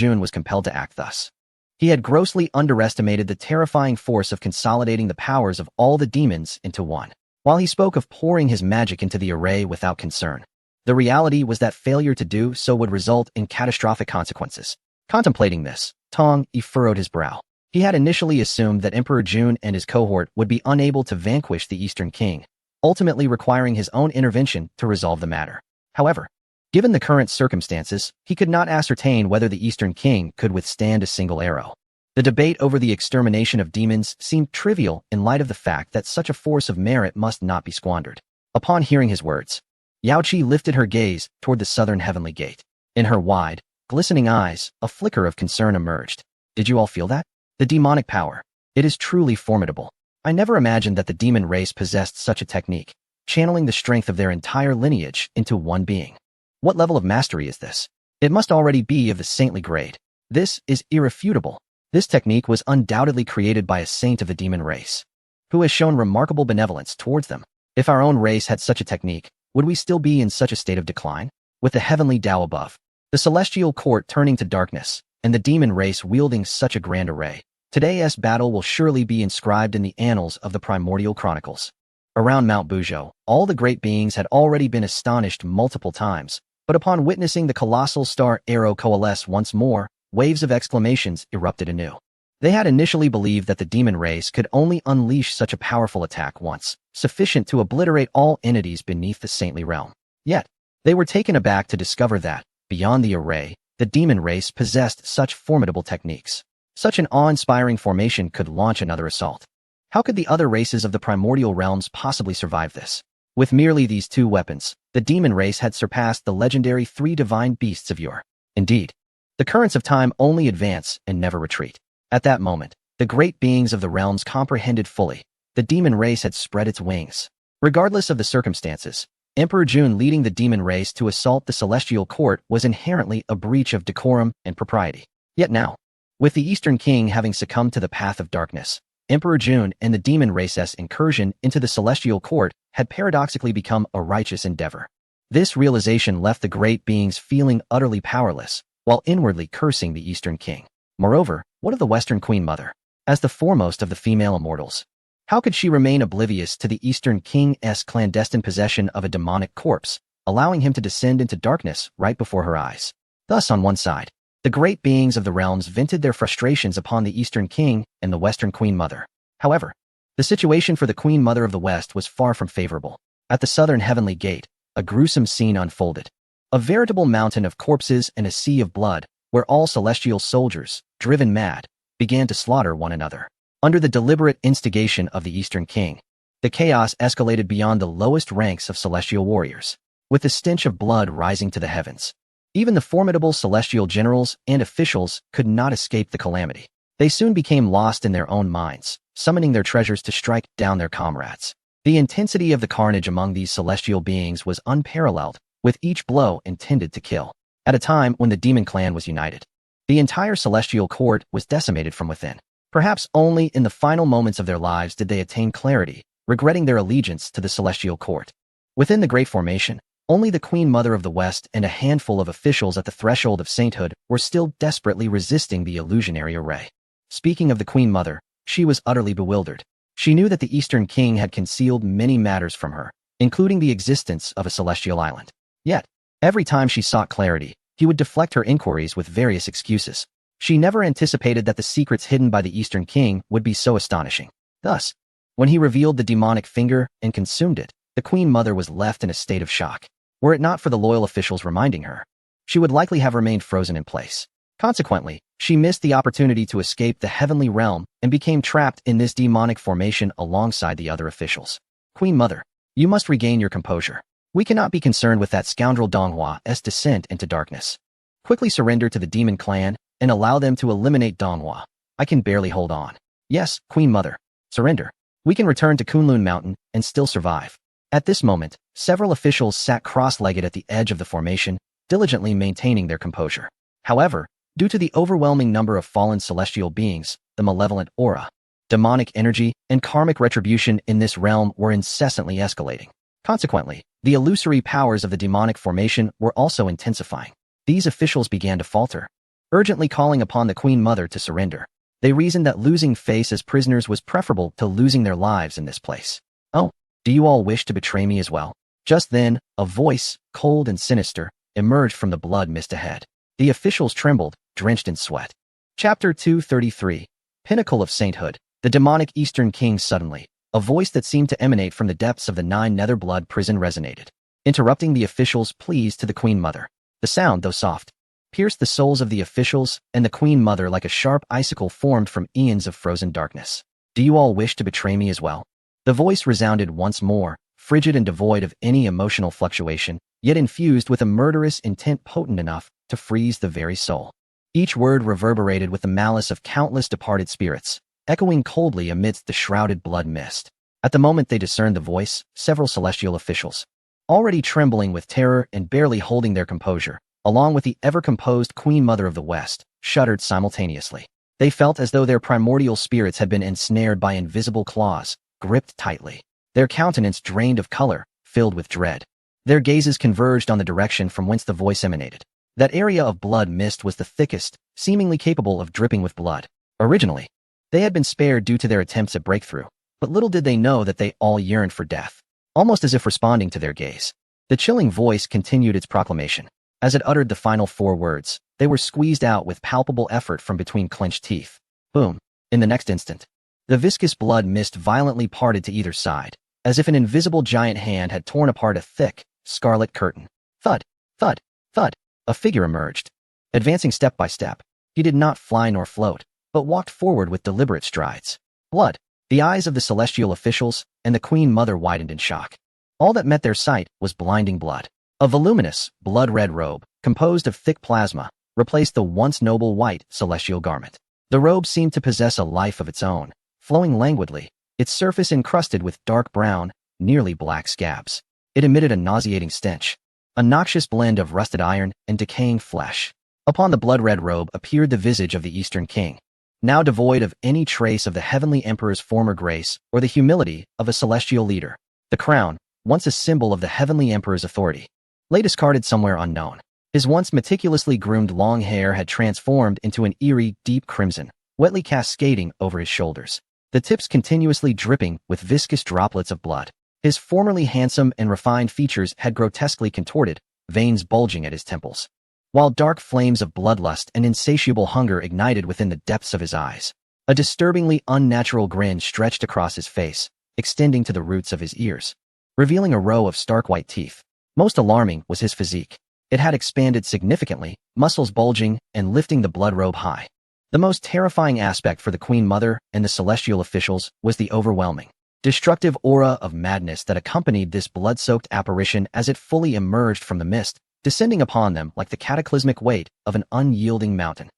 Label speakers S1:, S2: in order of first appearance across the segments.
S1: Jun was compelled to act thus. He had grossly underestimated the terrifying force of consolidating the powers of all the demons into one. While he spoke of pouring his magic into the array without concern, the reality was that failure to do so would result in catastrophic consequences. Contemplating this, Tong Yi furrowed his brow. He had initially assumed that Emperor Jun and his cohort would be unable to vanquish the Eastern King, ultimately requiring his own intervention to resolve the matter. However, given the current circumstances, he could not ascertain whether the Eastern King could withstand a single arrow. The debate over the extermination of demons seemed trivial in light of the fact that such a force of merit must not be squandered. Upon hearing his words, Yao Qi lifted her gaze toward the southern heavenly gate. In her wide, glistening eyes, a flicker of concern emerged. Did you all feel that? The demonic power. It is truly formidable. I never imagined that the demon race possessed such a technique, channeling the strength of their entire lineage into one being. What level of mastery is this? It must already be of the saintly grade. This is irrefutable. This technique was undoubtedly created by a saint of the demon race, who has shown remarkable benevolence towards them. If our own race had such a technique, would we still be in such a state of decline? With the heavenly Tao above, the celestial court turning to darkness, and the demon race wielding such a grand array, today's battle will surely be inscribed in the annals of the primordial chronicles. Around Mount Buzhou, all the great beings had already been astonished multiple times, but upon witnessing the colossal star arrow coalesce once more, waves of exclamations erupted anew. They had initially believed that the demon race could only unleash such a powerful attack once, sufficient to obliterate all entities beneath the saintly realm. Yet, they were taken aback to discover that, beyond the array, the demon race possessed such formidable techniques. Such an awe-inspiring formation could launch another assault. How could the other races of the primordial realms possibly survive this? With merely these two weapons, the demon race had surpassed the legendary three divine beasts of yore. Indeed, the currents of time only advance and never retreat. At that moment, the great beings of the realms comprehended fully. The demon race had spread its wings. Regardless of the circumstances, Emperor Jun leading the demon race to assault the celestial court was inherently a breach of decorum and propriety. Yet now, with the Eastern King having succumbed to the path of darkness, Emperor Jun and the demon race's incursion into the celestial court had paradoxically become a righteous endeavor. This realization left the great beings feeling utterly powerless, while inwardly cursing the Eastern King. Moreover, what of the Western Queen Mother? As the foremost of the female immortals, how could she remain oblivious to the Eastern King's clandestine possession of a demonic corpse, allowing him to descend into darkness right before her eyes? Thus, on one side, the great beings of the realms vented their frustrations upon the Eastern King and the Western Queen Mother. However, the situation for the Queen Mother of the West was far from favorable. At the southern heavenly gate, a gruesome scene unfolded. A veritable mountain of corpses and a sea of blood, where all celestial soldiers, driven mad, began to slaughter one another. Under the deliberate instigation of the Eastern King, the chaos escalated beyond the lowest ranks of celestial warriors, with the stench of blood rising to the heavens. Even the formidable celestial generals and officials could not escape the calamity. They soon became lost in their own minds, summoning their treasures to strike down their comrades. The intensity of the carnage among these celestial beings was unparalleled, with each blow intended to kill. At a time when the demon clan was united, the entire celestial court was decimated from within. Perhaps only in the final moments of their lives did they attain clarity, regretting their allegiance to the celestial court. Within the Great Formation, only the Queen Mother of the West and a handful of officials at the threshold of sainthood were still desperately resisting the illusionary array. Speaking of the Queen Mother, she was utterly bewildered. She knew that the Eastern King had concealed many matters from her, including the existence of a celestial island. Yet, every time she sought clarity, he would deflect her inquiries with various excuses. She never anticipated that the secrets hidden by the Eastern King would be so astonishing. Thus, when he revealed the demonic finger and consumed it, the Queen Mother was left in a state of shock. Were it not for the loyal officials reminding her, she would likely have remained frozen in place. Consequently, she missed the opportunity to escape the heavenly realm and became trapped in this demonic formation alongside the other officials. Queen Mother, you must regain your composure. We cannot be concerned with that scoundrel Donghua's descent into darkness. Quickly surrender to the demon clan and allow them to eliminate Donghua. I can barely hold on. Yes, Queen Mother, surrender. We can return to Kunlun Mountain and still survive. At this moment, several officials sat cross-legged at the edge of the formation, diligently maintaining their composure. However, due to the overwhelming number of fallen celestial beings, the malevolent aura, demonic energy, and karmic retribution in this realm were incessantly escalating. Consequently, the illusory powers of the demonic formation were also intensifying. These officials began to falter. urgently calling upon the Queen Mother to surrender. They reasoned that losing face as prisoners was preferable to losing their lives in this place. "Oh, do you all wish to betray me as well?" Just then, a voice, cold and sinister, emerged from the blood mist ahead. The officials trembled, drenched in sweat. Chapter 233. Pinnacle of Sainthood. The demonic Eastern King suddenly. A voice that seemed to emanate from the depths of the Nine Netherblood prison resonated, interrupting the officials' pleas to the Queen Mother. The sound, though soft, pierced the souls of the officials and the Queen Mother like a sharp icicle formed from eons of frozen darkness. "Do you all wish to betray me as well?" The voice resounded once more, frigid and devoid of any emotional fluctuation, yet infused with a murderous intent potent enough to freeze the very soul. Each word reverberated with the malice of countless departed spirits, echoing coldly amidst the shrouded blood mist. At the moment they discerned the voice, several celestial officials, already trembling with terror and barely holding their composure, along with the ever-composed Queen Mother of the West, shuddered simultaneously. They felt as though their primordial spirits had been ensnared by invisible claws, gripped tightly. Their countenance drained of color, filled with dread. Their gazes converged on the direction from whence the voice emanated. That area of blood mist was the thickest, seemingly capable of dripping with blood. Originally, they had been spared due to their attempts at breakthrough, but little did they know that they all yearned for death. Almost as if responding to their gaze, the chilling voice continued its proclamation. As it uttered the final 4 words, they were squeezed out with palpable effort from between clenched teeth. Boom. In the next instant, the viscous blood mist violently parted to either side, as if an invisible giant hand had torn apart a thick, scarlet curtain. Thud, thud, thud. A figure emerged, advancing step by step. He did not fly nor float, but walked forward with deliberate strides. Blood. The eyes of the celestial officials and the Queen Mother widened in shock. All that met their sight was blinding blood. A voluminous, blood-red robe, composed of thick plasma, replaced the once noble white celestial garment. The robe seemed to possess a life of its own, flowing languidly, its surface encrusted with dark brown, nearly black scabs. It emitted a nauseating stench, a noxious blend of rusted iron and decaying flesh. Upon the blood-red robe appeared the visage of the Eastern King, now devoid of any trace of the Heavenly Emperor's former grace or the humility of a celestial leader. The crown, once a symbol of the Heavenly Emperor's authority, lay discarded somewhere unknown. His once meticulously groomed long hair had transformed into an eerie, deep crimson, wetly cascading over his shoulders, the tips continuously dripping with viscous droplets of blood. His formerly handsome and refined features had grotesquely contorted, veins bulging at his temples, while dark flames of bloodlust and insatiable hunger ignited within the depths of his eyes. A disturbingly unnatural grin stretched across his face, extending to the roots of his ears, revealing a row of stark white teeth. Most alarming was his physique. It had expanded significantly, muscles bulging and lifting the blood robe high. The most terrifying aspect for the Queen Mother and the celestial officials was the overwhelming, destructive aura of madness that accompanied this blood-soaked apparition as it fully emerged from the mist, descending upon them like the cataclysmic weight of an unyielding mountain.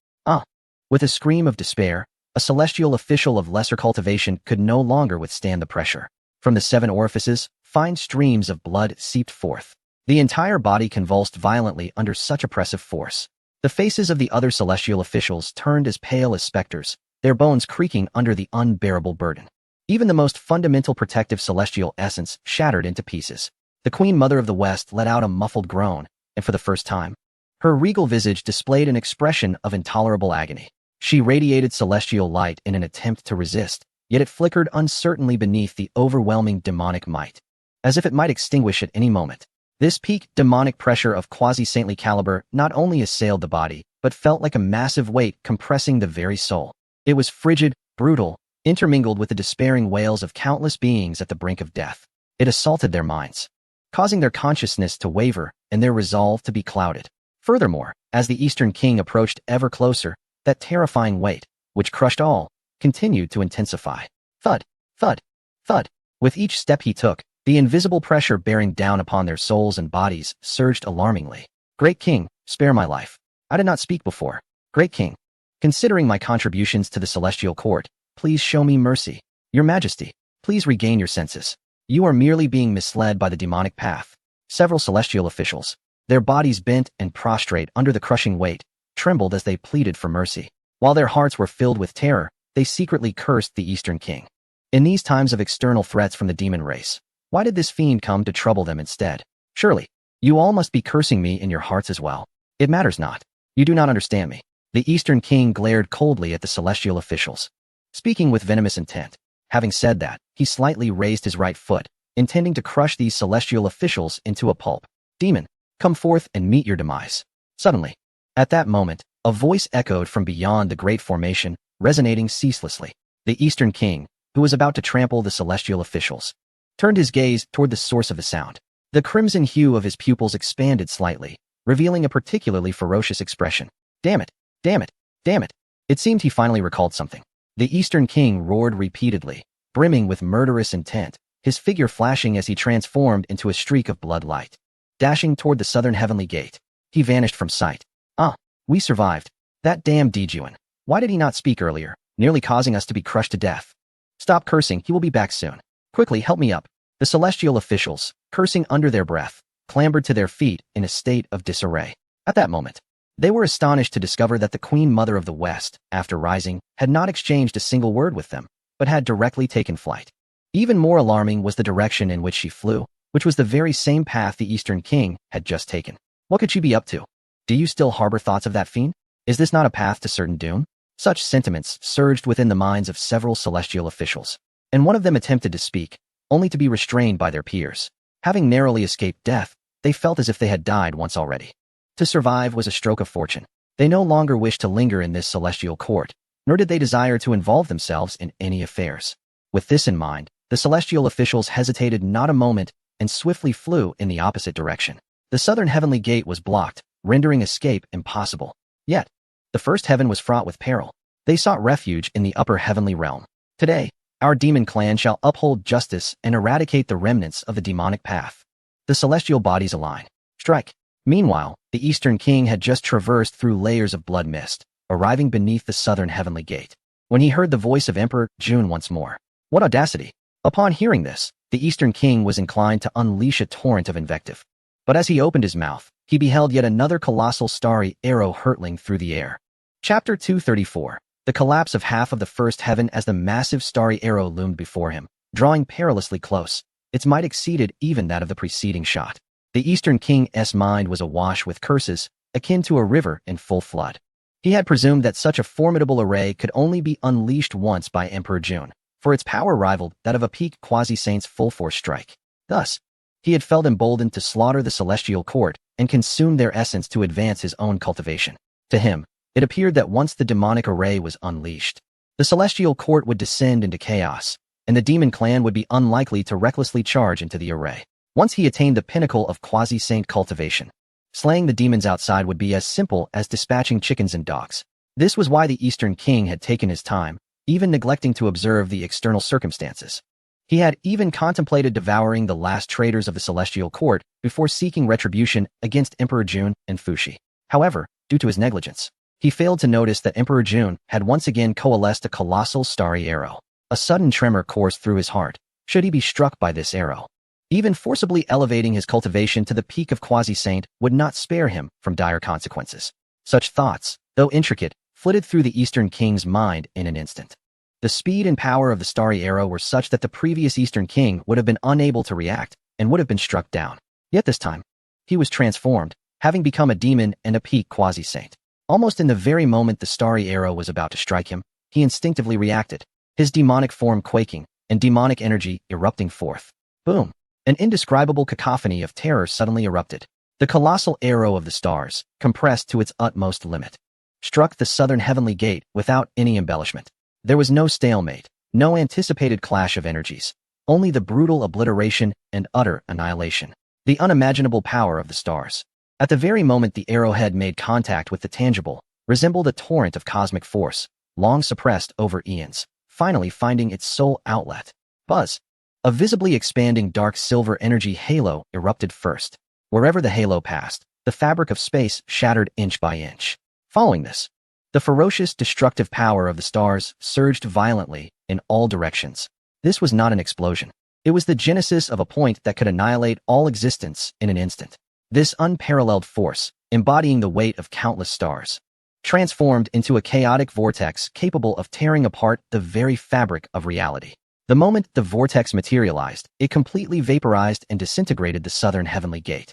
S1: With a scream of despair, a celestial official of lesser cultivation could no longer withstand the pressure. From the 7 orifices, fine streams of blood seeped forth. The entire body convulsed violently under such oppressive force. The faces of the other celestial officials turned as pale as specters, their bones creaking under the unbearable burden. Even the most fundamental protective celestial essence shattered into pieces. The Queen Mother of the West let out a muffled groan, and for the first time, her regal visage displayed an expression of intolerable agony. She radiated celestial light in an attempt to resist, yet it flickered uncertainly beneath the overwhelming demonic might, as if it might extinguish at any moment. This peak demonic pressure of quasi-saintly caliber not only assailed the body, but felt like a massive weight compressing the very soul. It was frigid, brutal, intermingled with the despairing wails of countless beings at the brink of death. It assaulted their minds, causing their consciousness to waver and their resolve to be clouded. Furthermore, as the Eastern King approached ever closer, that terrifying weight, which crushed all, continued to intensify. Thud, thud, thud. With each step he took, the invisible pressure bearing down upon their souls and bodies surged alarmingly. "Great King, spare my life. I did not speak before. Great King, considering my contributions to the celestial court, please show me mercy. Your Majesty, please regain your senses. You are merely being misled by the demonic path." Several celestial officials, their bodies bent and prostrate under the crushing weight, trembled as they pleaded for mercy. While their hearts were filled with terror, they secretly cursed the Eastern King. In these times of external threats from the demon race, why did this fiend come to trouble them instead? Surely, you all must be cursing me in your hearts as well. It matters not. You do not understand me. The Eastern King glared coldly at the celestial officials, speaking with venomous intent. Having said that, he slightly raised his right foot, intending to crush these celestial officials into a pulp. Demon, come forth and meet your demise. Suddenly, at that moment, a voice echoed from beyond the great formation, resonating ceaselessly. The Eastern King, who was about to trample the celestial officials, turned his gaze toward the source of the sound. The crimson hue of his pupils expanded slightly, revealing a particularly ferocious expression. Damn it! Damn it! Damn it! It seemed he finally recalled something. The Eastern King roared repeatedly, brimming with murderous intent, his figure flashing as he transformed into a streak of blood light. Dashing toward the southern heavenly gate, he vanished from sight. Ah, we survived. That damn Dejuan. Why did he not speak earlier, nearly causing us to be crushed to death? Stop cursing, he will be back soon. Quickly, help me up. The celestial officials, cursing under their breath, clambered to their feet in a state of disarray. At that moment, they were astonished to discover that the Queen Mother of the West, after rising, had not exchanged a single word with them, but had directly taken flight. Even more alarming was the direction in which she flew, which was the very same path the Eastern King had just taken. What could she be up to? Do you still harbor thoughts of that fiend? Is this not a path to certain doom? Such sentiments surged within the minds of several celestial officials, and one of them attempted to speak, only to be restrained by their peers. Having narrowly escaped death, they felt as if they had died once already. To survive was a stroke of fortune. They no longer wished to linger in this celestial court, nor did they desire to involve themselves in any affairs. With this in mind, the celestial officials hesitated not a moment and swiftly flew in the opposite direction. The southern heavenly gate was blocked, rendering escape impossible. Yet, the first heaven was fraught with peril. They sought refuge in the upper heavenly realm. Today, our demon clan shall uphold justice and eradicate the remnants of the demonic path. The celestial bodies align. Strike. Meanwhile, the Eastern King had just traversed through layers of blood mist, arriving beneath the southern heavenly gate, when he heard the voice of Emperor June once more. What audacity! Upon hearing this, the Eastern King was inclined to unleash a torrent of invective. But as he opened his mouth, he beheld yet another colossal starry arrow hurtling through the air. Chapter 234. The collapse of half of the first heaven as the massive starry arrow loomed before him, drawing perilously close. Its might exceeded even that of the preceding shot. The Eastern King's mind was awash with curses, akin to a river in full flood. He had presumed that such a formidable array could only be unleashed once by Emperor June, for its power rivaled that of a peak quasi-saint's full-force strike. Thus, he had felt emboldened to slaughter the celestial court and consume their essence to advance his own cultivation. To him, it appeared that once the demonic array was unleashed, the celestial court would descend into chaos, and the demon clan would be unlikely to recklessly charge into the array. Once he attained the pinnacle of quasi-saint cultivation, slaying the demons outside would be as simple as dispatching chickens and dogs. This was why the Eastern King had taken his time, even neglecting to observe the external circumstances. He had even contemplated devouring the last traitors of the celestial court before seeking retribution against Emperor June and Fushi. However, due to his negligence, he failed to notice that Emperor June had once again coalesced a colossal starry arrow. A sudden tremor coursed through his heart, should he be struck by this arrow. Even forcibly elevating his cultivation to the peak of quasi-saint would not spare him from dire consequences. Such thoughts, though intricate, flitted through the Eastern King's mind in an instant. The speed and power of the starry arrow were such that the previous Eastern King would have been unable to react and would have been struck down. Yet this time, he was transformed, having become a demon and a peak quasi-saint. Almost in the very moment the starry arrow was about to strike him, he instinctively reacted, his demonic form quaking and demonic energy erupting forth. Boom! An indescribable cacophony of terror suddenly erupted. The colossal arrow of the stars, compressed to its utmost limit, struck the southern heavenly gate without any embellishment. There was no stalemate, no anticipated clash of energies, only the brutal obliteration and utter annihilation. The unimaginable power of the stars. At the very moment the arrowhead made contact with the tangible, resembled a torrent of cosmic force, long suppressed over eons, finally finding its sole outlet. Buzz! A visibly expanding dark silver energy halo erupted first. Wherever the halo passed, the fabric of space shattered inch by inch. Following this, the ferocious destructive power of the stars surged violently in all directions. This was not an explosion. It was the genesis of a point that could annihilate all existence in an instant. This unparalleled force, embodying the weight of countless stars, transformed into a chaotic vortex capable of tearing apart the very fabric of reality. The moment the vortex materialized, it completely vaporized and disintegrated the southern heavenly gate.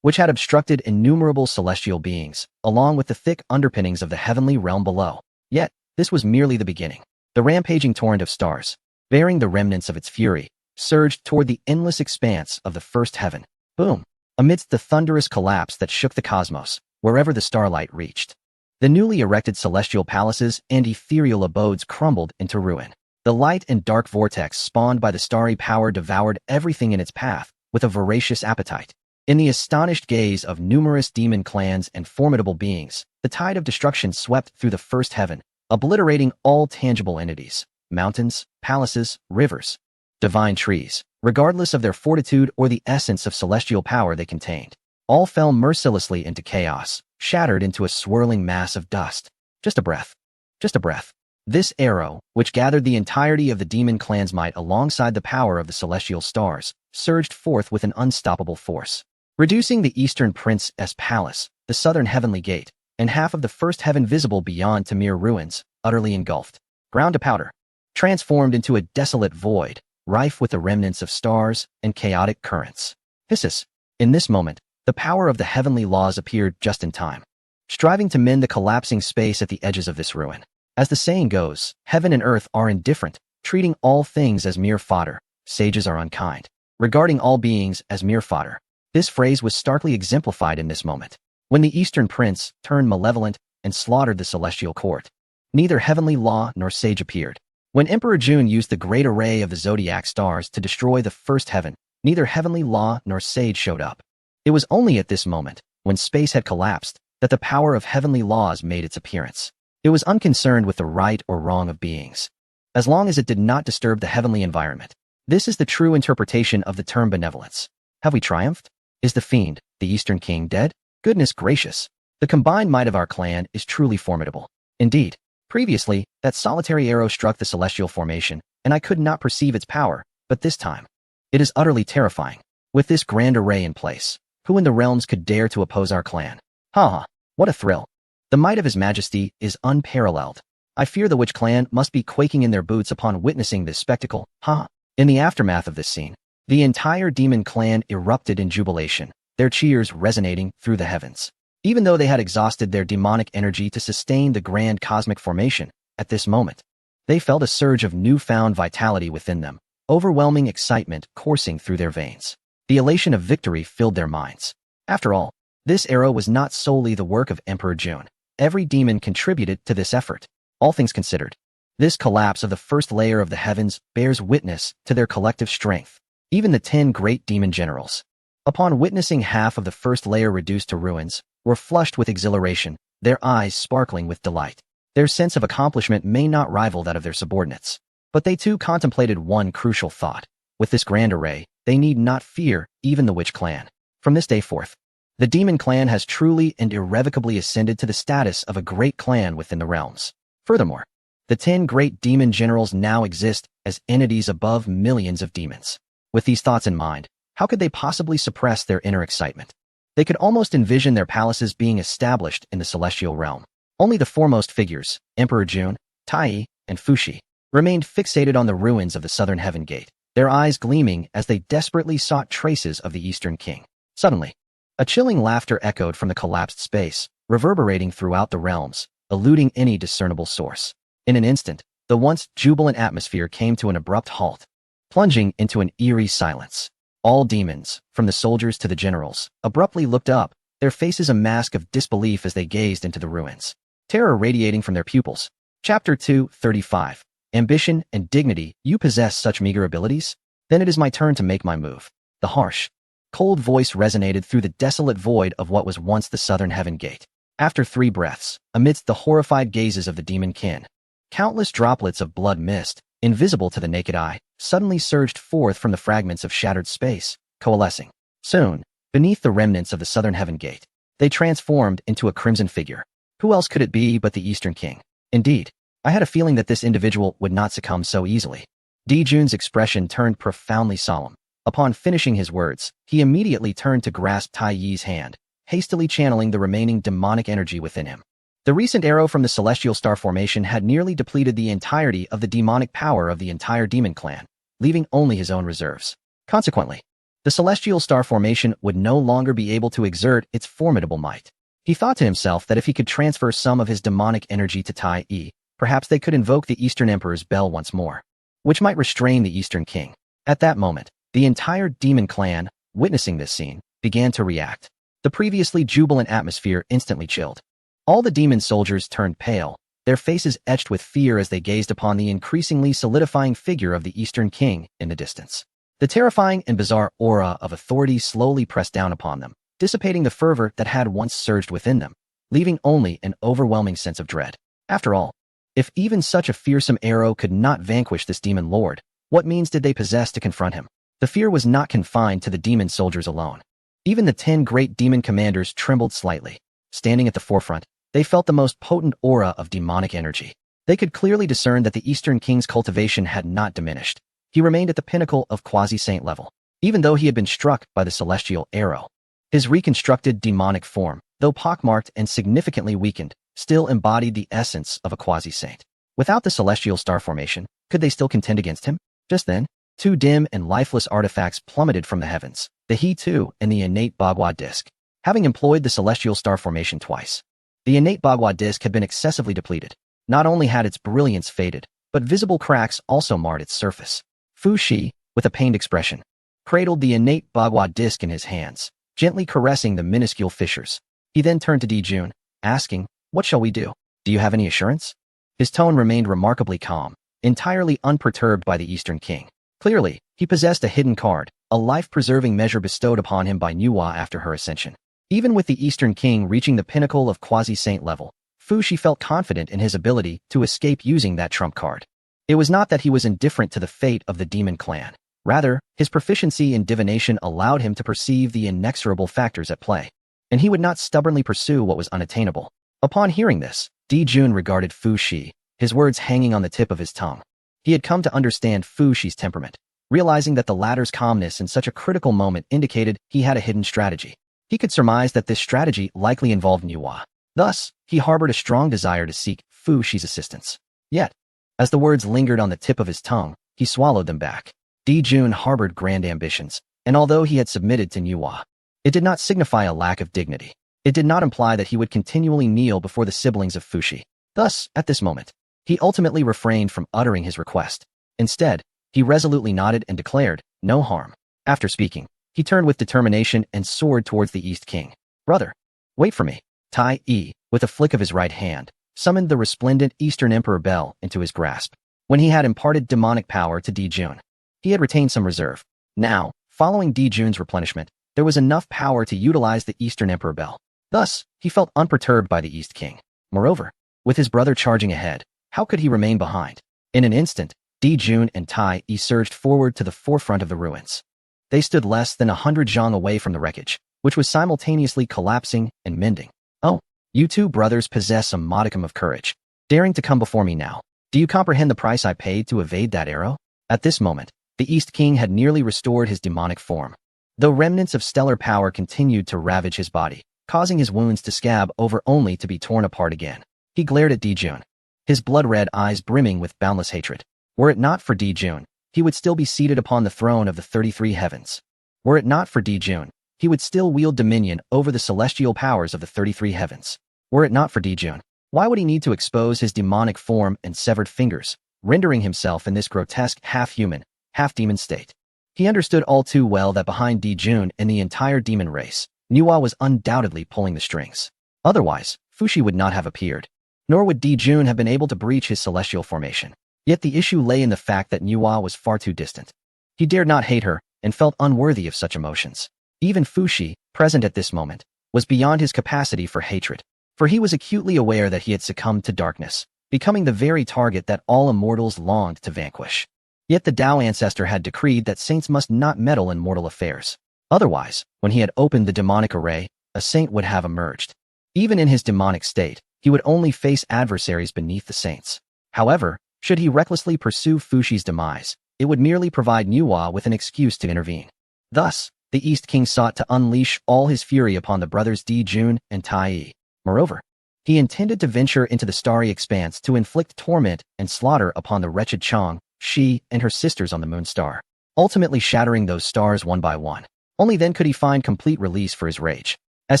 S1: which had obstructed innumerable celestial beings, along with the thick underpinnings of the heavenly realm below. Yet, this was merely the beginning. The rampaging torrent of stars, bearing the remnants of its fury, surged toward the endless expanse of the first heaven. Boom! Amidst the thunderous collapse that shook the cosmos, wherever the starlight reached, the newly erected celestial palaces and ethereal abodes crumbled into ruin. The light and dark vortex spawned by the starry power devoured everything in its path with a voracious appetite. In the astonished gaze of numerous demon clans and formidable beings, the tide of destruction swept through the first heaven, obliterating all tangible entities, mountains, palaces, rivers, divine trees, regardless of their fortitude or the essence of celestial power they contained. All fell mercilessly into chaos, shattered into a swirling mass of dust. Just a breath. Just a breath. This arrow, which gathered the entirety of the demon clan's might alongside the power of the celestial stars, surged forth with an unstoppable force, reducing the eastern prince's palace, the southern heavenly gate, and half of the first heaven visible beyond to mere ruins, utterly engulfed, ground to powder, transformed into a desolate void, rife with the remnants of stars and chaotic currents. Hissus. In this moment, the power of the heavenly laws appeared just in time, striving to mend the collapsing space at the edges of this ruin. As the saying goes, heaven and earth are indifferent, treating all things as mere fodder. Sages are unkind, regarding all beings as mere fodder. This phrase was starkly exemplified in this moment, when the Eastern Prince turned malevolent and slaughtered the celestial court. Neither heavenly law nor sage appeared. When Emperor June used the great array of the zodiac stars to destroy the first heaven, neither heavenly law nor sage showed up. It was only at this moment, when space had collapsed, that the power of heavenly laws made its appearance. It was unconcerned with the right or wrong of beings, as long as it did not disturb the heavenly environment. This is the true interpretation of the term benevolence. Have we triumphed? Is the fiend, the Eastern King, dead? Goodness gracious! The combined might of our clan is truly formidable. Indeed, previously, that solitary arrow struck the celestial formation, and I could not perceive its power, but this time, it is utterly terrifying. With this grand array in place, who in the realms could dare to oppose our clan? Ha! What a thrill! The might of His Majesty is unparalleled. I fear the Witch clan must be quaking in their boots upon witnessing this spectacle. Ha! In the aftermath of this scene, the entire demon clan erupted in jubilation, their cheers resonating through the heavens. Even though they had exhausted their demonic energy to sustain the grand cosmic formation, at this moment, they felt a surge of newfound vitality within them, overwhelming excitement coursing through their veins. The elation of victory filled their minds. After all, this arrow was not solely the work of Emperor June. Every demon contributed to this effort. All things considered, this collapse of the first layer of the heavens bears witness to their collective strength. Even the 10 great demon generals, upon witnessing half of the first layer reduced to ruins, were flushed with exhilaration, their eyes sparkling with delight. Their sense of accomplishment may not rival that of their subordinates, but they too contemplated one crucial thought. With this grand array, they need not fear even the Witch clan. From this day forth, the demon clan has truly and irrevocably ascended to the status of a great clan within the realms. Furthermore, the 10 great demon generals now exist as entities above millions of demons. With these thoughts in mind, how could they possibly suppress their inner excitement? They could almost envision their palaces being established in the celestial realm. Only the foremost figures, Emperor June, Tai, and Fushi, remained fixated on the ruins of the southern heaven gate, their eyes gleaming as they desperately sought traces of the Eastern King. Suddenly, a chilling laughter echoed from the collapsed space, reverberating throughout the realms, eluding any discernible source. In an instant, the once jubilant atmosphere came to an abrupt halt, plunging into an eerie silence. All demons, from the soldiers to the generals, abruptly looked up, their faces a mask of disbelief as they gazed into the ruins, terror radiating from their pupils. Chapter 2:35. Ambition and dignity. You possess such meager abilities? Then it is my turn to make my move. The harsh, cold voice resonated through the desolate void of what was once the southern heaven gate. After 3 breaths, amidst the horrified gazes of the demon kin, countless droplets of blood mist, invisible to the naked eye, suddenly surged forth from the fragments of shattered space, coalescing. Soon, beneath the remnants of the southern heaven gate, they transformed into a crimson figure. Who else could it be but the Eastern King? Indeed, I had a feeling that this individual would not succumb so easily. June's expression turned profoundly solemn. Upon finishing his words, he immediately turned to grasp Tai Yi's hand, hastily channeling the remaining demonic energy within him. The recent arrow from the celestial star formation had nearly depleted the entirety of the demonic power of the entire demon clan, leaving only his own reserves. Consequently, The celestial star formation would no longer be able to exert its formidable might. He thought to himself that if he could transfer some of his demonic energy to Tai Yi, perhaps they could invoke the Eastern Emperor's bell once more, which might restrain the Eastern King. At that moment, the entire demon clan, witnessing this scene, began to react. The previously jubilant atmosphere instantly chilled. All the demon soldiers turned pale, their faces etched with fear as they gazed upon the increasingly solidifying figure of the Eastern King in the distance. The terrifying and bizarre aura of authority slowly pressed down upon them, dissipating the fervor that had once surged within them, leaving only an overwhelming sense of dread. After all, if even such a fearsome arrow could not vanquish this demon lord, what means did they possess to confront him? The fear was not confined to the demon soldiers alone. Even the 10 great demon commanders trembled slightly. Standing at the forefront, they felt the most potent aura of demonic energy. They could clearly discern that the Eastern King's cultivation had not diminished. He remained at the pinnacle of quasi-saint level, even though he had been struck by the celestial arrow. His reconstructed demonic form, though pockmarked and significantly weakened, still embodied the essence of a quasi-saint. Without the celestial star formation, could they still contend against him? Just then, 2 dim and lifeless artifacts plummeted from the heavens, the He-2 and the innate Bagua disc. Having employed the celestial star formation twice, the innate Bagua disc had been excessively depleted. Not only had its brilliance faded, but visible cracks also marred its surface. Fu Shi, with a pained expression, cradled the innate Bagua disc in his hands, gently caressing the minuscule fissures. He then turned to Di Jun, asking, "What shall we do? Do you have any assurance?" His tone remained remarkably calm, entirely unperturbed by the Eastern King. Clearly, he possessed a hidden card, a life-preserving measure bestowed upon him by Nuwa after her ascension. Even with the Eastern King reaching the pinnacle of quasi-saint level, Fu Shi felt confident in his ability to escape using that trump card. It was not that he was indifferent to the fate of the demon clan. Rather, his proficiency in divination allowed him to perceive the inexorable factors at play, and he would not stubbornly pursue what was unattainable. Upon hearing this, Di Jun regarded Fu Shi, his words hanging on the tip of his tongue. He had come to understand Fu Shi's temperament, realizing that the latter's calmness in such a critical moment indicated he had a hidden strategy. He could surmise that this strategy likely involved Nuwa. Thus, he harbored a strong desire to seek Fu Shi's assistance. Yet, as the words lingered on the tip of his tongue, he swallowed them back. Di Jun harbored grand ambitions, and although he had submitted to Nuwa, it did not signify a lack of dignity. It did not imply that he would continually kneel before the siblings of Fu Shi. Thus, at this moment, he ultimately refrained from uttering his request. Instead, he resolutely nodded and declared, "No harm." After speaking, he turned with determination and soared towards the East King. "Brother, wait for me." Tai Yi, with a flick of his right hand, summoned the resplendent Eastern Emperor bell into his grasp. When he had imparted demonic power to Di Jun, he had retained some reserve. Now, following Di Jun's replenishment, there was enough power to utilize the Eastern Emperor bell. Thus, he felt unperturbed by the East King. Moreover, with his brother charging ahead, how could he remain behind? In an instant, Di Jun and Tai Yi surged forward to the forefront of the ruins. They stood less than 100 zhang away from the wreckage, which was simultaneously collapsing and mending. "Oh, you 2 brothers possess a modicum of courage, daring to come before me now. Do you comprehend the price I paid to evade that arrow?" At this moment, the East King had nearly restored his demonic form, though remnants of stellar power continued to ravage his body, causing his wounds to scab over only to be torn apart again. He glared at Di Jun, his blood-red eyes brimming with boundless hatred. Were it not for Di Jun, he would still be seated upon the throne of the 33 heavens. Were it not for Di Jun, he would still wield dominion over the celestial powers of the 33 heavens. Were it not for Di Jun, why would he need to expose his demonic form and severed fingers, rendering himself in this grotesque half-human, half-demon state? He understood all too well that behind Di Jun and the entire demon race, Nuwa was undoubtedly pulling the strings. Otherwise, Fu Shi would not have appeared, nor would Di Jun have been able to breach his celestial formation. Yet the issue lay in the fact that Nuwa was far too distant. He dared not hate her and felt unworthy of such emotions. Even Fu Shi, present at this moment, was beyond his capacity for hatred, for he was acutely aware that he had succumbed to darkness, becoming the very target that all immortals longed to vanquish. Yet the Tao ancestor had decreed that saints must not meddle in mortal affairs. Otherwise, when he had opened the demonic array, a saint would have emerged. Even in his demonic state, he would only face adversaries beneath the saints. However, should he recklessly pursue Fu Shi's demise, it would merely provide Nuwa with an excuse to intervene. Thus, the East King sought to unleash all his fury upon the brothers Di Jun and Tai Yi. Moreover, he intended to venture into the starry expanse to inflict torment and slaughter upon the wretched Chang, Shi, and her sisters on the moon star, ultimately shattering those stars one by one. Only then could he find complete release for his rage. As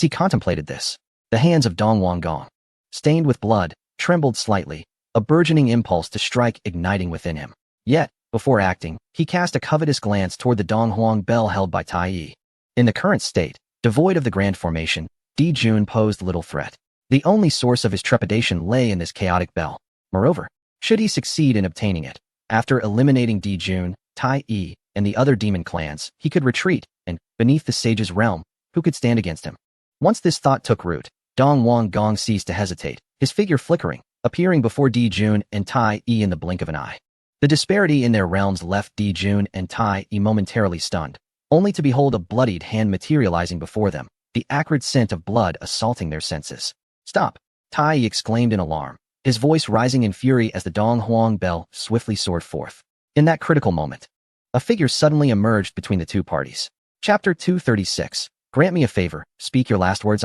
S1: he contemplated this, the hands of Dong Wangong, stained with blood, trembled slightly, a burgeoning impulse to strike igniting within him. Yet, before acting, he cast a covetous glance toward the Dong Huang bell held by Tai Yi. In the current state, devoid of the grand formation, Di Jun posed little threat. The only source of his trepidation lay in this chaotic bell. Moreover, should he succeed in obtaining it, after eliminating Di Jun, Tai Yi, and the other demon clans, he could retreat, and, beneath the sage's realm, who could stand against him? Once this thought took root, Dong Wangong ceased to hesitate, his figure flickering, appearing before Di Jun and Tai Yi in the blink of an eye. The disparity in their realms left Di Jun and Tai Yi momentarily stunned, only to behold a bloodied hand materializing before them, the acrid scent of blood assaulting their senses. "Stop!" Tai Yi exclaimed in alarm, his voice rising in fury as the Dong Huang bell swiftly soared forth. In that critical moment, a figure suddenly emerged between the two parties. Chapter 236. Grant me a favor, speak your last words,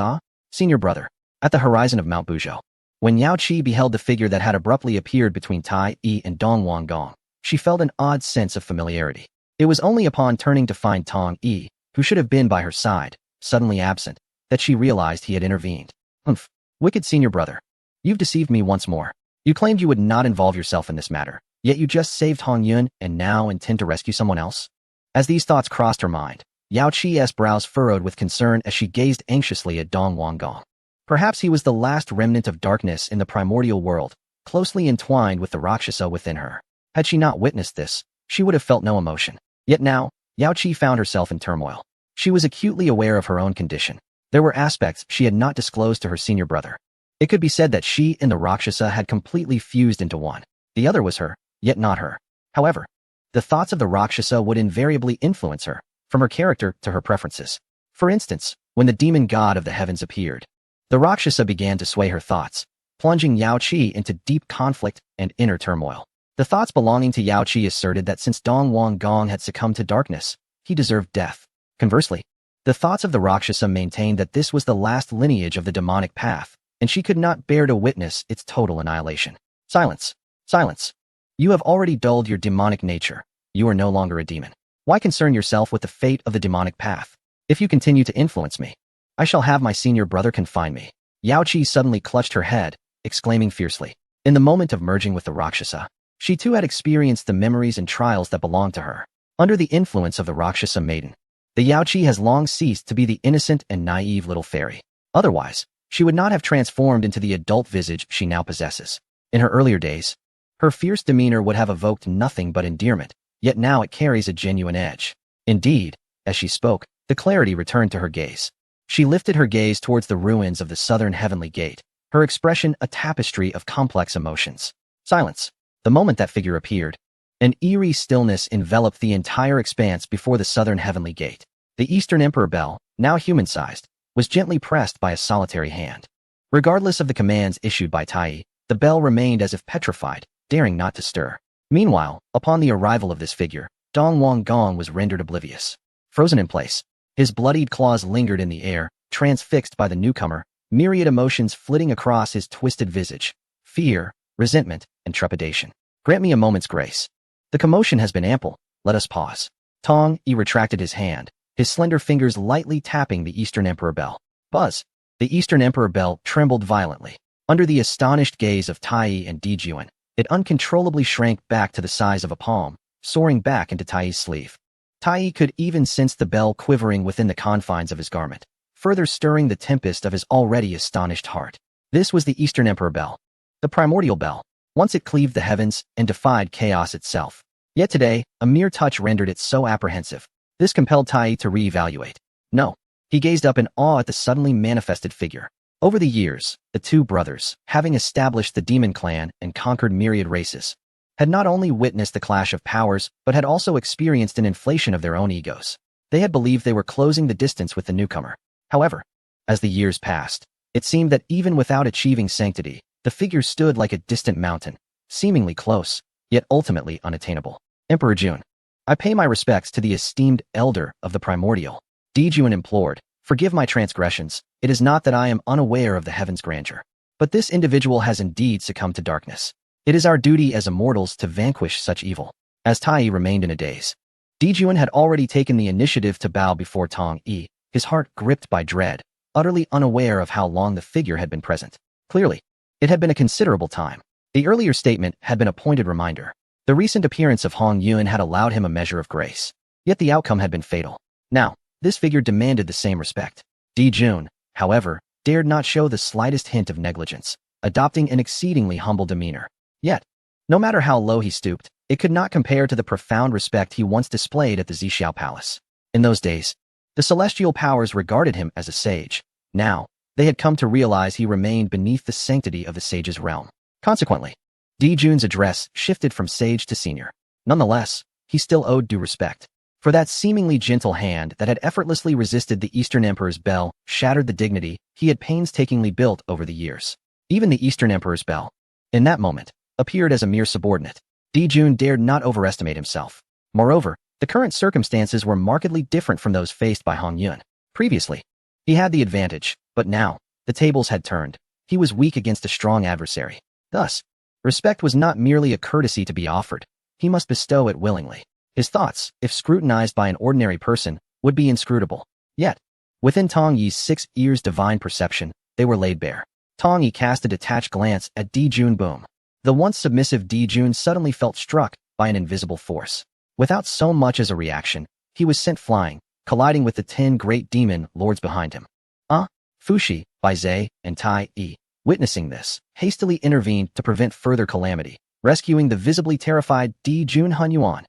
S1: senior brother. At the horizon of Mount Buzhou, when Yao Qi beheld the figure that had abruptly appeared between Tai Yi and Dong Wangong, she felt an odd sense of familiarity. It was only upon turning to find Tong Yi, who should have been by her side, suddenly absent, that she realized he had intervened. "Humph, wicked senior brother. You've deceived me once more. You claimed you would not involve yourself in this matter, yet you just saved Hong Yun and now intend to rescue someone else?" As these thoughts crossed her mind, Yao Qi's brows furrowed with concern as she gazed anxiously at Dong Wangong. Perhaps he was the last remnant of darkness in the primordial world, closely entwined with the Rakshasa within her. Had she not witnessed this, she would have felt no emotion. Yet now, Yao Qi found herself in turmoil. She was acutely aware of her own condition. There were aspects she had not disclosed to her senior brother. It could be said that she and the Rakshasa had completely fused into one. The other was her, yet not her. However, the thoughts of the Rakshasa would invariably influence her, from her character to her preferences. For instance, when the demon god of the heavens appeared, the Rakshasa began to sway her thoughts, plunging Yao Qi into deep conflict and inner turmoil. The thoughts belonging to Yao Qi asserted that since Dong Wangong had succumbed to darkness, he deserved death. Conversely, the thoughts of the Rakshasa maintained that this was the last lineage of the demonic path, and she could not bear to witness its total annihilation. Silence. Silence. You have already dulled your demonic nature. You are no longer a demon. Why concern yourself with the fate of the demonic path? If you continue to influence me, I shall have my senior brother confine me. Yao Qi suddenly clutched her head, exclaiming fiercely. In the moment of merging with the Rakshasa, she too had experienced the memories and trials that belonged to her. Under the influence of the Rakshasa maiden, the Yao Qi has long ceased to be the innocent and naive little fairy. Otherwise, she would not have transformed into the adult visage she now possesses. In her earlier days, her fierce demeanor would have evoked nothing but endearment, yet now it carries a genuine edge. Indeed, as she spoke, the clarity returned to her gaze. She lifted her gaze towards the ruins of the southern heavenly gate, her expression a tapestry of complex emotions. Silence. The moment that figure appeared, an eerie stillness enveloped the entire expanse before the southern heavenly gate. The Eastern Emperor bell, now human-sized, was gently pressed by a solitary hand. Regardless of the commands issued by Tai Yi, the bell remained as if petrified, daring not to stir. Meanwhile, upon the arrival of this figure, Dong Wangong was rendered oblivious. Frozen in place, his bloodied claws lingered in the air, transfixed by the newcomer, myriad emotions flitting across his twisted visage. Fear, resentment, and trepidation. Grant me a moment's grace. The commotion has been ample. Let us pause. Tong Yi retracted his hand, his slender fingers lightly tapping the Eastern Emperor bell. Buzz. The Eastern Emperor bell trembled violently. Under the astonished gaze of Tai Yi and Di Jun, it uncontrollably shrank back to the size of a palm, soaring back into Tai Yi's sleeve. Tai Yi could even sense the bell quivering within the confines of his garment, further stirring the tempest of his already astonished heart. This was the Eastern Emperor bell, the primordial bell. Once it cleaved the heavens and defied chaos itself. Yet today, a mere touch rendered it so apprehensive. This compelled Tai Yi to reevaluate. No. He gazed up in awe at the suddenly manifested figure. Over the years, the two brothers, having established the demon clan and conquered myriad races, had not only witnessed the clash of powers, but had also experienced an inflation of their own egos. They had believed they were closing the distance with the newcomer. However, as the years passed, it seemed that even without achieving sanctity, the figure stood like a distant mountain, seemingly close, yet ultimately unattainable. Emperor Jun, I pay my respects to the esteemed elder of the primordial. Di Jun implored, forgive my transgressions. It is not that I am unaware of the heaven's grandeur, but this individual has indeed succumbed to darkness. It is our duty as immortals to vanquish such evil. As Tai Yi remained in a daze, Di Juan had already taken the initiative to bow before Tong Yi, his heart gripped by dread, utterly unaware of how long the figure had been present. Clearly, it had been a considerable time. The earlier statement had been a pointed reminder. The recent appearance of Hong Yuan had allowed him a measure of grace. Yet the outcome had been fatal. Now, this figure demanded the same respect. Di Juan, however, dared not show the slightest hint of negligence, adopting an exceedingly humble demeanor. Yet, no matter how low he stooped, it could not compare to the profound respect he once displayed at the Zixiao Palace. In those days, the celestial powers regarded him as a sage. Now, they had come to realize he remained beneath the sanctity of the sage's realm. Consequently, Di Juan's address shifted from sage to senior. Nonetheless, he still owed due respect. For that seemingly gentle hand that had effortlessly resisted the Eastern Emperor's bell shattered the dignity he had painstakingly built over the years. Even the Eastern Emperor's bell, in that moment, appeared as a mere subordinate. Di Juan dared not overestimate himself. Moreover, the current circumstances were markedly different from those faced by Hong Yuan. Previously, he had the advantage, but now, the tables had turned. He was weak against a strong adversary. Thus, respect was not merely a courtesy to be offered. He must bestow it willingly. His thoughts, if scrutinized by an ordinary person, would be inscrutable. Yet, within Tong Yi's 6 ears' divine perception, they were laid bare. Tong Yi cast a detached glance at Di Juan. Boom. The once submissive Di Juan suddenly felt struck by an invisible force. Without so much as a reaction, he was sent flying, colliding with the 10 great demon lords behind him. Fushi, Bai Zhe, and Tai Yi, witnessing this, hastily intervened to prevent further calamity, rescuing the visibly terrified Di Juan. Hun Yuan.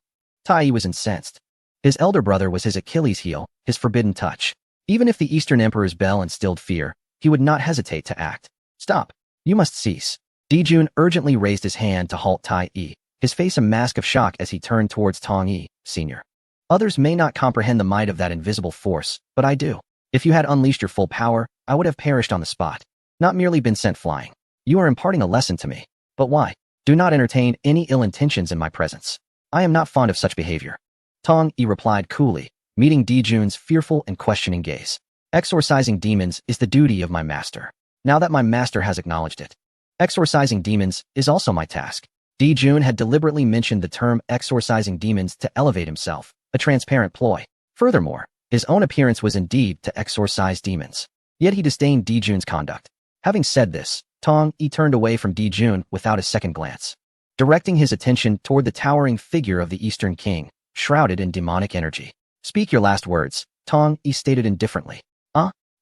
S1: Tai Yi was incensed. His elder brother was his Achilles heel, his forbidden touch. Even if the Eastern Emperor's bell instilled fear, he would not hesitate to act. Stop. You must cease. Di Juan urgently raised his hand to halt Tai Yi, his face a mask of shock as he turned towards Tong Yi, Sr. Others may not comprehend the might of that invisible force, but I do. If you had unleashed your full power, I would have perished on the spot, not merely been sent flying. You are imparting a lesson to me. But why? Do not entertain any ill intentions in my presence. I am not fond of such behavior. Tong Yi replied coolly, meeting Di Juan's fearful and questioning gaze. Exorcising demons is the duty of my master. Now that my master has acknowledged it, exorcising demons is also my task. Di Juan had deliberately mentioned the term exorcising demons to elevate himself, a transparent ploy. Furthermore, his own appearance was indeed to exorcise demons. Yet he disdained Di Juan's conduct. Having said this, Tong Yi turned away from Di Juan without a second glance, directing his attention toward the towering figure of the Eastern King, shrouded in demonic energy. Speak your last words, Tong Yi stated indifferently.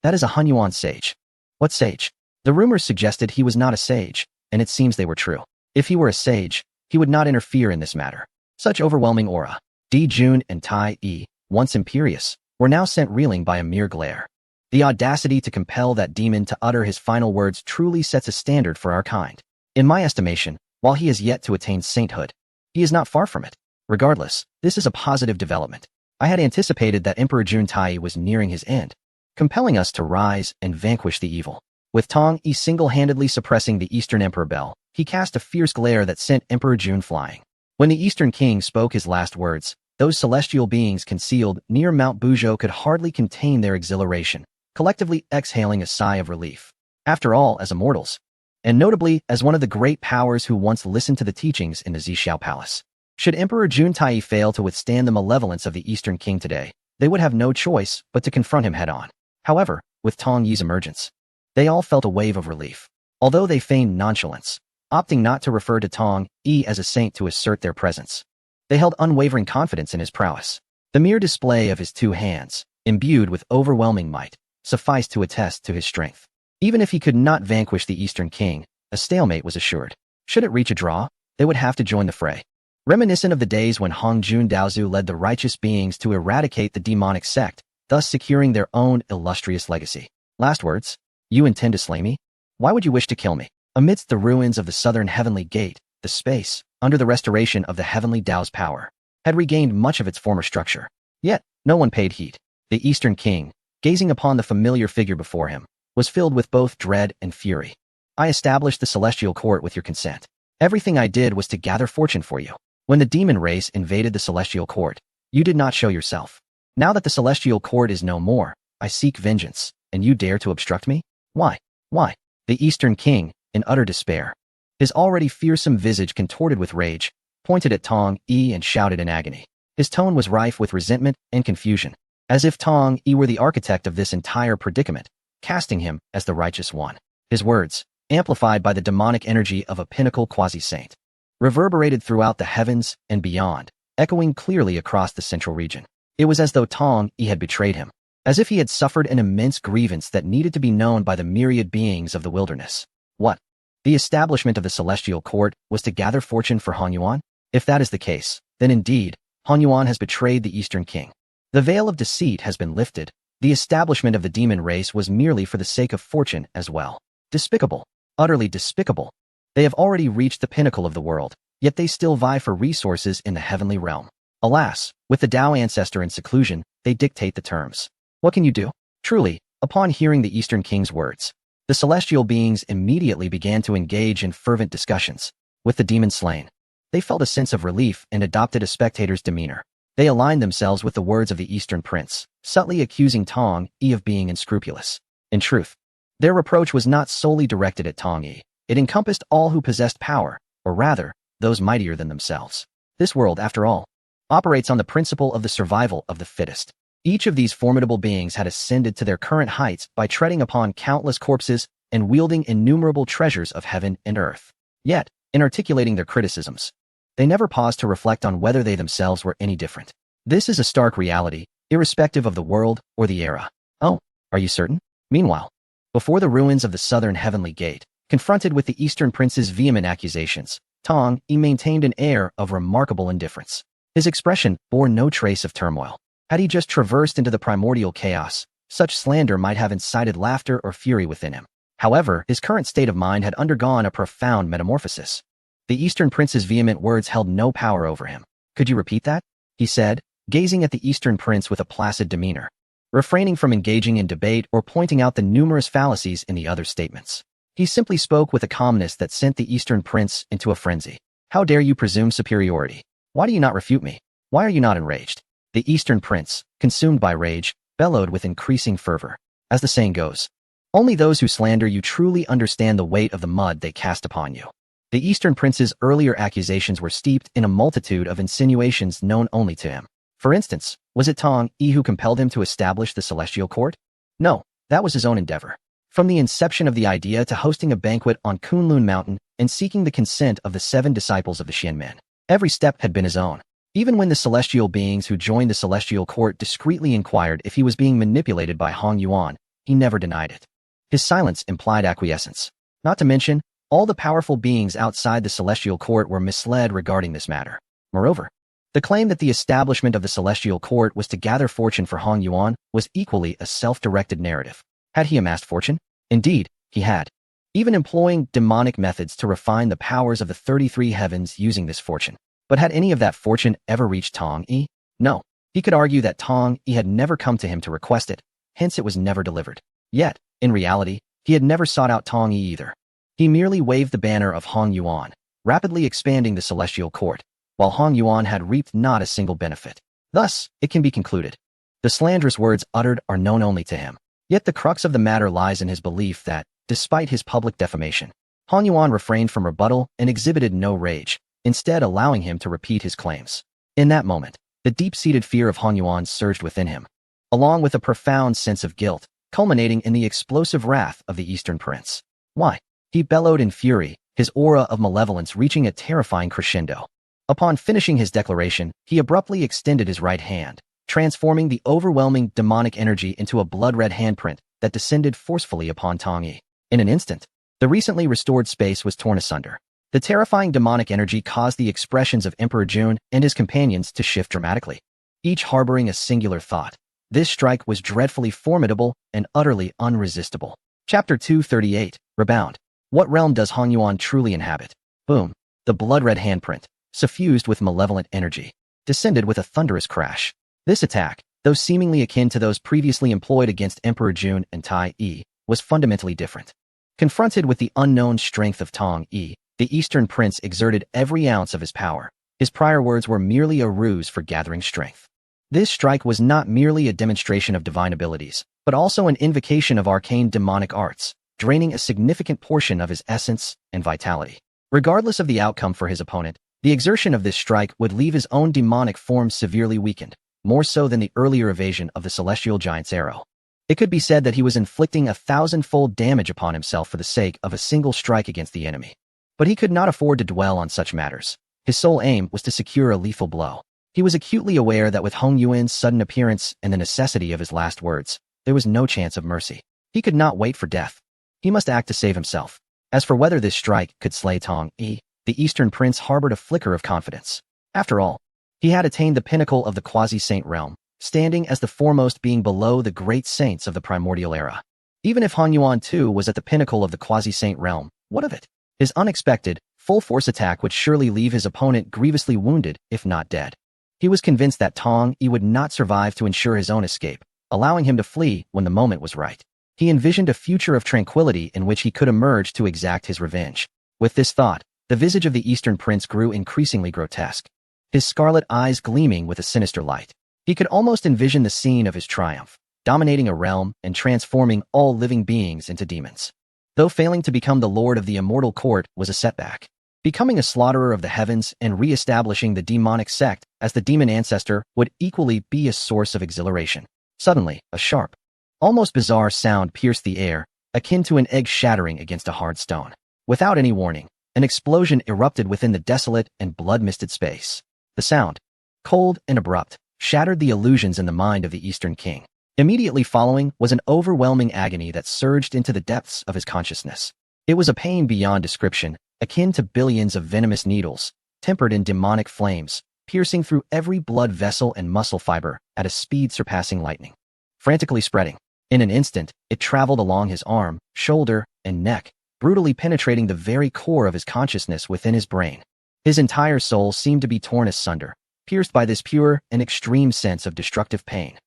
S1: That is a Hun Yuan sage. What sage? The rumors suggested he was not a sage, and it seems they were true. If he were a sage, he would not interfere in this matter. Such overwhelming aura. Di Juan and Tai Yi, once imperious, were now sent reeling by a mere glare. The audacity to compel that demon to utter his final words truly sets a standard for our kind. In my estimation, while he has yet to attain sainthood, he is not far from it. Regardless, this is a positive development. I had anticipated that Emperor Juntai was nearing his end, compelling us to rise and vanquish the evil. With Tong Yi single-handedly suppressing the Eastern Emperor bell, he cast a fierce glare that sent Emperor Jun flying. When the Eastern King spoke his last words, those celestial beings concealed near Mount Buzhou could hardly contain their exhilaration, collectively exhaling a sigh of relief. After all, as immortals, and notably as one of the great powers who once listened to the teachings in the Zixiao Palace, should Emperor Juntai fail to withstand the malevolence of the Eastern King today, they would have no choice but to confront him head-on. However, with Tong Yi's emergence, they all felt a wave of relief. Although they feigned nonchalance, opting not to refer to Tong Yi as a saint to assert their presence, they held unwavering confidence in his prowess. The mere display of his 2 hands, imbued with overwhelming might, sufficed to attest to his strength. Even if he could not vanquish the Eastern King, a stalemate was assured. Should it reach a draw, they would have to join the fray. Reminiscent of the days when Hong Jun Daozu led the righteous beings to eradicate the demonic sect, thus securing their own illustrious legacy. Last words? You intend to slay me? Why would you wish to kill me? Amidst the ruins of the southern heavenly gate, the space, under the restoration of the heavenly Dao's power, had regained much of its former structure. Yet, no one paid heed. The Eastern King, gazing upon the familiar figure before him, was filled with both dread and fury. I established the celestial court with your consent. Everything I did was to gather fortune for you. When the demon race invaded the celestial court, you did not show yourself. Now that the celestial court is no more, I seek vengeance, and you dare to obstruct me? Why? Why? The Eastern King, in utter despair, his already fearsome visage contorted with rage, pointed at Tong Yi and shouted in agony. His tone was rife with resentment and confusion, as if Tong Yi were the architect of this entire predicament, casting him as the righteous one. His words, amplified by the demonic energy of a pinnacle quasi-saint, reverberated throughout the heavens and beyond, echoing clearly across the central region. It was as though Tong Yi had betrayed him, as if he had suffered an immense grievance that needed to be known by the myriad beings of the wilderness. What? The establishment of the celestial court was to gather fortune for Han Yuan? If that is the case, then indeed, Han Yuan has betrayed the Eastern King. The veil of deceit has been lifted. The establishment of the demon race was merely for the sake of fortune as well. Despicable. Utterly despicable. They have already reached the pinnacle of the world, yet they still vie for resources in the heavenly realm. Alas, with the Tao ancestor in seclusion, they dictate the terms. What can you do? Truly, upon hearing the Eastern King's words, the celestial beings immediately began to engage in fervent discussions. With the demon slain, they felt a sense of relief and adopted a spectator's demeanor. They aligned themselves with the words of the Eastern Prince, subtly accusing Tong Yi of being unscrupulous. In truth, their reproach was not solely directed at Tong Yi. It encompassed all who possessed power, or rather, those mightier than themselves. This world, after all, operates on the principle of the survival of the fittest. Each of these formidable beings had ascended to their current heights by treading upon countless corpses and wielding innumerable treasures of heaven and earth. Yet, in articulating their criticisms, they never paused to reflect on whether they themselves were any different. This is a stark reality, irrespective of the world or the era. Oh, are you certain? Meanwhile, before the ruins of the southern heavenly gate, confronted with the Eastern Prince's vehement accusations, Tong Yi maintained an air of remarkable indifference. His expression bore no trace of turmoil. Had he just traversed into the primordial chaos, such slander might have incited laughter or fury within him. However, his current state of mind had undergone a profound metamorphosis. The Eastern Prince's vehement words held no power over him. Could you repeat that? He said, gazing at the Eastern Prince with a placid demeanor, refraining from engaging in debate or pointing out the numerous fallacies in the other's statements. He simply spoke with a calmness that sent the Eastern Prince into a frenzy. How dare you presume superiority? Why do you not refute me? Why are you not enraged? The Eastern Prince, consumed by rage, bellowed with increasing fervor. As the saying goes, only those who slander you truly understand the weight of the mud they cast upon you. The Eastern Prince's earlier accusations were steeped in a multitude of insinuations known only to him. For instance, was it Tong Yi who compelled him to establish the Celestial Court? No, that was his own endeavor. From the inception of the idea to hosting a banquet on Kunlun Mountain and seeking the consent of the 7 disciples of the Xianmen, every step had been his own. Even when the celestial beings who joined the Celestial Court discreetly inquired if he was being manipulated by Han Yuan, he never denied it. His silence implied acquiescence. Not to mention, all the powerful beings outside the Celestial Court were misled regarding this matter. Moreover, the claim that the establishment of the Celestial Court was to gather fortune for Han Yuan was equally a self-directed narrative. Had he amassed fortune? Indeed, he had. Even employing demonic methods to refine the powers of the 33 heavens using this fortune. But had any of that fortune ever reached Tong Yi? No. He could argue that Tong Yi had never come to him to request it, hence it was never delivered. Yet, in reality, he had never sought out Tong Yi either. He merely waved the banner of Han Yuan, rapidly expanding the Celestial Court, while Han Yuan had reaped not a single benefit. Thus, it can be concluded, the slanderous words uttered are known only to him. Yet the crux of the matter lies in his belief that, despite his public defamation, Han Yuan refrained from rebuttal and exhibited no rage, instead allowing him to repeat his claims. In that moment, the deep-seated fear of Han Yuan surged within him, along with a profound sense of guilt, culminating in the explosive wrath of the Eastern Prince. Why? He bellowed in fury, his aura of malevolence reaching a terrifying crescendo. Upon finishing his declaration, he abruptly extended his right hand, transforming the overwhelming demonic energy into a blood-red handprint that descended forcefully upon Tong Yi. In an instant, the recently restored space was torn asunder. The terrifying demonic energy caused the expressions of Emperor Jun and his companions to shift dramatically, each harboring a singular thought. This strike was dreadfully formidable and utterly unresistible. Chapter 238, Rebound. What realm does Han Yuan truly inhabit? Boom. The blood-red handprint, suffused with malevolent energy, descended with a thunderous crash. This attack, though seemingly akin to those previously employed against Emperor Jun and Tai Yi, was fundamentally different. Confronted with the unknown strength of Tong Yi, the Eastern Prince exerted every ounce of his power. His prior words were merely a ruse for gathering strength. This strike was not merely a demonstration of divine abilities, but also an invocation of arcane demonic arts, draining a significant portion of his essence and vitality. Regardless of the outcome for his opponent, The exertion of this strike would leave his own demonic form severely weakened, more so than the earlier evasion of the celestial giant's arrow. It could be said that he was inflicting 1,000-fold damage upon himself for the sake of a single strike against the enemy. But he could not afford to dwell on such matters. His sole aim was to secure a lethal blow. He was acutely aware that with Hung Yuan's sudden appearance and the necessity of his last words, there was no chance of mercy. He could not wait for death. He must act to save himself. As for whether this strike could slay Tong Yi, the Eastern Prince harbored a flicker of confidence. After all, he had attained the pinnacle of the quasi-saint realm, standing as the foremost being below the great saints of the primordial era. Even if Han Yuan too was at the pinnacle of the quasi-saint realm, what of it? His unexpected, full-force attack would surely leave his opponent grievously wounded, if not dead. He was convinced that Tong Yi would not survive to ensure his own escape, allowing him to flee when the moment was right. He envisioned a future of tranquility in which he could emerge to exact his revenge. With this thought, the visage of the Eastern Prince grew increasingly grotesque, his scarlet eyes gleaming with a sinister light. He could almost envision the scene of his triumph, dominating a realm and transforming all living beings into demons. Though failing to become the lord of the immortal court was a setback, becoming a slaughterer of the heavens and re-establishing the demonic sect as the demon ancestor would equally be a source of exhilaration. Suddenly, a sharp, almost bizarre sound pierced the air, akin to an egg shattering against a hard stone. Without any warning, an explosion erupted within the desolate and blood-misted space. The sound, cold and abrupt, shattered the illusions in the mind of the Eastern King. Immediately following was an overwhelming agony that surged into the depths of his consciousness. It was a pain beyond description, akin to billions of venomous needles, tempered in demonic flames, piercing through every blood vessel and muscle fiber at a speed surpassing lightning. Frantically spreading. In an instant, it traveled along his arm, shoulder, and neck, brutally penetrating the very core of his consciousness within his brain. His entire soul seemed to be torn asunder, pierced by this pure and extreme sense of destructive pain.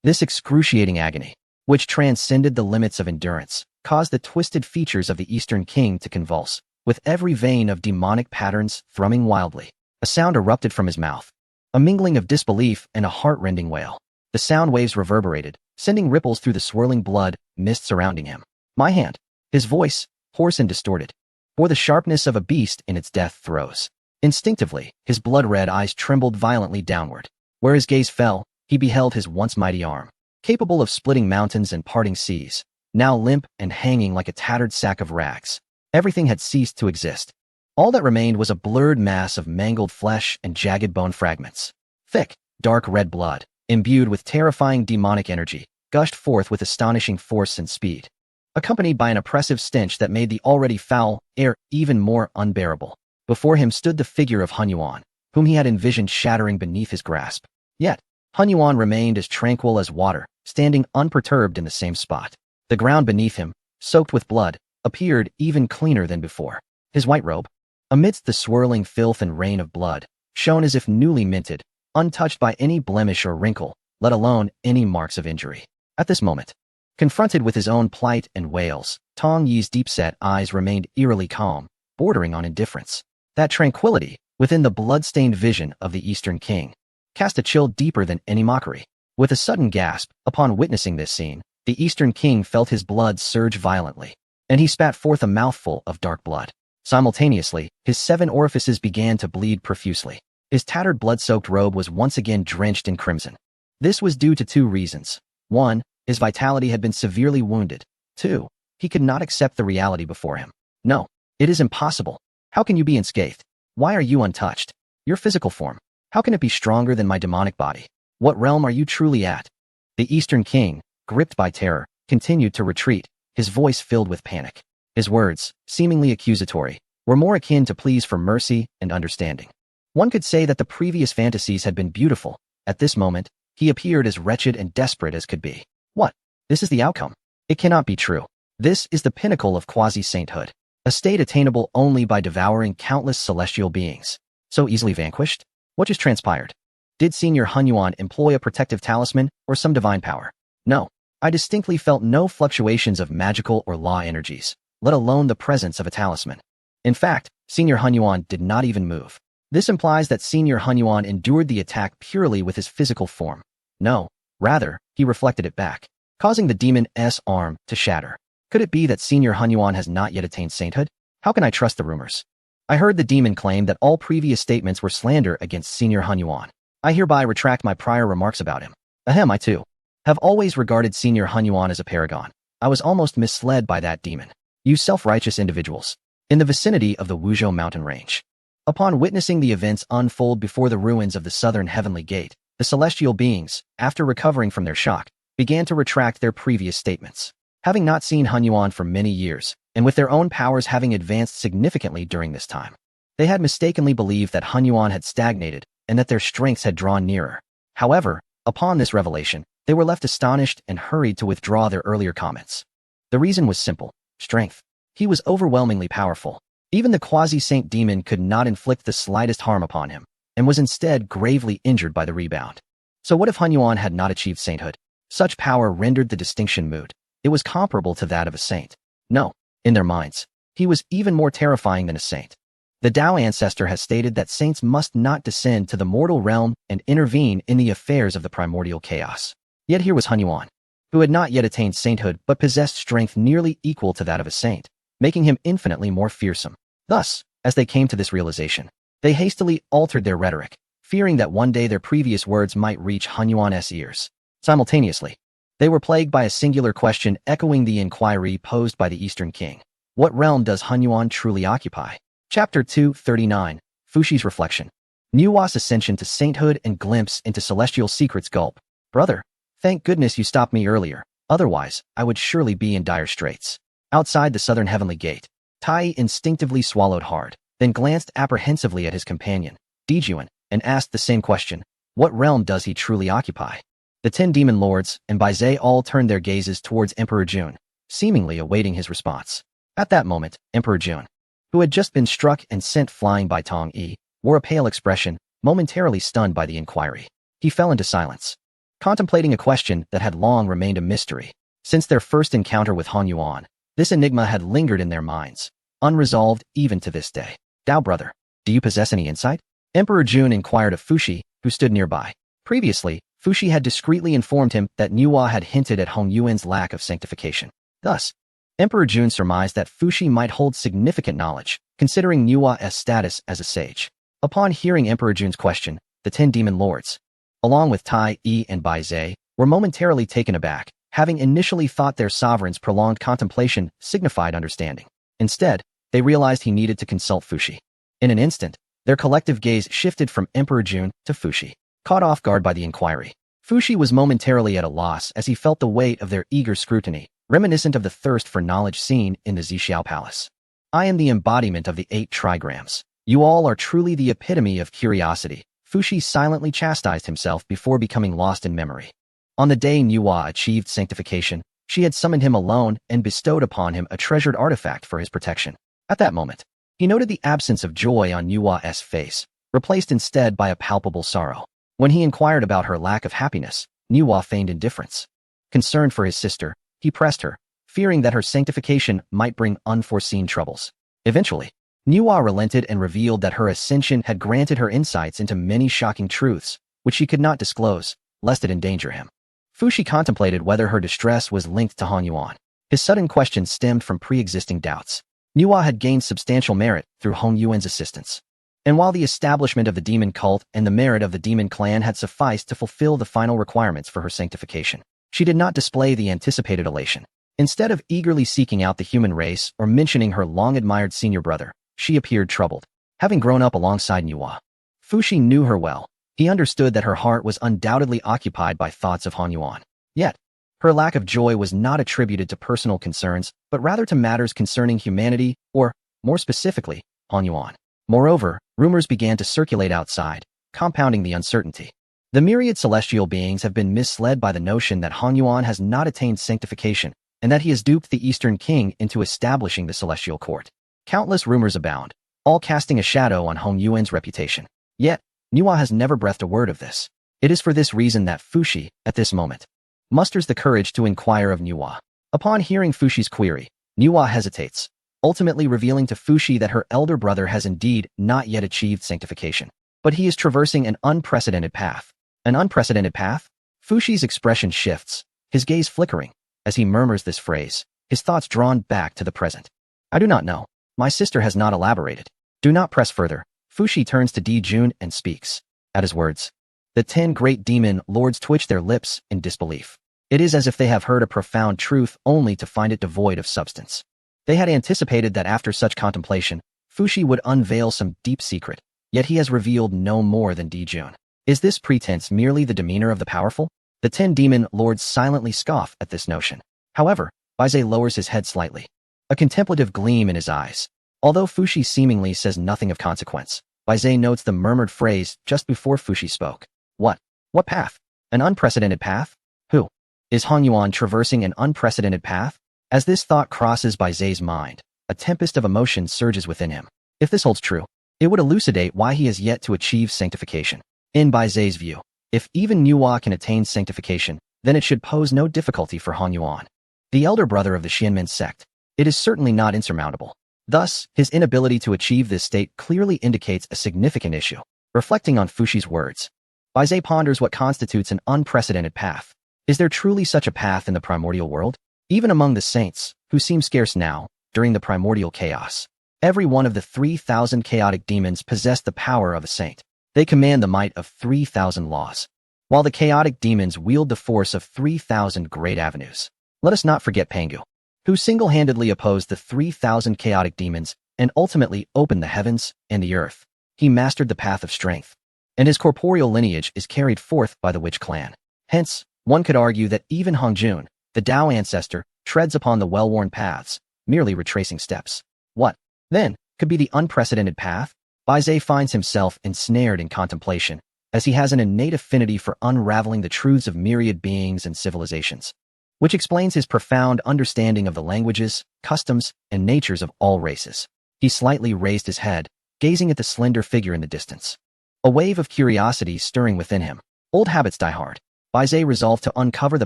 S1: This excruciating agony, which transcended the limits of endurance, caused the twisted features of the Eastern King to convulse, with every vein of demonic patterns thrumming wildly. A sound erupted from his mouth, a mingling of disbelief and a heart-rending wail. The sound waves reverberated, sending ripples through the swirling blood mist surrounding him. My hand. His voice, hoarse and distorted, bore the sharpness of a beast in its death throes. Instinctively, his blood-red eyes trembled violently downward. Where his gaze fell, he beheld his once mighty arm, capable of splitting mountains and parting seas, now limp and hanging like a tattered sack of rags. Everything had ceased to exist. All that remained was a blurred mass of mangled flesh and jagged bone fragments. Thick, dark red blood, imbued with terrifying demonic energy, gushed forth with astonishing force and speed, accompanied by an oppressive stench that made the already foul air even more unbearable. Before him stood the figure of Hun Yuan, whom he had envisioned shattering beneath his grasp. Yet, Hun Yuan remained as tranquil as water, standing unperturbed in the same spot. The ground beneath him, soaked with blood, appeared even cleaner than before. His white robe, amidst the swirling filth and rain of blood, shone as if newly minted, untouched by any blemish or wrinkle, let alone any marks of injury. At this moment, confronted with his own plight and wails, Tong Yi's deep-set eyes remained eerily calm, bordering on indifference. That tranquility, within the blood-stained vision of the Eastern King, cast a chill deeper than any mockery. With a sudden gasp, upon witnessing this scene, the Eastern King felt his blood surge violently, and he spat forth a mouthful of dark blood. Simultaneously, his 7 orifices began to bleed profusely. His tattered blood-soaked robe was once again drenched in crimson. This was due to 2 reasons. 1, his vitality had been severely wounded. 2, he could not accept the reality before him. No, it is impossible. How can you be unscathed? Why are you untouched? Your physical form, how can it be stronger than my demonic body? What realm are you truly at? The Eastern King, gripped by terror, continued to retreat, his voice filled with panic. His words, seemingly accusatory, were more akin to pleas for mercy and understanding. One could say that the previous fantasies had been beautiful. At this moment, he appeared as wretched and desperate as could be. What? This is the outcome. It cannot be true. This is the pinnacle of quasi-sainthood, a state attainable only by devouring countless celestial beings. So easily vanquished? What just transpired? Did Senior Hun Yuan employ a protective talisman or some divine power? No. I distinctly felt no fluctuations of magical or law energies, let alone the presence of a talisman. In fact, Senior Hun Yuan did not even move. This implies that Senior Hun Yuan endured the attack purely with his physical form. No, rather, he reflected it back, causing the demon's arm to shatter. Could it be that Senior Hun Yuan has not yet attained sainthood? How can I trust the rumors? I heard the demon claim that all previous statements were slander against Senior Hunyuan. I hereby retract my prior remarks about him. Ahem, I too have always regarded Senior Hunyuan as a paragon. I was almost misled by that demon. You self-righteous individuals. In the vicinity of the Wuzhou mountain range. Upon witnessing the events unfold before the ruins of the southern heavenly gate, the celestial beings, after recovering from their shock, began to retract their previous statements. Having not seen Hunyuan for many years, and with their own powers having advanced significantly during this time, they had mistakenly believed that Hunyuan had stagnated and that their strengths had drawn nearer. However, upon this revelation, they were left astonished and hurried to withdraw their earlier comments. The reason was simple: strength. He was overwhelmingly powerful. Even the quasi-saint demon could not inflict the slightest harm upon him, and was instead gravely injured by the rebound. So what if Hunyuan had not achieved sainthood? Such power rendered the distinction moot. It was comparable to that of a saint. No, in their minds, he was even more terrifying than a saint. The Tao ancestor has stated that saints must not descend to the mortal realm and intervene in the affairs of the primordial chaos. Yet here was Hunyuan, who had not yet attained sainthood but possessed strength nearly equal to that of a saint, making him infinitely more fearsome. Thus, as they came to this realization, they hastily altered their rhetoric, fearing that one day their previous words might reach Hunyuan's ears. Simultaneously, they were plagued by a singular question echoing the inquiry posed by the Eastern King. What realm does Hunyuan truly occupy? Chapter 239, Fushi's Reflection. Nuwa's Ascension to Sainthood and Glimpse into Celestial Secrets. Gulp. Brother, thank goodness you stopped me earlier, otherwise I would surely be in dire straits. Outside the southern heavenly gate, Tai instinctively swallowed hard, then glanced apprehensively at his companion, Dijuan, and asked the same question: what realm does he truly occupy? The 10 demon lords and Baizhe all turned their gazes towards Emperor Jun, seemingly awaiting his response. At that moment, Emperor Jun, who had just been struck and sent flying by Tong Yi, wore a pale expression, momentarily stunned by the inquiry. He fell into silence, contemplating a question that had long remained a mystery. Since their first encounter with Hunyuan, this enigma had lingered in their minds, unresolved even to this day. Dao brother, do you possess any insight? Emperor Jun inquired of Fushi, who stood nearby. Previously, Fushi had discreetly informed him that Nuwa had hinted at Hongyuan's lack of sanctification. Thus, Emperor Jun surmised that Fushi might hold significant knowledge, considering Nuwa's status as a sage. Upon hearing Emperor Jun's question, the 10 demon lords, along with Tai Yi and Baizhe, were momentarily taken aback, having initially thought their sovereign's prolonged contemplation signified understanding. Instead, they realized he needed to consult Fushi. In an instant, their collective gaze shifted from Emperor Jun to Fushi. Caught off guard by the inquiry, Fushi was momentarily at a loss as he felt the weight of their eager scrutiny, reminiscent of the thirst for knowledge seen in the Zixiao Palace. I am the embodiment of the 8 trigrams. You all are truly the epitome of curiosity. Fushi silently chastised himself before becoming lost in memory. On the day Nuwa achieved sanctification, she had summoned him alone and bestowed upon him a treasured artifact for his protection. At that moment, he noted the absence of joy on Nuwa's face, replaced instead by a palpable sorrow. When he inquired about her lack of happiness, Nuwa feigned indifference. Concerned for his sister, he pressed her, fearing that her sanctification might bring unforeseen troubles. Eventually, Nuwa relented and revealed that her ascension had granted her insights into many shocking truths, which she could not disclose, lest it endanger him. Fushi contemplated whether her distress was linked to Hunyuan. His sudden question stemmed from pre-existing doubts. Nuwa had gained substantial merit through Hunyuan's assistance. And while the establishment of the demon cult and the merit of the demon clan had sufficed to fulfill the final requirements for her sanctification, she did not display the anticipated elation. Instead of eagerly seeking out the human race or mentioning her long-admired senior brother, she appeared troubled. Having grown up alongside Nuwa, Fushi knew her well. He understood that her heart was undoubtedly occupied by thoughts of Hunyuan. Yet, her lack of joy was not attributed to personal concerns, but rather to matters concerning humanity, or, more specifically, Hunyuan. Moreover, rumors began to circulate outside, compounding the uncertainty. The myriad celestial beings have been misled by the notion that Hunyuan has not attained sanctification, and that he has duped the Eastern King into establishing the celestial court. Countless rumors abound, all casting a shadow on Hunyuan's reputation. Yet, Nuwa has never breathed a word of this. It is for this reason that Fushi, at this moment, musters the courage to inquire of Nuwa. Upon hearing Fushi's query, Nuwa hesitates, ultimately revealing to Fushi that her elder brother has indeed not yet achieved sanctification. But he is traversing an unprecedented path. An unprecedented path? Fushi's expression shifts, his gaze flickering, as he murmurs this phrase, his thoughts drawn back to the present. I do not know. My sister has not elaborated. Do not press further. Fushi turns to Di Jun and speaks. At his words, the 10 great demon lords twitch their lips in disbelief. It is as if they have heard a profound truth only to find it devoid of substance. They had anticipated that after such contemplation, Fushi would unveil some deep secret, yet he has revealed no more than Di Jun. Is this pretense merely the demeanor of the powerful? The 10 demon lords silently scoff at this notion. However, Baizé lowers his head slightly, a contemplative gleam in his eyes. Although Fushi seemingly says nothing of consequence, Baizé notes the murmured phrase just before Fushi spoke. What? What path? An unprecedented path? Who? Is Hong Yuan traversing an unprecedented path? As this thought crosses Baizé's mind, a tempest of emotion surges within him. If this holds true, it would elucidate why he has yet to achieve sanctification. In Baizé's view, if even Nuwa can attain sanctification, then it should pose no difficulty for Hong Yuan, the elder brother of the Xianmen sect. It is certainly not insurmountable. Thus, his inability to achieve this state clearly indicates a significant issue. Reflecting on Fushi's words, Baizé ponders what constitutes an unprecedented path. Is there truly such a path in the primordial world? Even among the saints, who seem scarce now, during the primordial chaos, every one of the 3,000 chaotic demons possessed the power of a saint. They command the might of 3,000 laws, while the chaotic demons wield the force of 3,000 great avenues. Let us not forget Pangu, who single-handedly opposed the 3,000 chaotic demons and ultimately opened the heavens and the earth. He mastered the path of strength, and his corporeal lineage is carried forth by the witch clan. Hence, one could argue that even Hongjun, the Tao ancestor, treads upon the well-worn paths, merely retracing steps. What, then, could be the unprecedented path? Baizé finds himself ensnared in contemplation, as he has an innate affinity for unraveling the truths of myriad beings and civilizations, which explains his profound understanding of the languages, customs, and natures of all races. He slightly raised his head, gazing at the slender figure in the distance. A wave of curiosity stirring within him. Old habits die hard. Baizé resolved to uncover the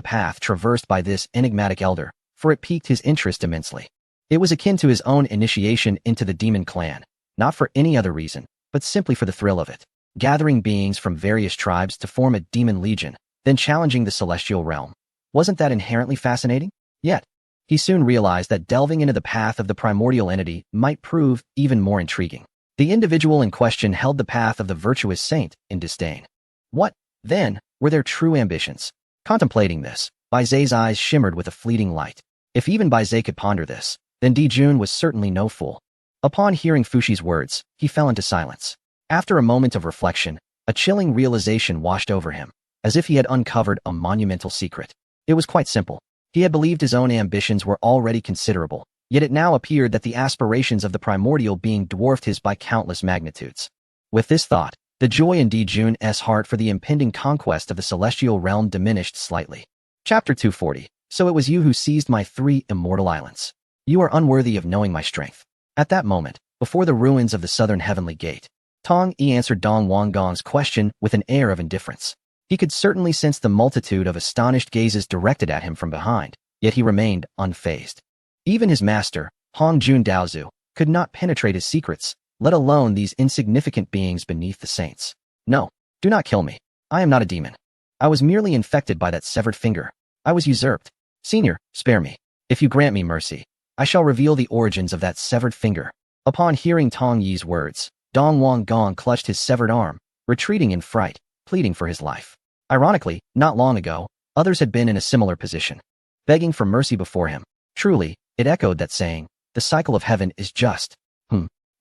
S1: path traversed by this enigmatic elder, for it piqued his interest immensely. It was akin to his own initiation into the demon clan, not for any other reason, but simply for the thrill of it. Gathering beings from various tribes to form a demon legion, then challenging the celestial realm. Wasn't that inherently fascinating? Yet, he soon realized that delving into the path of the primordial entity might prove even more intriguing. The individual in question held the path of the virtuous saint in disdain. What, then, were their true ambitions? Contemplating this, Baizé's eyes shimmered with a fleeting light. If even Baizé could ponder this, then Di Jun was certainly no fool. Upon hearing Fushi's words, he fell into silence. After a moment of reflection, a chilling realization washed over him, as if he had uncovered a monumental secret. It was quite simple. He had believed his own ambitions were already considerable, yet it now appeared that the aspirations of the primordial being dwarfed his by countless magnitudes. With this thought, the joy in Di Jun's heart for the impending conquest of the celestial realm diminished slightly. Chapter 240. So it was you who seized my 3 immortal islands. You are unworthy of knowing my strength. At that moment, before the ruins of the southern heavenly gate, Tong Yi answered Dong Wanggong's question with an air of indifference. He could certainly sense the multitude of astonished gazes directed at him from behind, yet he remained unfazed. Even his master, Hongjun Daozu, could not penetrate his secrets, let alone these insignificant beings beneath the saints. No, do not kill me. I am not a demon. I was merely infected by that severed finger. I was usurped. Senior, spare me. If you grant me mercy, I shall reveal the origins of that severed finger. Upon hearing Tong Yi's words, Dong Wanggong clutched his severed arm, retreating in fright, pleading for his life. Ironically, not long ago, others had been in a similar position, begging for mercy before him. Truly, it echoed that saying, the cycle of heaven is just.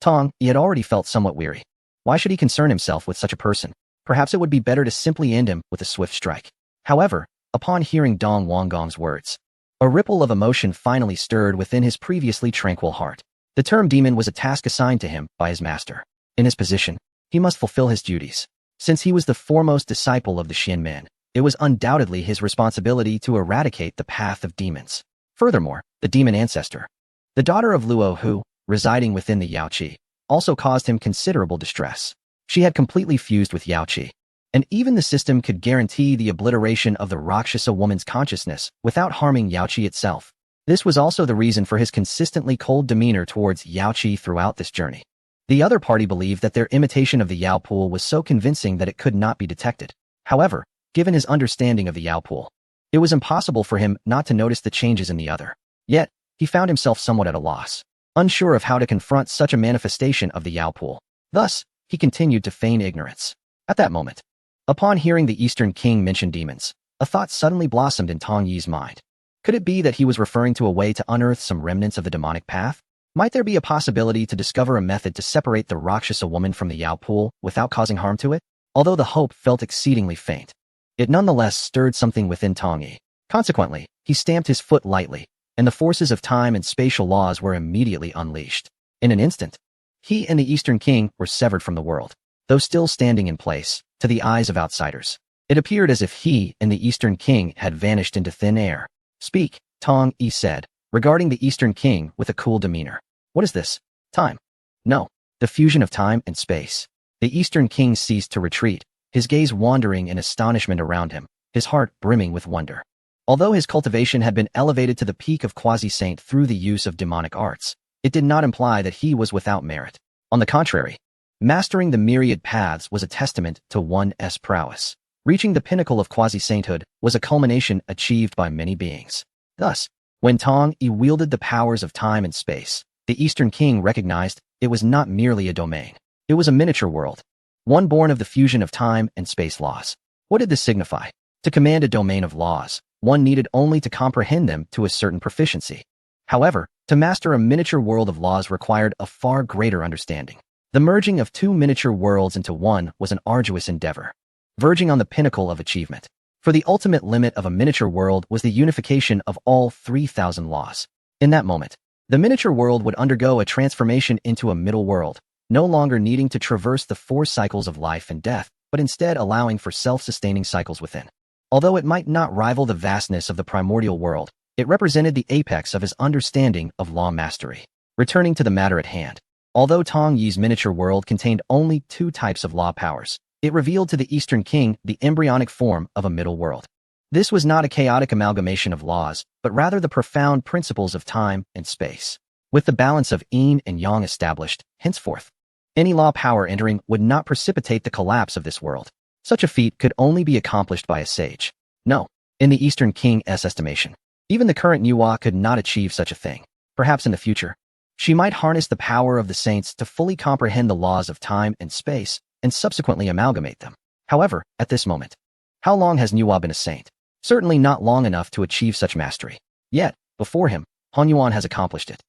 S1: Tong Yi had already felt somewhat weary. Why should he concern himself with such a person? Perhaps it would be better to simply end him with a swift strike. However, upon hearing Dong Wanggong's words, a ripple of emotion finally stirred within his previously tranquil heart. The term demon was a task assigned to him by his master. In his position, he must fulfill his duties. Since he was the foremost disciple of the Xianmen, it was undoubtedly his responsibility to eradicate the path of demons. Furthermore, the demon ancestor, the daughter of Luo who, residing within the Yaoqi, also caused him considerable distress. She had completely fused with Yaoqi, and even the system could guarantee the obliteration of the Rakshasa woman's consciousness without harming Yaoqi itself. This was also the reason for his consistently cold demeanor towards Yaoqi throughout this journey. The other party believed that their imitation of the Yao Pool was so convincing that it could not be detected. However, given his understanding of the Yao Pool, it was impossible for him not to notice the changes in the other. Yet, he found himself somewhat at a loss. unsure of how to confront such a manifestation of the Yao Pool. Thus, he continued to feign ignorance. At that moment, upon hearing the Eastern King mention demons, a thought suddenly blossomed in Tong Yi's mind. Could it be that he was referring to a way to unearth some remnants of the demonic path? Might there be a possibility to discover a method to separate the Rakshasa woman from the Yao Pool without causing harm to it? Although the hope felt exceedingly faint, it nonetheless stirred something within Tong Yi. Consequently, he stamped his foot lightly, and the forces of time and spatial laws were immediately unleashed. In an instant, he and the Eastern King were severed from the world, though still standing in place, to the eyes of outsiders. It appeared as if he and the Eastern King had vanished into thin air. Speak, Tong Yi said, regarding the Eastern King with a cool demeanor. What is this? Time? No. The fusion of time and space. The Eastern King ceased to retreat, his gaze wandering in astonishment around him, his heart brimming with wonder. Although his cultivation had been elevated to the peak of quasi-saint through the use of demonic arts, it did not imply that he was without merit. On the contrary, mastering the myriad paths was a testament to one's prowess. Reaching the pinnacle of quasi-sainthood was a culmination achieved by many beings. Thus, when Tong Yi wielded the powers of time and space, the Eastern King recognized it was not merely a domain. It was a miniature world, one born of the fusion of time and space laws. What did this signify? To command a domain of laws, one needed only to comprehend them to a certain proficiency. However, to master a miniature world of laws required a far greater understanding. The merging of two miniature worlds into one was an arduous endeavor, verging on the pinnacle of achievement. For the ultimate limit of a miniature world was the unification of all 3,000 laws. In that moment, the miniature world would undergo a transformation into a middle world, no longer needing to traverse the four cycles of life and death, but instead allowing for self-sustaining cycles within. Although it might not rival the vastness of the primordial world, it represented the apex of his understanding of law mastery. Returning to the matter at hand, although Tong Yi's miniature world contained only two types of law powers, it revealed to the Eastern King the embryonic form of a middle world. This was not a chaotic amalgamation of laws, but rather the profound principles of time and space. With the balance of yin and yang established, henceforth, any law power entering would not precipitate the collapse of this world. Such a feat could only be accomplished by a sage. No, in the Eastern King's estimation, even the current Nuwa could not achieve such a thing. Perhaps in the future, she might harness the power of the saints to fully comprehend the laws of time and space, and subsequently amalgamate them. However, at this moment, how long has Nuwa been a saint? Certainly not long enough to achieve such mastery. Yet, before him, Han Yuan has accomplished it.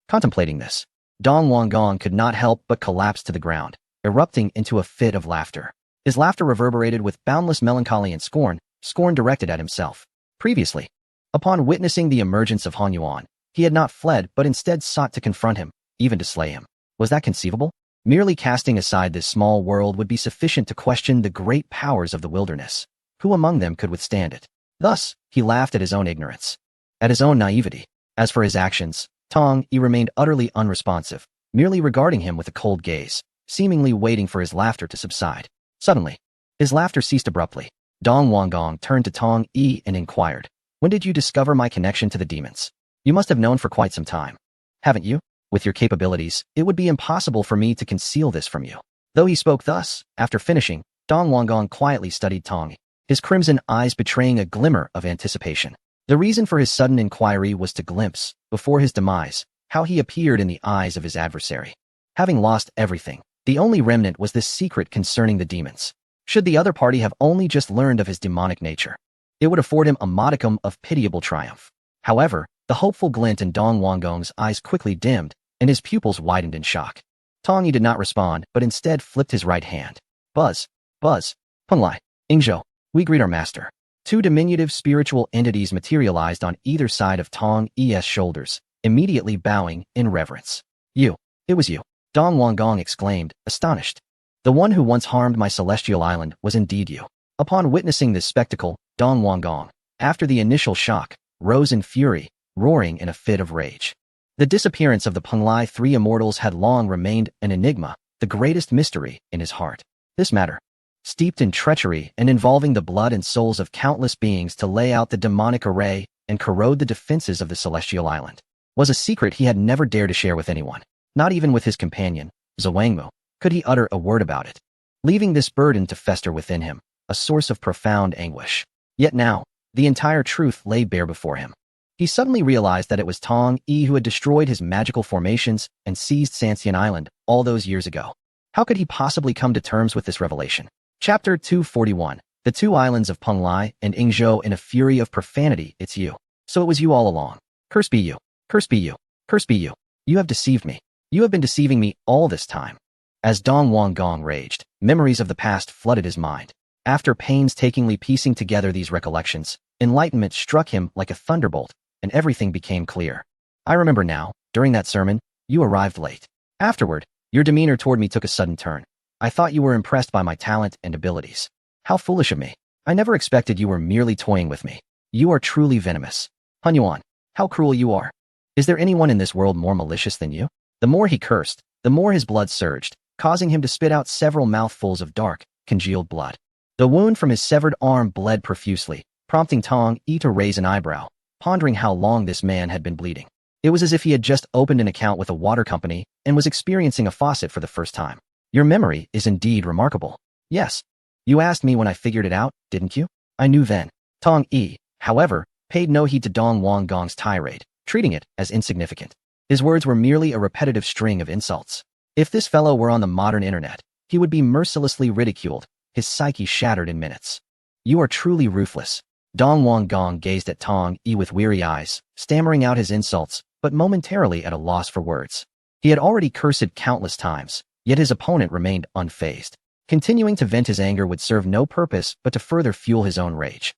S1: Contemplating this, Dong Wanggong could not help but collapse to the ground, erupting into a fit of laughter. His laughter reverberated with boundless melancholy and scorn directed at himself. Previously, upon witnessing the emergence of Han Yuan, he had not fled but instead sought to confront him, even to slay him. Was that conceivable? Merely casting aside this small world would be sufficient to question the great powers of the wilderness. Who among them could withstand it? Thus, he laughed at his own ignorance, at his own naivety. As for his actions, Tong Yi remained utterly unresponsive, merely regarding him with a cold gaze, seemingly waiting for his laughter to subside. Suddenly, his laughter ceased abruptly. Dong Wanggong turned to Tong Yi and inquired, "When did you discover my connection to the demons? You must have known for quite some time, haven't you? With your capabilities, it would be impossible for me to conceal this from you." Though he spoke thus, after finishing, Dong Wanggong quietly studied Tong Yi, his crimson eyes betraying a glimmer of anticipation. The reason for his sudden inquiry was to glimpse, before his demise, how he appeared in the eyes of his adversary. Having lost everything, the only remnant was this secret concerning the demons. Should the other party have only just learned of his demonic nature, it would afford him a modicum of pitiable triumph. However, the hopeful glint in Dong Wanggong's eyes quickly dimmed, and his pupils widened in shock. Tong Yi did not respond, but instead flipped his right hand. Buzz, Penglai, Ingzhou, we greet our master. Two diminutive spiritual entities materialized on either side of Tong Yi's shoulders, immediately bowing in reverence. It was you, Dong Wanggong exclaimed, astonished. The one who once harmed my celestial island was indeed you. Upon witnessing this spectacle, Dong Wanggong, after the initial shock, rose in fury, roaring in a fit of rage. The disappearance of the Penglai three immortals had long remained an enigma, the greatest mystery in his heart. This matter, steeped in treachery and involving the blood and souls of countless beings to lay out the demonic array and corrode the defenses of the celestial island, was a secret he had never dared to share with anyone. Not even with his companion, Zhuangmu, could he utter a word about it, leaving this burden to fester within him, a source of profound anguish. Yet now, the entire truth lay bare before him. He suddenly realized that it was Tong Yi who had destroyed his magical formations and seized Sanxian Island all those years ago. How could he possibly come to terms with this revelation? Chapter 241. The two islands of Penglai and Yingzhou in a fury of profanity. It's you. So it was you all along. Curse be you. Curse be you. Curse be you. You have deceived me. You have been deceiving me all this time. As Dong Wanggong raged, memories of the past flooded his mind. After painstakingly piecing together these recollections, enlightenment struck him like a thunderbolt, and everything became clear. I remember now, during that sermon, you arrived late. Afterward, your demeanor toward me took a sudden turn. I thought you were impressed by my talent and abilities. How foolish of me. I never expected you were merely toying with me. You are truly venomous. Hun Yuan, how cruel you are. Is there anyone in this world more malicious than you? The more he cursed, the more his blood surged, causing him to spit out several mouthfuls of dark, congealed blood. The wound from his severed arm bled profusely, prompting Tong Yi to raise an eyebrow, pondering how long this man had been bleeding. It was as if he had just opened an account with a water company and was experiencing a faucet for the first time. Your memory is indeed remarkable. Yes. You asked me when I figured it out, didn't you? I knew then. Tong Yi, however, paid no heed to Dong Wanggong's tirade, treating it as insignificant. His words were merely a repetitive string of insults. If this fellow were on the modern internet, he would be mercilessly ridiculed, his psyche shattered in minutes. You are truly ruthless. Dong Wanggong gazed at Tong Yi with weary eyes, stammering out his insults, but momentarily at a loss for words. He had already cursed countless times, yet his opponent remained unfazed. Continuing to vent his anger would serve no purpose but to further fuel his own rage.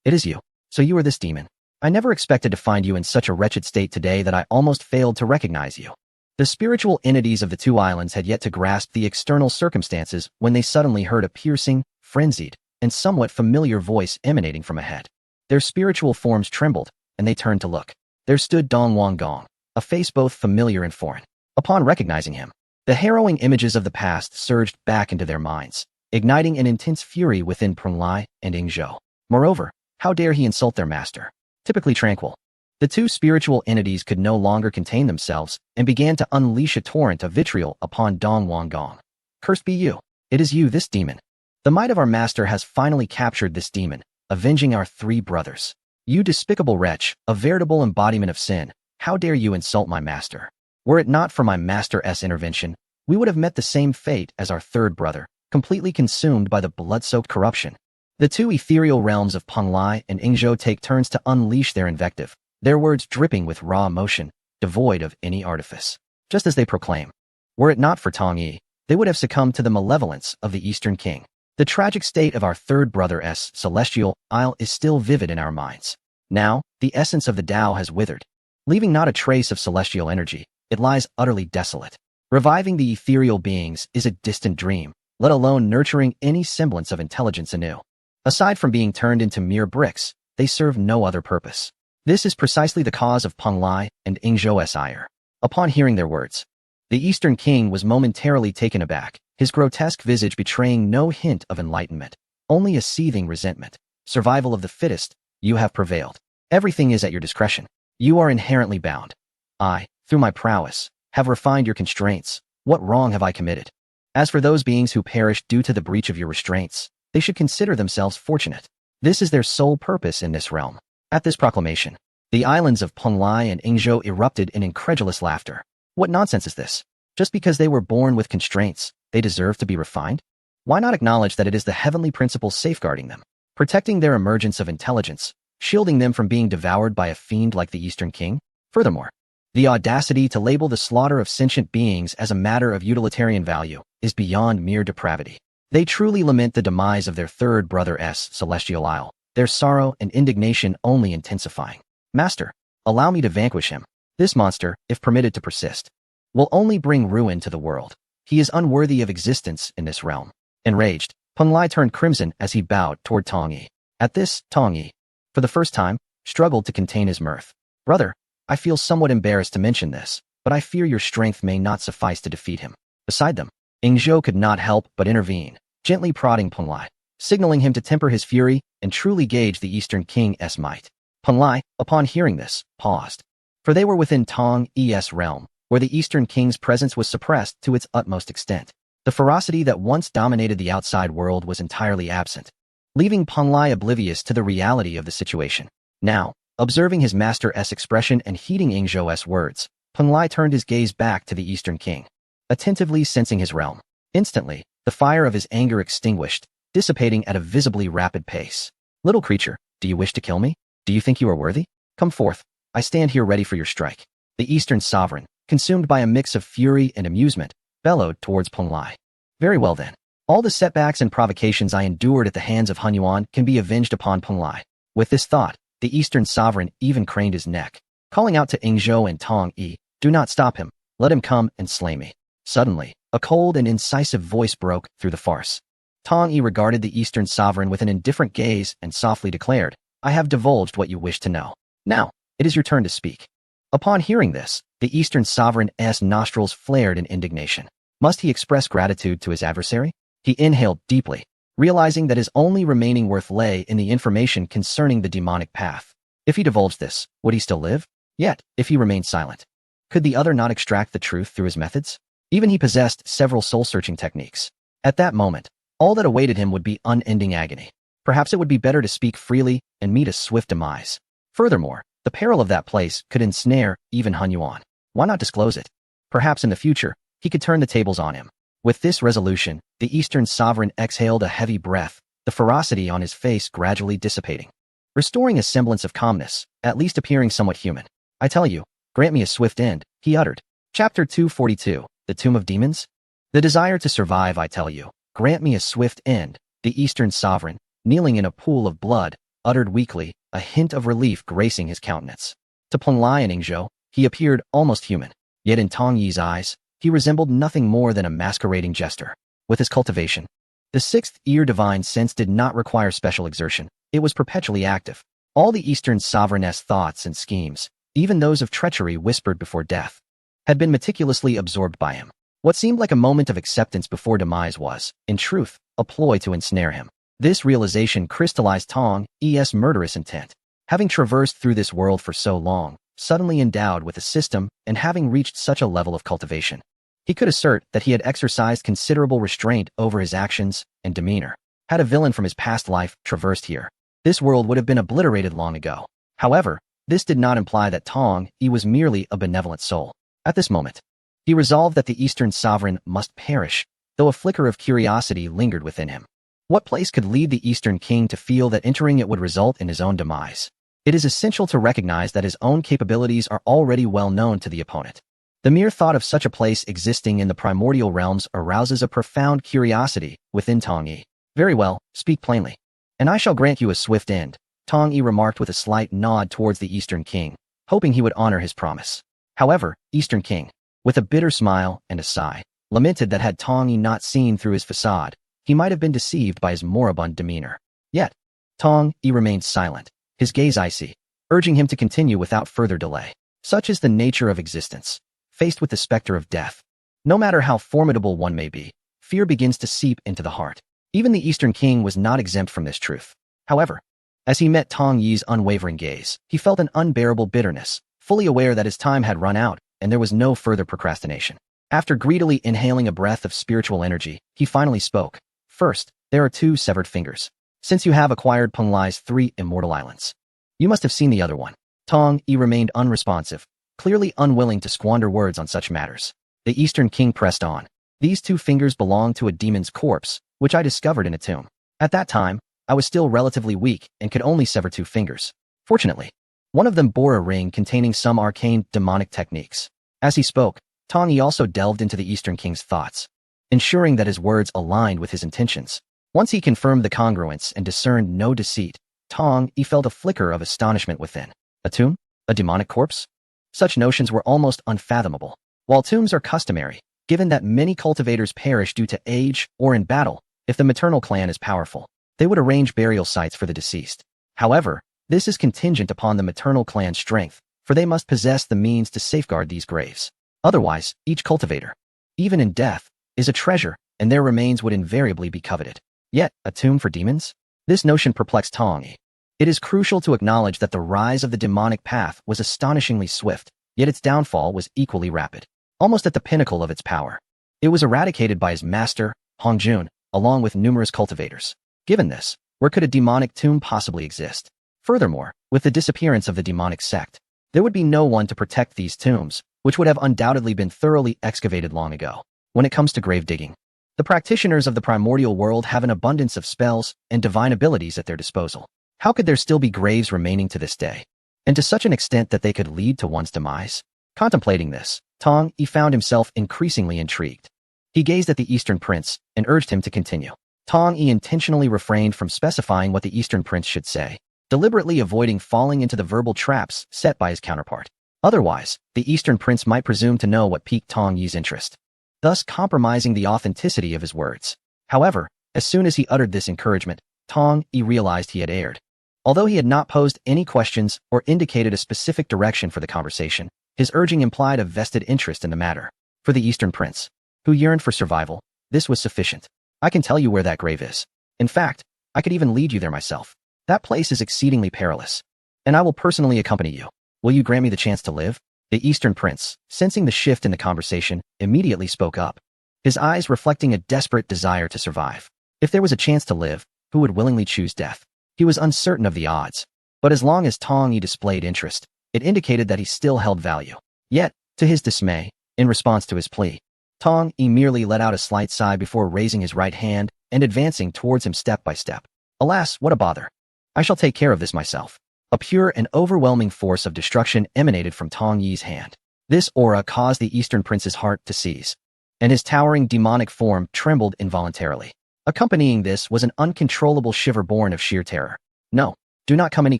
S1: It is you. So you are this demon. I never expected to find you in such a wretched state today that I almost failed to recognize you. The spiritual entities of the two islands had yet to grasp the external circumstances when they suddenly heard a piercing, frenzied, and somewhat familiar voice emanating from ahead. Their spiritual forms trembled, and they turned to look. There stood Dong Wanggong, a face both familiar and foreign. Upon recognizing him, the harrowing images of the past surged back into their minds, igniting an intense fury within Penglai and Yingzhou. Moreover, how dare he insult their master? Typically tranquil, the two spiritual entities could no longer contain themselves and began to unleash a torrent of vitriol upon Dong Wanggong. Cursed be you. It is you, this demon. The might of our master has finally captured this demon, avenging our three brothers. You despicable wretch, a veritable embodiment of sin, how dare you insult my master? Were it not for my master's intervention, we would have met the same fate as our third brother, completely consumed by the blood-soaked corruption. The two ethereal realms of Penglai and Yingzhou take turns to unleash their invective, their words dripping with raw emotion, devoid of any artifice. Just as they proclaim, were it not for Tong Yi, they would have succumbed to the malevolence of the Eastern King. The tragic state of our third brother's celestial isle is still vivid in our minds. Now, the essence of the Tao has withered. Leaving not a trace of celestial energy, it lies utterly desolate. Reviving the ethereal beings is a distant dream, let alone nurturing any semblance of intelligence anew. Aside from being turned into mere bricks, they serve no other purpose. This is precisely the cause of Penglai and Yingzhou's ire. Upon hearing their words, the Eastern King was momentarily taken aback, his grotesque visage betraying no hint of enlightenment, only a seething resentment. Survival of the fittest, you have prevailed. Everything is at your discretion. You are inherently bound. I, through my prowess, have refined your constraints. What wrong have I committed? As for those beings who perished due to the breach of your restraints, they should consider themselves fortunate. This is their sole purpose in this realm. At this proclamation, the islands of Penglai and Yingzhou erupted in incredulous laughter. What nonsense is this? Just because they were born with constraints, they deserve to be refined? Why not acknowledge that it is the heavenly principle safeguarding them, protecting their emergence of intelligence, shielding them from being devoured by a fiend like the Eastern King? Furthermore, the audacity to label the slaughter of sentient beings as a matter of utilitarian value is beyond mere depravity. They truly lament the demise of their third brother's celestial isle, their sorrow and indignation only intensifying. Master, allow me to vanquish him. This monster, if permitted to persist, will only bring ruin to the world. He is unworthy of existence in this realm. Enraged, Penglai turned crimson as he bowed toward Tong Yi. At this, Tong Yi, for the first time, struggled to contain his mirth. Brother, I feel somewhat embarrassed to mention this, but I fear your strength may not suffice to defeat him. Beside them, Yingzhou could not help but intervene, gently prodding Penglai, signaling him to temper his fury and truly gauge the Eastern King's might. Penglai, upon hearing this, paused. For they were within Tong Yi's realm, where the Eastern King's presence was suppressed to its utmost extent. The ferocity that once dominated the outside world was entirely absent, leaving Penglai oblivious to the reality of the situation. Now, Observing his master's expression and heeding Ingzhou's words, Peng Lai turned his gaze back to the Eastern King, attentively sensing his realm. Instantly, the fire of his anger extinguished, dissipating at a visibly rapid pace. Little creature, do you wish to kill me? Do you think you are worthy? Come forth. I stand here ready for your strike. The Eastern sovereign, consumed by a mix of fury and amusement, bellowed towards Peng Lai. Very well then. All the setbacks and provocations I endured at the hands of Hun Yuan can be avenged upon Peng Lai. With this thought, the Eastern sovereign even craned his neck, calling out to Ingzhou and Tong Yi, do not stop him, let him come and slay me. Suddenly, a cold and incisive voice broke through the farce. Tong Yi regarded the Eastern sovereign with an indifferent gaze and softly declared, I have divulged what you wish to know. Now, it is your turn to speak. Upon hearing this, the Eastern sovereign's nostrils flared in indignation. Must he express gratitude to his adversary? He inhaled deeply, realizing that his only remaining worth lay in the information concerning the demonic path. If he divulged this, would he still live? Yet, if he remained silent, could the other not extract the truth through his methods? Even he possessed several soul-searching techniques. At that moment, all that awaited him would be unending agony. Perhaps it would be better to speak freely and meet a swift demise. Furthermore, the peril of that place could ensnare even Hun Yuan. Why not disclose it? Perhaps in the future, he could turn the tables on him. With this resolution, the Eastern sovereign exhaled a heavy breath, the ferocity on his face gradually dissipating, restoring a semblance of calmness, at least appearing somewhat human. I tell you, grant me a swift end, he uttered. Chapter 242, The Tomb of Demons? The desire to survive, I tell you, grant me a swift end, the Eastern sovereign, kneeling in a pool of blood, uttered weakly, a hint of relief gracing his countenance. To Peng Lai and Ingzhou, he appeared almost human, yet in Tong Yi's eyes, he resembled nothing more than a masquerading jester. With his cultivation, the sixth ear divine sense did not require special exertion. It was perpetually active. All the Eastern sovereign's thoughts and schemes, even those of treachery whispered before death, had been meticulously absorbed by him. What seemed like a moment of acceptance before demise was, in truth, a ploy to ensnare him. This realization crystallized Tong Yi's murderous intent. Having traversed through this world for so long, suddenly endowed with a system, and having reached such a level of cultivation, he could assert that he had exercised considerable restraint over his actions and demeanor. Had a villain from his past life traversed here, this world would have been obliterated long ago. However, this did not imply that Tong Yi was merely a benevolent soul. At this moment, he resolved that the Eastern sovereign must perish, though a flicker of curiosity lingered within him. What place could lead the Eastern King to feel that entering it would result in his own demise? It is essential to recognize that his own capabilities are already well known to the opponent. The mere thought of such a place existing in the primordial realms arouses a profound curiosity within Tong Yi. Very well, speak plainly, and I shall grant you a swift end, Tong Yi remarked with a slight nod towards the Eastern King, hoping he would honor his promise. However, Eastern King, with a bitter smile and a sigh, lamented that had Tong Yi not seen through his facade, he might have been deceived by his moribund demeanor. Yet, Tong Yi remained silent, his gaze icy, urging him to continue without further delay. Such is the nature of existence. Faced with the specter of death, no matter how formidable one may be, fear begins to seep into the heart. Even the Eastern King was not exempt from this truth. However, as he met Tong Yi's unwavering gaze, he felt an unbearable bitterness, fully aware that his time had run out and there was no further procrastination. After greedily inhaling a breath of spiritual energy, he finally spoke. First, there are 2 severed fingers. Since you have acquired Peng Lai's 3 immortal islands, you must have seen the other one. Tong Yi remained unresponsive, clearly unwilling to squander words on such matters. The Eastern King pressed on. These 2 fingers belong to a demon's corpse, which I discovered in a tomb. At that time, I was still relatively weak and could only sever 2 fingers. Fortunately, one of them bore a ring containing some arcane demonic techniques. As he spoke, Tong Yi also delved into the Eastern King's thoughts, ensuring that his words aligned with his intentions. Once he confirmed the congruence and discerned no deceit, Tong Yi felt a flicker of astonishment within. A tomb? A demonic corpse? Such notions were almost unfathomable. While tombs are customary, given that many cultivators perish due to age or in battle, if the maternal clan is powerful, they would arrange burial sites for the deceased. However, this is contingent upon the maternal clan's strength, for they must possess the means to safeguard these graves. Otherwise, each cultivator, even in death, is a treasure, and their remains would invariably be coveted. Yet, a tomb for demons? This notion perplexed Tong Yi. It is crucial to acknowledge that the rise of the demonic path was astonishingly swift, yet its downfall was equally rapid. Almost at the pinnacle of its power, it was eradicated by his master, Hong Jun, along with numerous cultivators. Given this, where could a demonic tomb possibly exist? Furthermore, with the disappearance of the demonic sect, there would be no one to protect these tombs, which would have undoubtedly been thoroughly excavated long ago. When it comes to grave digging, the practitioners of the primordial world have an abundance of spells and divine abilities at their disposal. How could there still be graves remaining to this day? And to such an extent that they could lead to one's demise? Contemplating this, Tong Yi found himself increasingly intrigued. He gazed at the Eastern Prince and urged him to continue. Tong Yi intentionally refrained from specifying what the Eastern Prince should say, deliberately avoiding falling into the verbal traps set by his counterpart. Otherwise, the Eastern Prince might presume to know what piqued Tong Yi's interest, thus compromising the authenticity of his words. However, as soon as he uttered this encouragement, Tong Yi realized he had erred. Although he had not posed any questions or indicated a specific direction for the conversation, his urging implied a vested interest in the matter. For the Eastern Prince, who yearned for survival, this was sufficient. I can tell you where that grave is. In fact, I could even lead you there myself. That place is exceedingly perilous, and I will personally accompany you. Will you grant me the chance to live? The Eastern Prince, sensing the shift in the conversation, immediately spoke up, his eyes reflecting a desperate desire to survive. If there was a chance to live, who would willingly choose death? He was uncertain of the odds, but as long as Tong Yi displayed interest, it indicated that he still held value. Yet, to his dismay, in response to his plea, Tong Yi merely let out a slight sigh before raising his right hand and advancing towards him step by step. Alas, what a bother. I shall take care of this myself. A pure and overwhelming force of destruction emanated from Tong Yi's hand. This aura caused the Eastern Prince's heart to seize, and his towering demonic form trembled involuntarily. Accompanying this was an uncontrollable shiver born of sheer terror. No, do not come any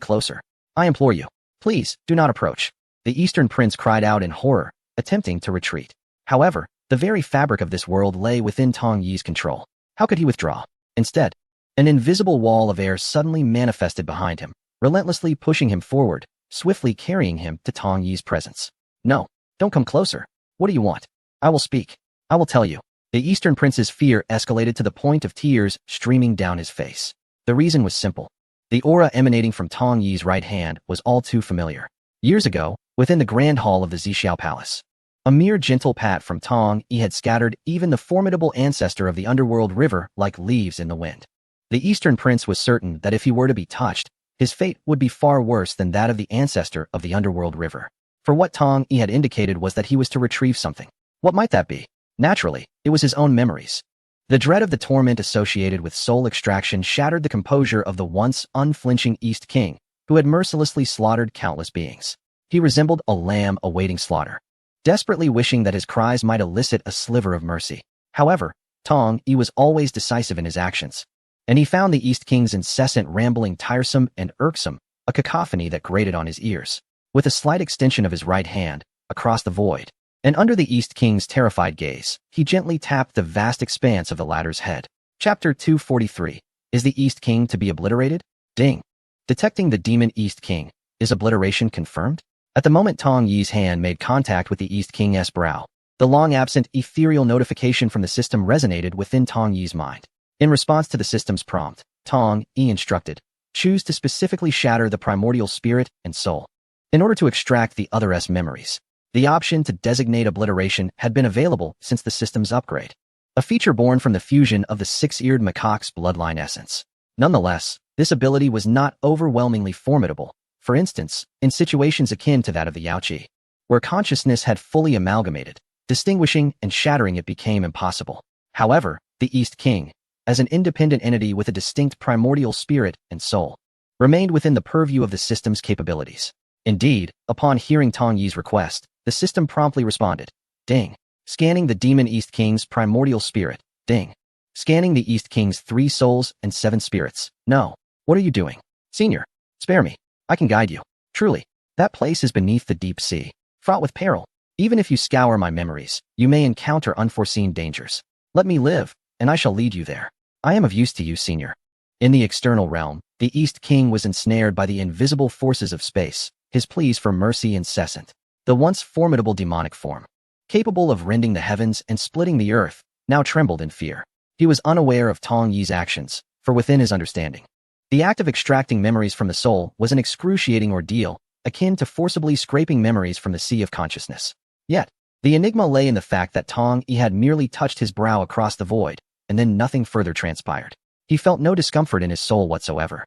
S1: closer. I implore you. Please, do not approach. The Eastern Prince cried out in horror, attempting to retreat. However, the very fabric of this world lay within Tong Yi's control. How could he withdraw? Instead, an invisible wall of air suddenly manifested behind him, relentlessly pushing him forward, swiftly carrying him to Tong Yi's presence. No, don't come closer. What do you want? I will speak. I will tell you. The Eastern Prince's fear escalated to the point of tears streaming down his face. The reason was simple. The aura emanating from Tong Yi's right hand was all too familiar. Years ago, within the Grand Hall of the Zixiao Palace, a mere gentle pat from Tong Yi had scattered even the formidable ancestor of the underworld river like leaves in the wind. The Eastern Prince was certain that if he were to be touched, his fate would be far worse than that of the ancestor of the underworld river. For what Tong Yi had indicated was that he was to retrieve something. What might that be? Naturally, it was his own memories. The dread of the torment associated with soul extraction shattered the composure of the once unflinching East King, who had mercilessly slaughtered countless beings. He resembled a lamb awaiting slaughter, desperately wishing that his cries might elicit a sliver of mercy. However, Tong Yi was always decisive in his actions, and he found the East King's incessant rambling tiresome and irksome, a cacophony that grated on his ears. With a slight extension of his right hand, across the void, and under the East King's terrified gaze, he gently tapped the vast expanse of the latter's head. Chapter 243. Is the East King to be obliterated? Ding. Detecting the demon East King. Is obliteration confirmed? At the moment Tong Yi's hand made contact with the East King's brow, the long-absent ethereal notification from the system resonated within Tong Yi's mind. In response to the system's prompt, Tong Yi instructed, choose to specifically shatter the primordial spirit and soul. In order to extract the other's memories, the option to designate obliteration had been available since the system's upgrade, a feature born from the fusion of the six-eared macaque's bloodline essence. Nonetheless, this ability was not overwhelmingly formidable. For instance, in situations akin to that of the Yaoqi, where consciousness had fully amalgamated, distinguishing and shattering it became impossible. However, the East King, as an independent entity with a distinct primordial spirit and soul, remained within the purview of the system's capabilities. Indeed, upon hearing Tong Yi's request, the system promptly responded, ding. Scanning the demon East King's primordial spirit, ding. Scanning the East King's 3 souls and 7 spirits. No. What are you doing? Senior, spare me. I can guide you. Truly, that place is beneath the deep sea, fraught with peril. Even if you scour my memories, you may encounter unforeseen dangers. Let me live, and I shall lead you there. I am of use to you, Senior. In the external realm, the East King was ensnared by the invisible forces of space, his pleas for mercy incessant. The once formidable demonic form, capable of rending the heavens and splitting the earth, now trembled in fear. He was unaware of Tong Yi's actions, for within his understanding, the act of extracting memories from the soul was an excruciating ordeal, akin to forcibly scraping memories from the sea of consciousness. Yet, the enigma lay in the fact that Tong Yi had merely touched his brow across the void, and then nothing further transpired. He felt no discomfort in his soul whatsoever.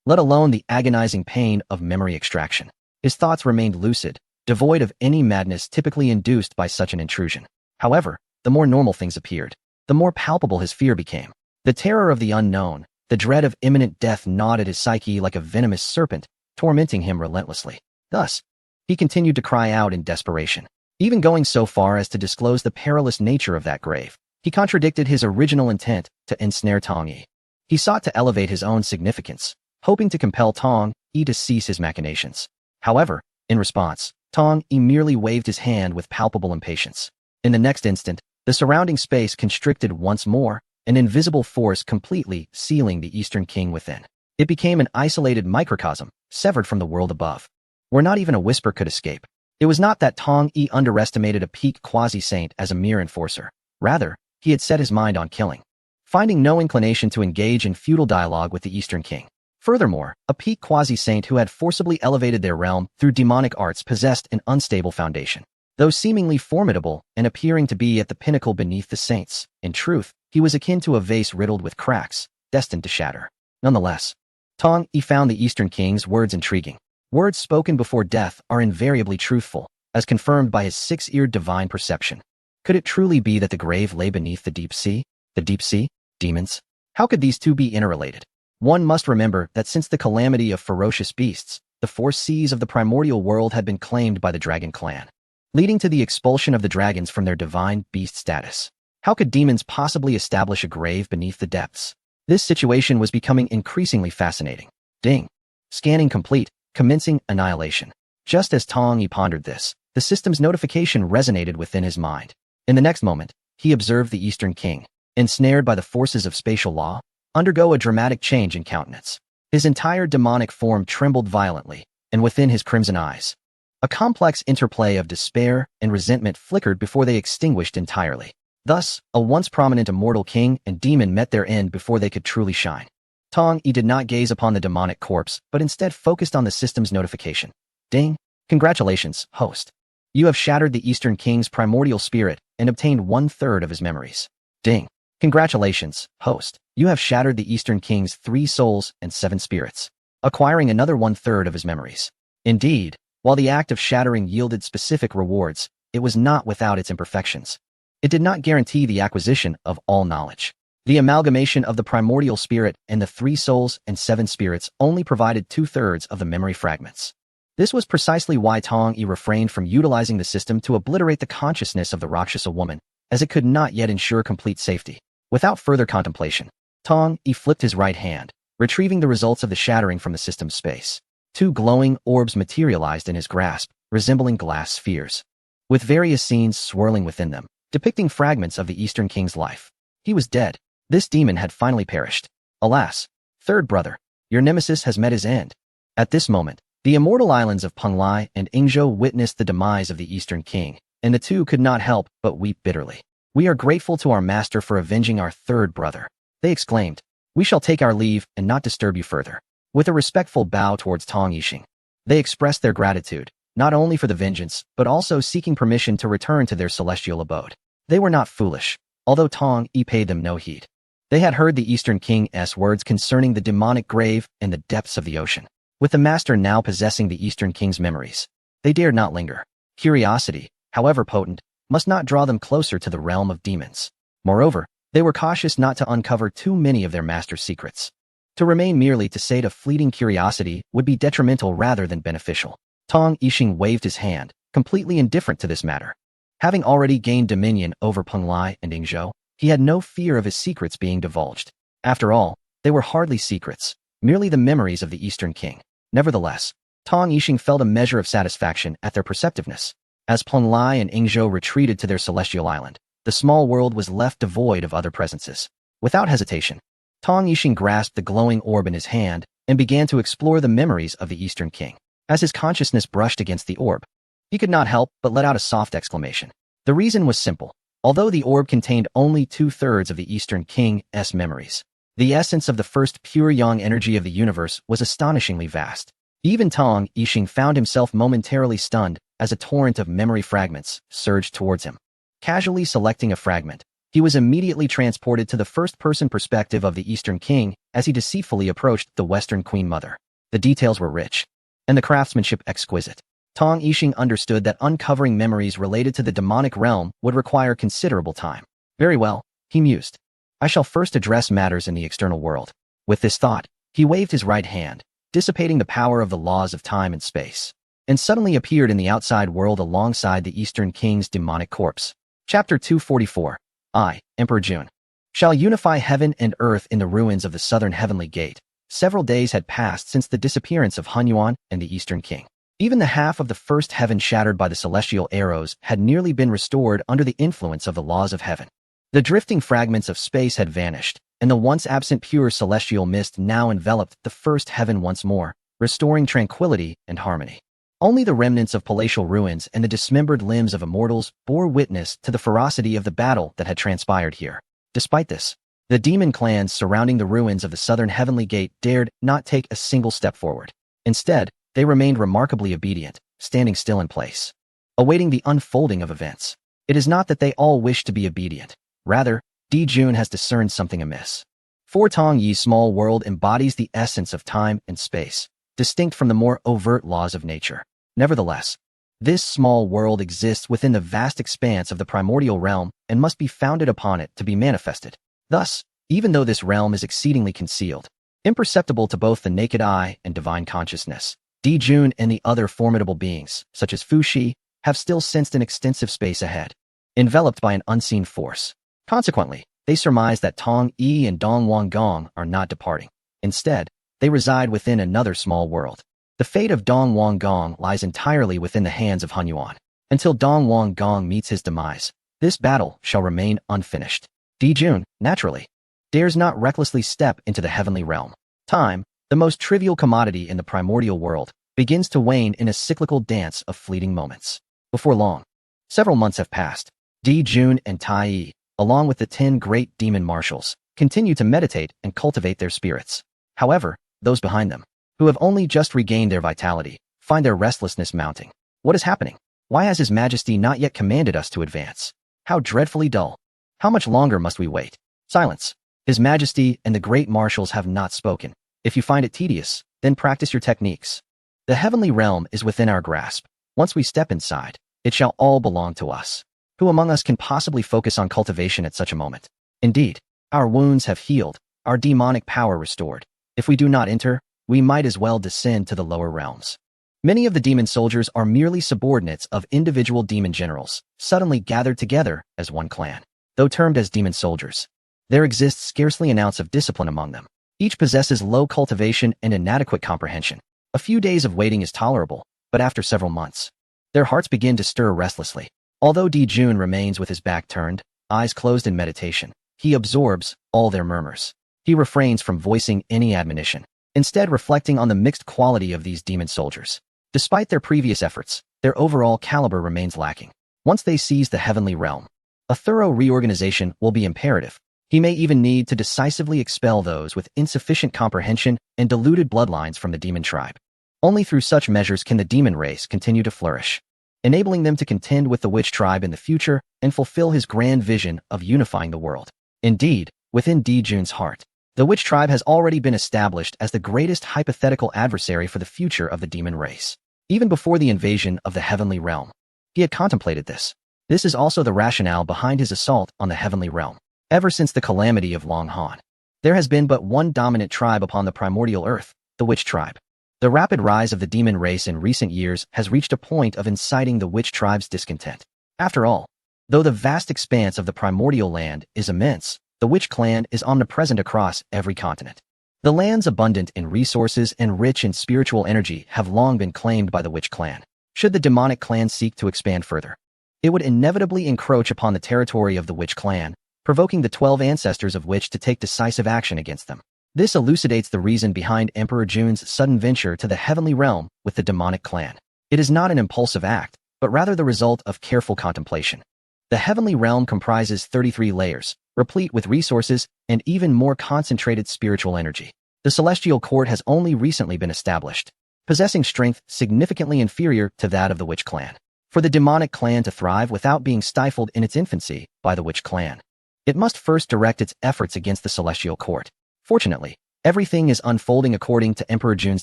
S1: let alone the agonizing pain of memory extraction. His thoughts remained lucid, devoid of any madness typically induced by such an intrusion. However, the more normal things appeared, the more palpable his fear became. The terror of the unknown, the dread of imminent death gnawed at his psyche like a venomous serpent, tormenting him relentlessly. Thus, he continued to cry out in desperation, even going so far as to disclose the perilous nature of that grave. He contradicted his original intent to ensnare Tong Yi. He sought to elevate his own significance, hoping to compel Tong Yi to cease his machinations. However, in response, Tong Yi merely waved his hand with palpable impatience. In the next instant, the surrounding space constricted once more, an invisible force completely sealing the Eastern King within. It became an isolated microcosm, severed from the world above, where not even a whisper could escape. It was not that Tong Yi underestimated a peak quasi-saint as a mere enforcer. Rather, he had set his mind on killing, finding no inclination to engage in futile dialogue with the Eastern King. Furthermore, a peak quasi-saint who had forcibly elevated their realm through demonic arts possessed an unstable foundation. Though seemingly formidable and appearing to be at the pinnacle beneath the saints, in truth, he was akin to a vase riddled with cracks, destined to shatter. Nonetheless, Tong Yi found the Eastern King's words intriguing. Words spoken before death are invariably truthful, as confirmed by his six-eared divine perception. Could it truly be that the grave lay beneath the deep sea? The deep sea? Demons? How could these two be interrelated? One must remember that since the calamity of ferocious beasts, the four seas of the primordial world had been claimed by the Dragon Clan, leading to the expulsion of the dragons from their divine beast status. How could demons possibly establish a grave beneath the depths? This situation was becoming increasingly fascinating. Ding. Scanning complete, commencing annihilation. Just as Tong Yi pondered this, the system's notification resonated within his mind. In the next moment, he observed the Eastern King, ensnared by the forces of spatial law, undergo a dramatic change in countenance. His entire demonic form trembled violently, and within his crimson eyes, a complex interplay of despair and resentment flickered before they extinguished entirely. Thus, a once prominent immortal king and demon met their end before they could truly shine. Tong Yi did not gaze upon the demonic corpse, but instead focused on the system's notification. Ding! Congratulations, host. You have shattered the Eastern King's primordial spirit and obtained 1/3 of his memories. Ding! Congratulations, host. You have shattered the Eastern King's 3 souls and 7 spirits, acquiring another 1/3 of his memories. Indeed, while the act of shattering yielded specific rewards, it was not without its imperfections. It did not guarantee the acquisition of all knowledge. The amalgamation of the primordial spirit and the 3 souls and 7 spirits only provided 2/3 of the memory fragments. This was precisely why Tong Yi refrained from utilizing the system to obliterate the consciousness of the Rakshasa woman, as it could not yet ensure complete safety. Without further contemplation, Tong Yi flipped his right hand, retrieving the results of the shattering from the system's space. 2 glowing orbs materialized in his grasp, resembling glass spheres, with various scenes swirling within them, depicting fragments of the Eastern King's life. He was dead. This demon had finally perished. Alas, third brother, your nemesis has met his end. At this moment, the immortal islands of Penglai and Yingzhou witnessed the demise of the Eastern King, and the two could not help but weep bitterly. We are grateful to our master for avenging our third brother, they exclaimed. We shall take our leave and not disturb you further. With a respectful bow towards Tong Yixing, they expressed their gratitude, not only for the vengeance, but also seeking permission to return to their celestial abode. They were not foolish, although Tong Yi paid them no heed. They had heard the Eastern King's words concerning the demonic grave and the depths of the ocean. With the master now possessing the Eastern King's memories, they dared not linger. Curiosity, however potent, must not draw them closer to the realm of demons. Moreover, they were cautious not to uncover too many of their master's secrets. To remain merely to sate a fleeting curiosity would be detrimental rather than beneficial. Tong Yixing waved his hand, completely indifferent to this matter. Having already gained dominion over Penglai and Yingzhou, he had no fear of his secrets being divulged. After all, they were hardly secrets, merely the memories of the Eastern King. Nevertheless, Tong Yixing felt a measure of satisfaction at their perceptiveness. As Penglai and Yingzhou retreated to their celestial island, the small world was left devoid of other presences. Without hesitation, Tong Yixing grasped the glowing orb in his hand and began to explore the memories of the Eastern King. As his consciousness brushed against the orb, he could not help but let out a soft exclamation. The reason was simple. Although the orb contained only 2/3 of the Eastern King's memories, the essence of the first pure yang energy of the universe was astonishingly vast. Even Tong Yixing found himself momentarily stunned as a torrent of memory fragments surged towards him. Casually selecting a fragment, he He was immediately transported to the first-person perspective of the Eastern King as he deceitfully approached the Western Queen Mother. The details were rich, and the craftsmanship exquisite. Tong Yixing understood that uncovering memories related to the demonic realm would require considerable time. Very well, he mused. I shall first address matters in the external world. With this thought, he waved his right hand, dissipating the power of the laws of time and space, and suddenly appeared in the outside world alongside the Eastern King's demonic corpse. Chapter 244. I, Emperor Jun, shall unify heaven and earth in the ruins of the southern heavenly gate. Several days had passed since the disappearance of Hunyuan and the Eastern King. Even the half of the first heaven shattered by the celestial arrows had nearly been restored under the influence of the laws of heaven. The drifting fragments of space had vanished, and the once absent pure celestial mist now enveloped the first heaven once more, restoring tranquility and harmony. Only the remnants of palatial ruins and the dismembered limbs of immortals bore witness to the ferocity of the battle that had transpired here. Despite this, the demon clans surrounding the ruins of the southern heavenly gate dared not take a single step forward. Instead, they remained remarkably obedient, standing still in place, awaiting the unfolding of events. It is not that they all wish to be obedient. Rather, Di Jun has discerned something amiss. For Tong Yi's small world embodies the essence of time and space, distinct from the more overt laws of nature. Nevertheless, this small world exists within the vast expanse of the primordial realm and must be founded upon it to be manifested. Thus, even though this realm is exceedingly concealed, imperceptible to both the naked eye and divine consciousness, Di Jun and the other formidable beings, such as Fu Shi, have still sensed an extensive space ahead, enveloped by an unseen force. Consequently, they surmise that Tong Yi and Dong Wang Gong are not departing. Instead, they reside within another small world. The fate of Dong Wang Gong lies entirely within the hands of Hunyuan. Until Dong Wang Gong meets his demise, this battle shall remain unfinished. Di Jun, naturally, dares not recklessly step into the heavenly realm. Time, the most trivial commodity in the primordial world, begins to wane in a cyclical dance of fleeting moments. Before long, several months have passed. Di Jun and Tai Yi, along with the 10 great demon marshals, continue to meditate and cultivate their spirits. However, those behind them, who have only just regained their vitality, find their restlessness mounting. What is happening? Why has His Majesty not yet commanded us to advance? How dreadfully dull. How much longer must we wait? Silence. His Majesty and the great marshals have not spoken. If you find it tedious, then practice your techniques. The heavenly realm is within our grasp. Once we step inside, it shall all belong to us. Who among us can possibly focus on cultivation at such a moment? Indeed, our wounds have healed, our demonic power restored. If we do not enter, we might as well descend to the lower realms. Many of the demon soldiers are merely subordinates of individual demon generals, suddenly gathered together as one clan. Though termed as demon soldiers, there exists scarcely an ounce of discipline among them. Each possesses low cultivation and inadequate comprehension. A few days of waiting is tolerable, but after several months, their hearts begin to stir restlessly. Although Di Jun remains with his back turned, eyes closed in meditation, he absorbs all their murmurs. He refrains from voicing any admonition, instead reflecting on the mixed quality of these demon soldiers. Despite their previous efforts, their overall caliber remains lacking. Once they seize the heavenly realm, a thorough reorganization will be imperative. He may even need to decisively expel those with insufficient comprehension and diluted bloodlines from the demon tribe. Only through such measures can the demon race continue to flourish, enabling them to contend with the witch tribe in the future and fulfill his grand vision of unifying the world. Indeed, within Di Jun's heart, the witch tribe has already been established as the greatest hypothetical adversary for the future of the demon race. Even before the invasion of the heavenly realm, he had contemplated this. This is also the rationale behind his assault on the heavenly realm. Ever since the calamity of Long Han, there has been but one dominant tribe upon the primordial earth, the witch tribe. The rapid rise of the demon race in recent years has reached a point of inciting the witch tribe's discontent. After all, though the vast expanse of the primordial land is immense, the witch clan is omnipresent across every continent. The lands abundant in resources and rich in spiritual energy have long been claimed by the witch clan. Should the demonic clan seek to expand further, it would inevitably encroach upon the territory of the witch clan, provoking the 12 ancestors of which to take decisive action against them. This elucidates the reason behind Emperor Jun's sudden venture to the heavenly realm with the demonic clan. It is not an impulsive act, but rather the result of careful contemplation. The heavenly realm comprises 33 layers, replete with resources and even more concentrated spiritual energy. The celestial court has only recently been established, possessing strength significantly inferior to that of the witch clan. For the demonic clan to thrive without being stifled in its infancy by the witch clan, it must first direct its efforts against the celestial court. Fortunately, everything is unfolding according to Emperor Jun's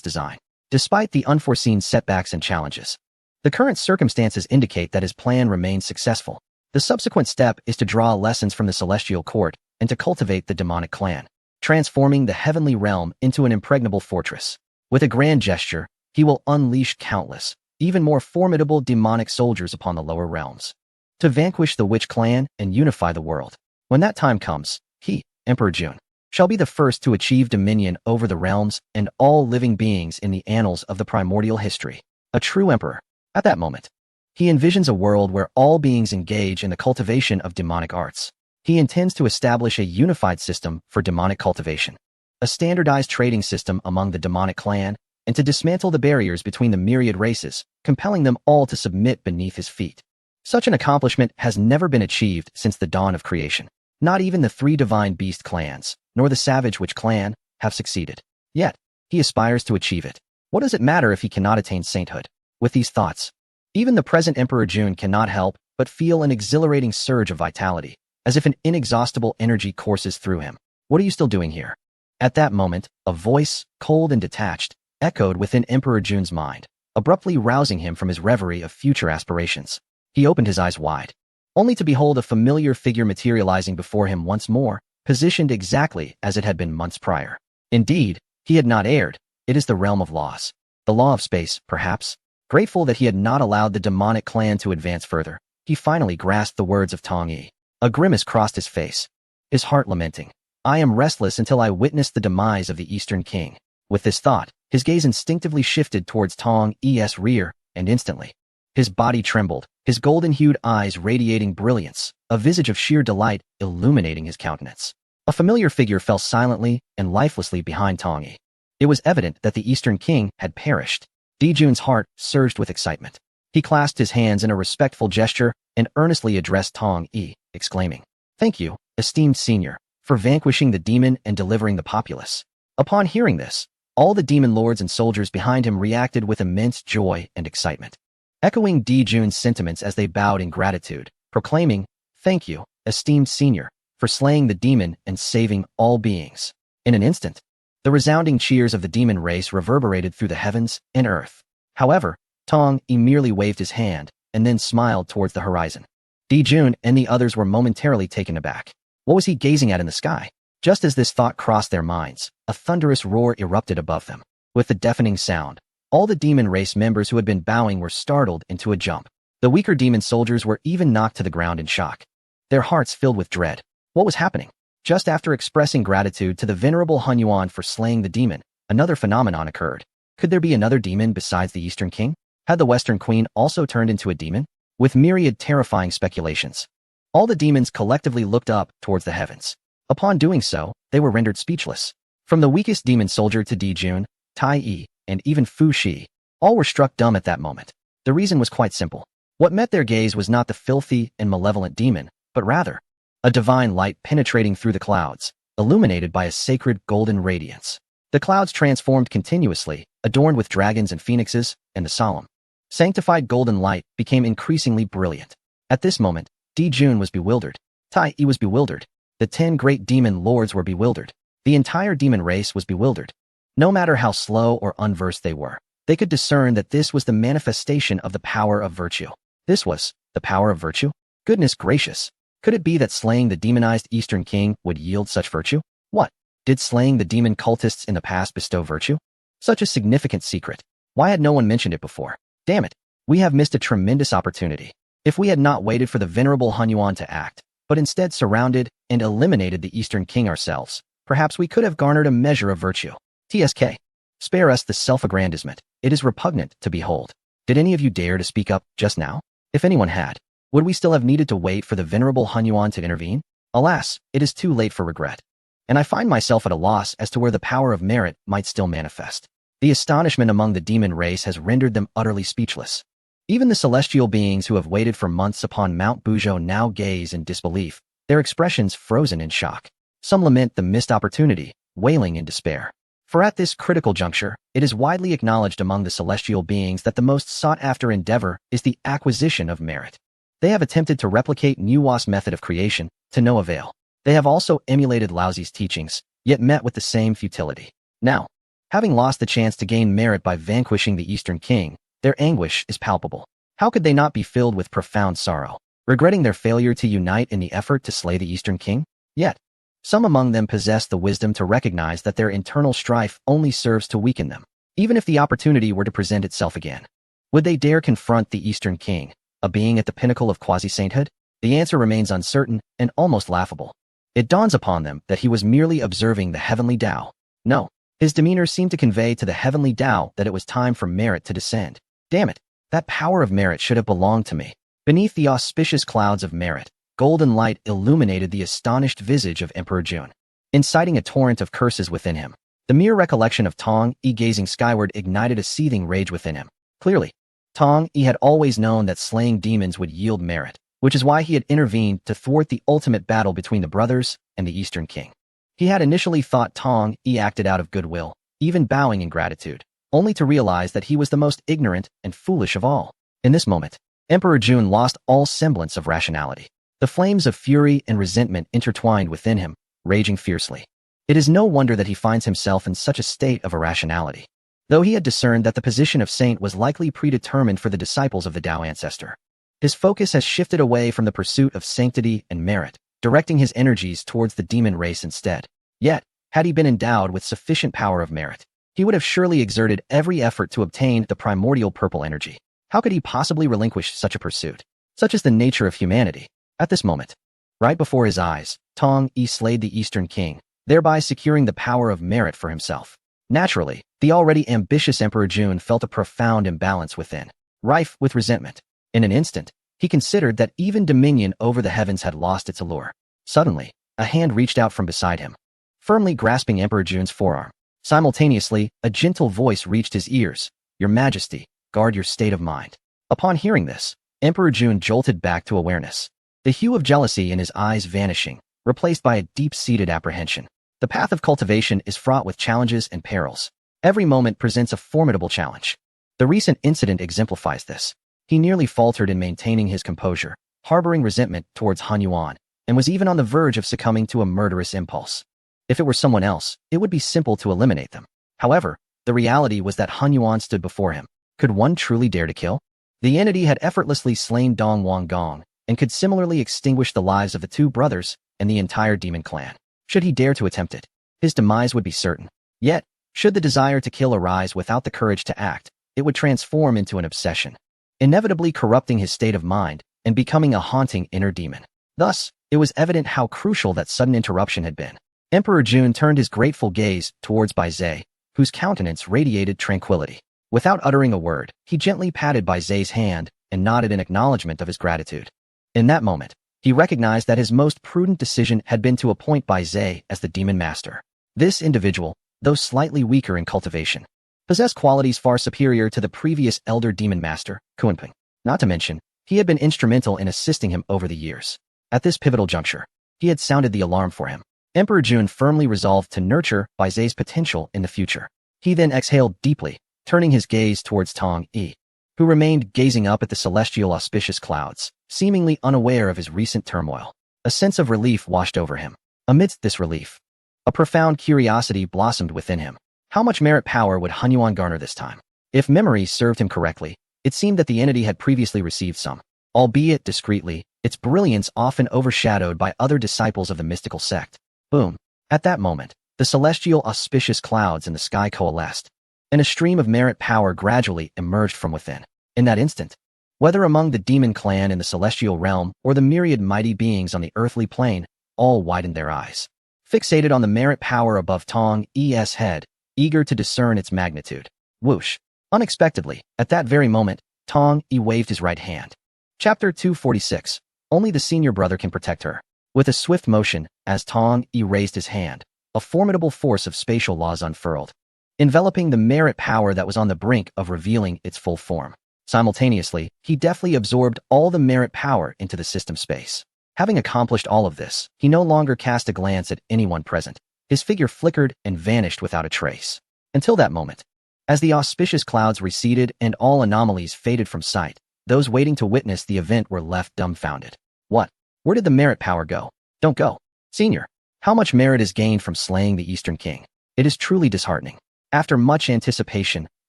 S1: design, despite the unforeseen setbacks and challenges. The current circumstances indicate that his plan remains successful. The subsequent step is to draw lessons from the celestial court and to cultivate the demonic clan, transforming the heavenly realm into an impregnable fortress. With a grand gesture, he will unleash countless, even more formidable demonic soldiers upon the lower realms, to vanquish the witch clan and unify the world. When that time comes, he, Emperor Jun, shall be the first to achieve dominion over the realms and all living beings in the annals of the primordial history. A true emperor. At that moment, he envisions a world where all beings engage in the cultivation of demonic arts. He intends to establish a unified system for demonic cultivation, a standardized trading system among the demonic clan, and to dismantle the barriers between the myriad races, compelling them all to submit beneath his feet. Such an accomplishment has never been achieved since the dawn of creation. Not even the three divine beast clans, nor the savage witch clan, have succeeded. Yet, he aspires to achieve it. What does it matter if he cannot attain sainthood? With these thoughts, even the present Emperor Jun cannot help but feel an exhilarating surge of vitality, as if an inexhaustible energy courses through him. What are you still doing here? At that moment, a voice, cold and detached, echoed within Emperor Jun's mind, abruptly rousing him from his reverie of future aspirations. He opened his eyes wide, only to behold a familiar figure materializing before him once more, positioned exactly as it had been months prior. Indeed, he had not erred. It is the realm of laws. The law of space, perhaps. Grateful that he had not allowed the demonic clan to advance further, he finally grasped the words of Tong Yi. A grimace crossed his face, his heart lamenting. I am restless until I witness the demise of the Eastern King. With this thought, his gaze instinctively shifted towards Tong Yi's rear, and instantly, his body trembled, his golden-hued eyes radiating brilliance, a visage of sheer delight illuminating his countenance. A familiar figure fell silently and lifelessly behind Tong Yi. It was evident that the Eastern King had perished. Di Jun's heart surged with excitement. He clasped his hands in a respectful gesture and earnestly addressed Tong Yi, exclaiming, "Thank you, esteemed senior, for vanquishing the demon and delivering the populace." Upon hearing this, all the demon lords and soldiers behind him reacted with immense joy and excitement, echoing Di Jun's sentiments as they bowed in gratitude, proclaiming, "Thank you, esteemed senior, for slaying the demon and saving all beings." In an instant, the resounding cheers of the demon race reverberated through the heavens and earth. However, Tong Yi merely waved his hand and then smiled towards the horizon. Di Jun and the others were momentarily taken aback. What was he gazing at in the sky? Just as this thought crossed their minds, a thunderous roar erupted above them. With the deafening sound, all the demon race members who had been bowing were startled into a jump. The weaker demon soldiers were even knocked to the ground in shock, their hearts filled with dread. What was happening? Just after expressing gratitude to the venerable Hun Yuan for slaying the demon, another phenomenon occurred. Could there be another demon besides the Eastern King? Had the Western Queen also turned into a demon? With myriad terrifying speculations, all the demons collectively looked up towards the heavens. Upon doing so, they were rendered speechless. From the weakest demon soldier to Di Jun, Tai Yi, and even Fu Shi, all were struck dumb at that moment. The reason was quite simple. What met their gaze was not the filthy and malevolent demon, but rather, a divine light penetrating through the clouds, illuminated by a sacred golden radiance. The clouds transformed continuously, adorned with dragons and phoenixes, and the solemn, sanctified golden light became increasingly brilliant. At this moment, Di Jun was bewildered. Tai Yi was bewildered. The 10 great demon lords were bewildered. The entire demon race was bewildered. No matter how slow or unversed they were, they could discern that this was the manifestation of the power of virtue. This was the power of virtue? Goodness gracious! Could it be that slaying the demonized Eastern King would yield such virtue? What? Did slaying the demon cultists in the past bestow virtue? Such a significant secret. Why had no one mentioned it before? Damn it, we have missed a tremendous opportunity. If we had not waited for the venerable Hun Yuan to act, but instead surrounded and eliminated the Eastern King ourselves, perhaps we could have garnered a measure of virtue. TSK. Spare us the self-aggrandizement. It is repugnant to behold. Did any of you dare to speak up just now? If anyone had, would we still have needed to wait for the venerable Hun Yuan to intervene? Alas, it is too late for regret. And I find myself at a loss as to where the power of merit might still manifest. The astonishment among the demon race has rendered them utterly speechless. Even the celestial beings who have waited for months upon Mount Buzhou now gaze in disbelief, their expressions frozen in shock. Some lament the missed opportunity, wailing in despair. For at this critical juncture, it is widely acknowledged among the celestial beings that the most sought-after endeavor is the acquisition of merit. They have attempted to replicate Nuwa's method of creation, to no avail. They have also emulated Laozi's teachings, yet met with the same futility. Now, having lost the chance to gain merit by vanquishing the Eastern King, their anguish is palpable. How could they not be filled with profound sorrow, regretting their failure to unite in the effort to slay the Eastern King? Yet, some among them possess the wisdom to recognize that their internal strife only serves to weaken them. Even if the opportunity were to present itself again, would they dare confront the Eastern King, a being at the pinnacle of quasi-sainthood? The answer remains uncertain and almost laughable. It dawns upon them that he was merely observing the heavenly Tao. No, his demeanor seemed to convey to the heavenly Tao that it was time for merit to descend. Damn it, that power of merit should have belonged to me. Beneath the auspicious clouds of merit, golden light illuminated the astonished visage of Emperor Jun, inciting a torrent of curses within him. The mere recollection of Tong Yi gazing skyward ignited a seething rage within him. Clearly, Tong Yi had always known that slaying demons would yield merit, which is why he had intervened to thwart the ultimate battle between the brothers and the Eastern King. He had initially thought Tong Yi acted out of goodwill, even bowing in gratitude, only to realize that he was the most ignorant and foolish of all. In this moment, Emperor Jun lost all semblance of rationality. The flames of fury and resentment intertwined within him, raging fiercely. It is no wonder that he finds himself in such a state of irrationality. Though he had discerned that the position of saint was likely predetermined for the disciples of the Tao ancestor, his focus has shifted away from the pursuit of sanctity and merit, directing his energies towards the demon race instead. Yet, had he been endowed with sufficient power of merit, he would have surely exerted every effort to obtain the primordial purple energy. How could he possibly relinquish such a pursuit? Such is the nature of humanity. At this moment, right before his eyes, Tong Yi slayed the Eastern King, thereby securing the power of merit for himself. Naturally, the already ambitious Emperor Jun felt a profound imbalance within, rife with resentment. In an instant, he considered that even dominion over the heavens had lost its allure. Suddenly, a hand reached out from beside him, firmly grasping Emperor Jun's forearm. Simultaneously, a gentle voice reached his ears. "Your Majesty, guard your state of mind." Upon hearing this, Emperor Jun jolted back to awareness, the hue of jealousy in his eyes vanishing, replaced by a deep-seated apprehension. The path of cultivation is fraught with challenges and perils. Every moment presents a formidable challenge. The recent incident exemplifies this. He nearly faltered in maintaining his composure, harboring resentment towards Han Yuan, and was even on the verge of succumbing to a murderous impulse. If it were someone else, it would be simple to eliminate them. However, the reality was that Han Yuan stood before him. Could one truly dare to kill? The entity had effortlessly slain Dong Wang Gong, and could similarly extinguish the lives of the two brothers and the entire demon clan. Should he dare to attempt it, his demise would be certain. Yet, should the desire to kill arise without the courage to act, it would transform into an obsession, inevitably corrupting his state of mind and becoming a haunting inner demon. Thus, it was evident how crucial that sudden interruption had been. Emperor Jun turned his grateful gaze towards Bai Zai, whose countenance radiated tranquility. Without uttering a word, he gently patted Bai Zai's hand and nodded in acknowledgement of his gratitude. In that moment, he recognized that his most prudent decision had been to appoint Bai Zai as the demon master. This individual, though slightly weaker in cultivation, possessed qualities far superior to the previous elder demon master, Kunping. Not to mention, he had been instrumental in assisting him over the years. At this pivotal juncture, he had sounded the alarm for him. Emperor Jun firmly resolved to nurture Bai Zai's potential in the future. He then exhaled deeply, turning his gaze towards Tong Yi, who remained gazing up at the celestial auspicious clouds, seemingly unaware of his recent turmoil. A sense of relief washed over him. Amidst this relief, a profound curiosity blossomed within him. How much merit power would Han Yuan garner this time? If memory served him correctly, it seemed that the entity had previously received some, albeit discreetly, its brilliance often overshadowed by other disciples of the mystical sect. Boom. At that moment, the celestial auspicious clouds in the sky coalesced, and a stream of merit power gradually emerged from within. In that instant, whether among the demon clan in the celestial realm or the myriad mighty beings on the earthly plane, all widened their eyes, fixated on the merit power above Tong Yi's head, eager to discern its magnitude. Whoosh. Unexpectedly, at that very moment, Tong Yi waved his right hand. Chapter 246. Only the senior brother can protect her. With a swift motion, as Tong Yi raised his hand, a formidable force of spatial laws unfurled, enveloping the merit power that was on the brink of revealing its full form. Simultaneously, he deftly absorbed all the merit power into the system space. Having accomplished all of this, he no longer cast a glance at anyone present. His figure flickered and vanished without a trace. Until that moment, as the auspicious clouds receded and all anomalies faded from sight, those waiting to witness the event were left dumbfounded. What? Where did the merit power go? Don't go. Senior, how much merit is gained from slaying the Eastern King? It is truly disheartening. After much anticipation,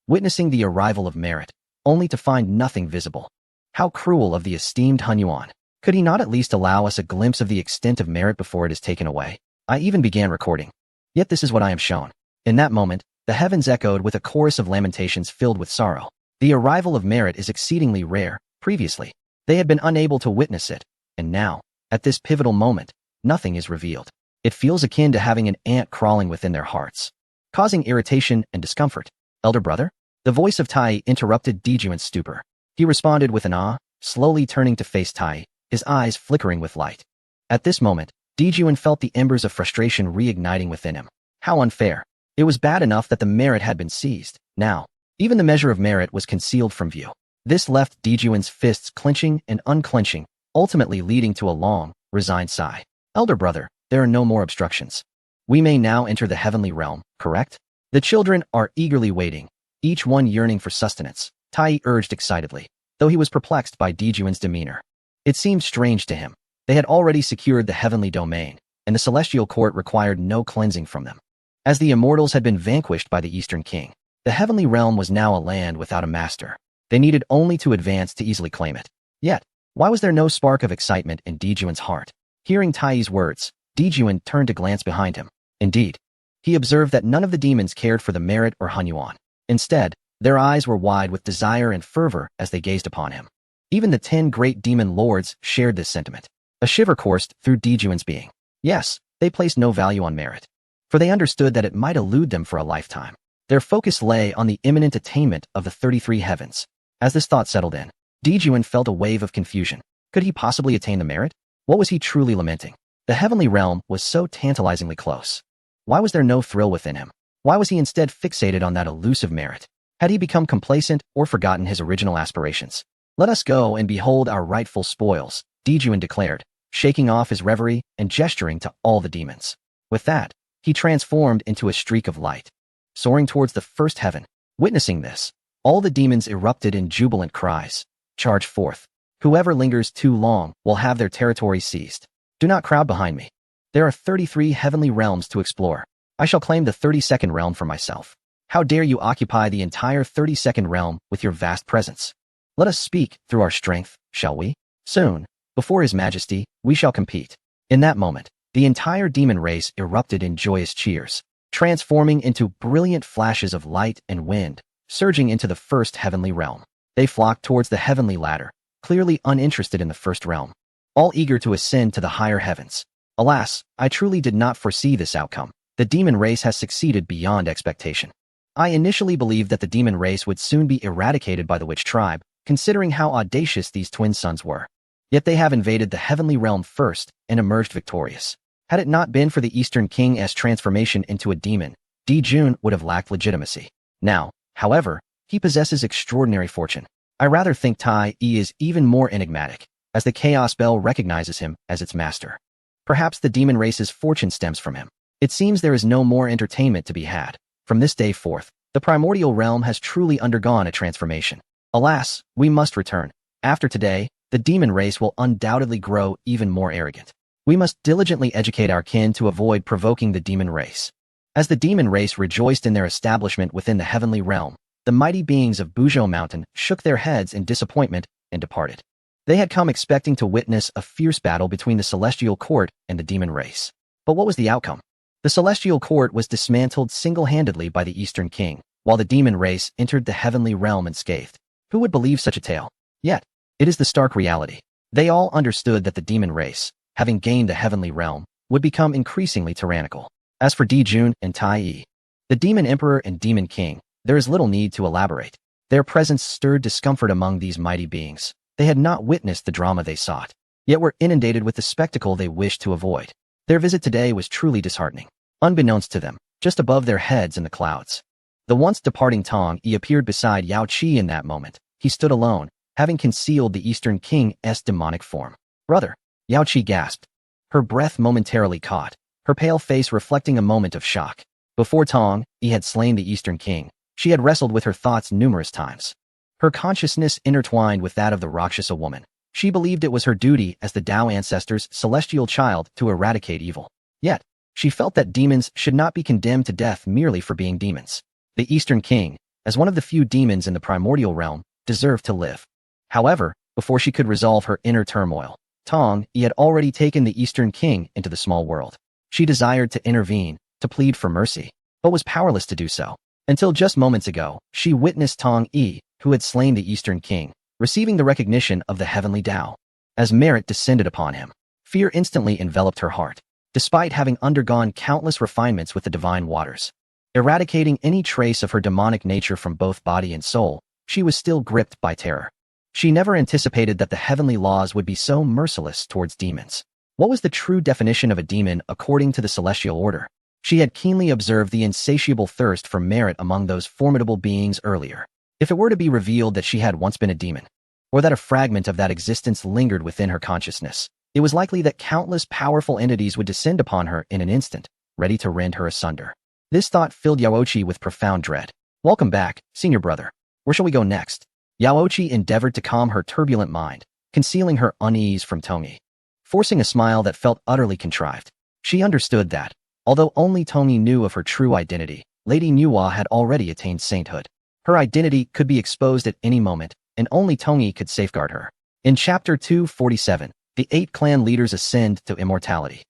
S1: witnessing the arrival of merit, only to find nothing visible. How cruel of the esteemed Hun Yuan. Could he not at least allow us a glimpse of the extent of merit before it is taken away? I even began recording. Yet this is what I am shown. In that moment, the heavens echoed with a chorus of lamentations filled with sorrow. The arrival of merit is exceedingly rare. Previously, they had been unable to witness it, and now, at this pivotal moment, nothing is revealed. It feels akin to having an ant crawling within their hearts, causing irritation and discomfort. Elder brother? The voice of Tai interrupted Dijuan's stupor. He responded with an ah, slowly turning to face Tai, his eyes flickering with light. At this moment, Dijuan felt the embers of frustration reigniting within him. How unfair. It was bad enough that the merit had been seized. Now, even the measure of merit was concealed from view. This left Dijuan's fists clenching and unclenching, ultimately leading to a long, resigned sigh. Elder brother, there are no more obstructions. We may now enter the heavenly realm, correct? The children are eagerly waiting, each one yearning for sustenance, Tai urged excitedly, though he was perplexed by Dijuan's demeanor. It seemed strange to him. They had already secured the heavenly domain, and the celestial court required no cleansing from them. As the immortals had been vanquished by the Eastern King, the heavenly realm was now a land without a master. They needed only to advance to easily claim it. Yet, why was there no spark of excitement in Dijuan's heart? Hearing Tai's words, Dijuan turned to glance behind him. Indeed, he observed that none of the demons cared for the merit or Hun Yuan. Instead, their eyes were wide with desire and fervor as they gazed upon him. Even the 10 great demon lords shared this sentiment. A shiver coursed through Dijuan's being. Yes, they placed no value on merit, for they understood that it might elude them for a lifetime. Their focus lay on the imminent attainment of the 33 heavens. As this thought settled in, Dijuan felt a wave of confusion. Could he possibly attain the merit? What was he truly lamenting? The heavenly realm was so tantalizingly close. Why was there no thrill within him? Why was he instead fixated on that elusive merit? Had he become complacent or forgotten his original aspirations? Let us go and behold our rightful spoils, Dijuan declared, shaking off his reverie and gesturing to all the demons. With that, he transformed into a streak of light, soaring towards the first heaven. Witnessing this, all the demons erupted in jubilant cries. Charge forth. Whoever lingers too long will have their territory seized. Do not crowd behind me. There are 33 heavenly realms to explore. I shall claim the 32nd realm for myself. How dare you occupy the entire 32nd realm with your vast presence? Let us speak through our strength, shall we? Soon, before His Majesty, we shall compete. In that moment, the entire demon race erupted in joyous cheers, transforming into brilliant flashes of light and wind, surging into the first heavenly realm. They flocked towards the heavenly ladder, clearly uninterested in the first realm, all eager to ascend to the higher heavens. Alas, I truly did not foresee this outcome. The demon race has succeeded beyond expectation. I initially believed that the demon race would soon be eradicated by the witch tribe, considering how audacious these twin sons were. Yet they have invaded the heavenly realm first and emerged victorious. Had it not been for the Eastern King's transformation into a demon, Dijuan would have lacked legitimacy. Now, however, he possesses extraordinary fortune. I rather think Tai is even more enigmatic, as the Chaos Bell recognizes him as its master. Perhaps the demon race's fortune stems from him. It seems there is no more entertainment to be had. From this day forth, the primordial realm has truly undergone a transformation. Alas, we must return. After today, the demon race will undoubtedly grow even more arrogant. We must diligently educate our kin to avoid provoking the demon race. As the demon race rejoiced in their establishment within the heavenly realm, the mighty beings of Buzhou Mountain shook their heads in disappointment and departed. They had come expecting to witness a fierce battle between the celestial court and the demon race. But what was the outcome? The celestial court was dismantled single-handedly by the Eastern King, while the demon race entered the heavenly realm unscathed. Who would believe such a tale? Yet, it is the stark reality. They all understood that the demon race, having gained the heavenly realm, would become increasingly tyrannical. As for Dijuan and Tai, the demon emperor and demon king, there is little need to elaborate. Their presence stirred discomfort among these mighty beings. They had not witnessed the drama they sought, yet were inundated with the spectacle they wished to avoid. Their visit today was truly disheartening. Unbeknownst to them, just above their heads in the clouds, the once departing Tong Yi appeared beside Yao Qi in that moment. He stood alone, having concealed the Eastern King's demonic form. Brother, Yao Qi gasped. Her breath momentarily caught, her pale face reflecting a moment of shock. Before Tong Yi had slain the Eastern King, she had wrestled with her thoughts numerous times. Her consciousness intertwined with that of the Rakshasa woman. She believed it was her duty as the Tao ancestors' celestial child to eradicate evil. Yet, she felt that demons should not be condemned to death merely for being demons. The Eastern King, as one of the few demons in the primordial realm, deserved to live. However, before she could resolve her inner turmoil, Tong Yi had already taken the Eastern King into the small world. She desired to intervene, to plead for mercy, but was powerless to do so. Until just moments ago, she witnessed Tong Yi, who had slain the Eastern King, receiving the recognition of the heavenly Tao. As merit descended upon him, fear instantly enveloped her heart. Despite having undergone countless refinements with the divine waters, eradicating any trace of her demonic nature from both body and soul, she was still gripped by terror. She never anticipated that the heavenly laws would be so merciless towards demons. What was the true definition of a demon according to the celestial order? She had keenly observed the insatiable thirst for merit among those formidable beings earlier. If it were to be revealed that she had once been a demon, or that a fragment of that existence lingered within her consciousness, it was likely that countless powerful entities would descend upon her in an instant, ready to rend her asunder. This thought filled Yaoqi with profound dread. Welcome back, senior brother. Where shall we go next? Yaoqi endeavored to calm her turbulent mind, concealing her unease from Tong Yi. Forcing a smile that felt utterly contrived, she understood that, although only Tong Yi knew of her true identity, Lady Nuwa had already attained sainthood. Her identity could be exposed at any moment, and only Tong Yi could safeguard her. In Chapter 247, the 8 clan leaders ascend to immortality.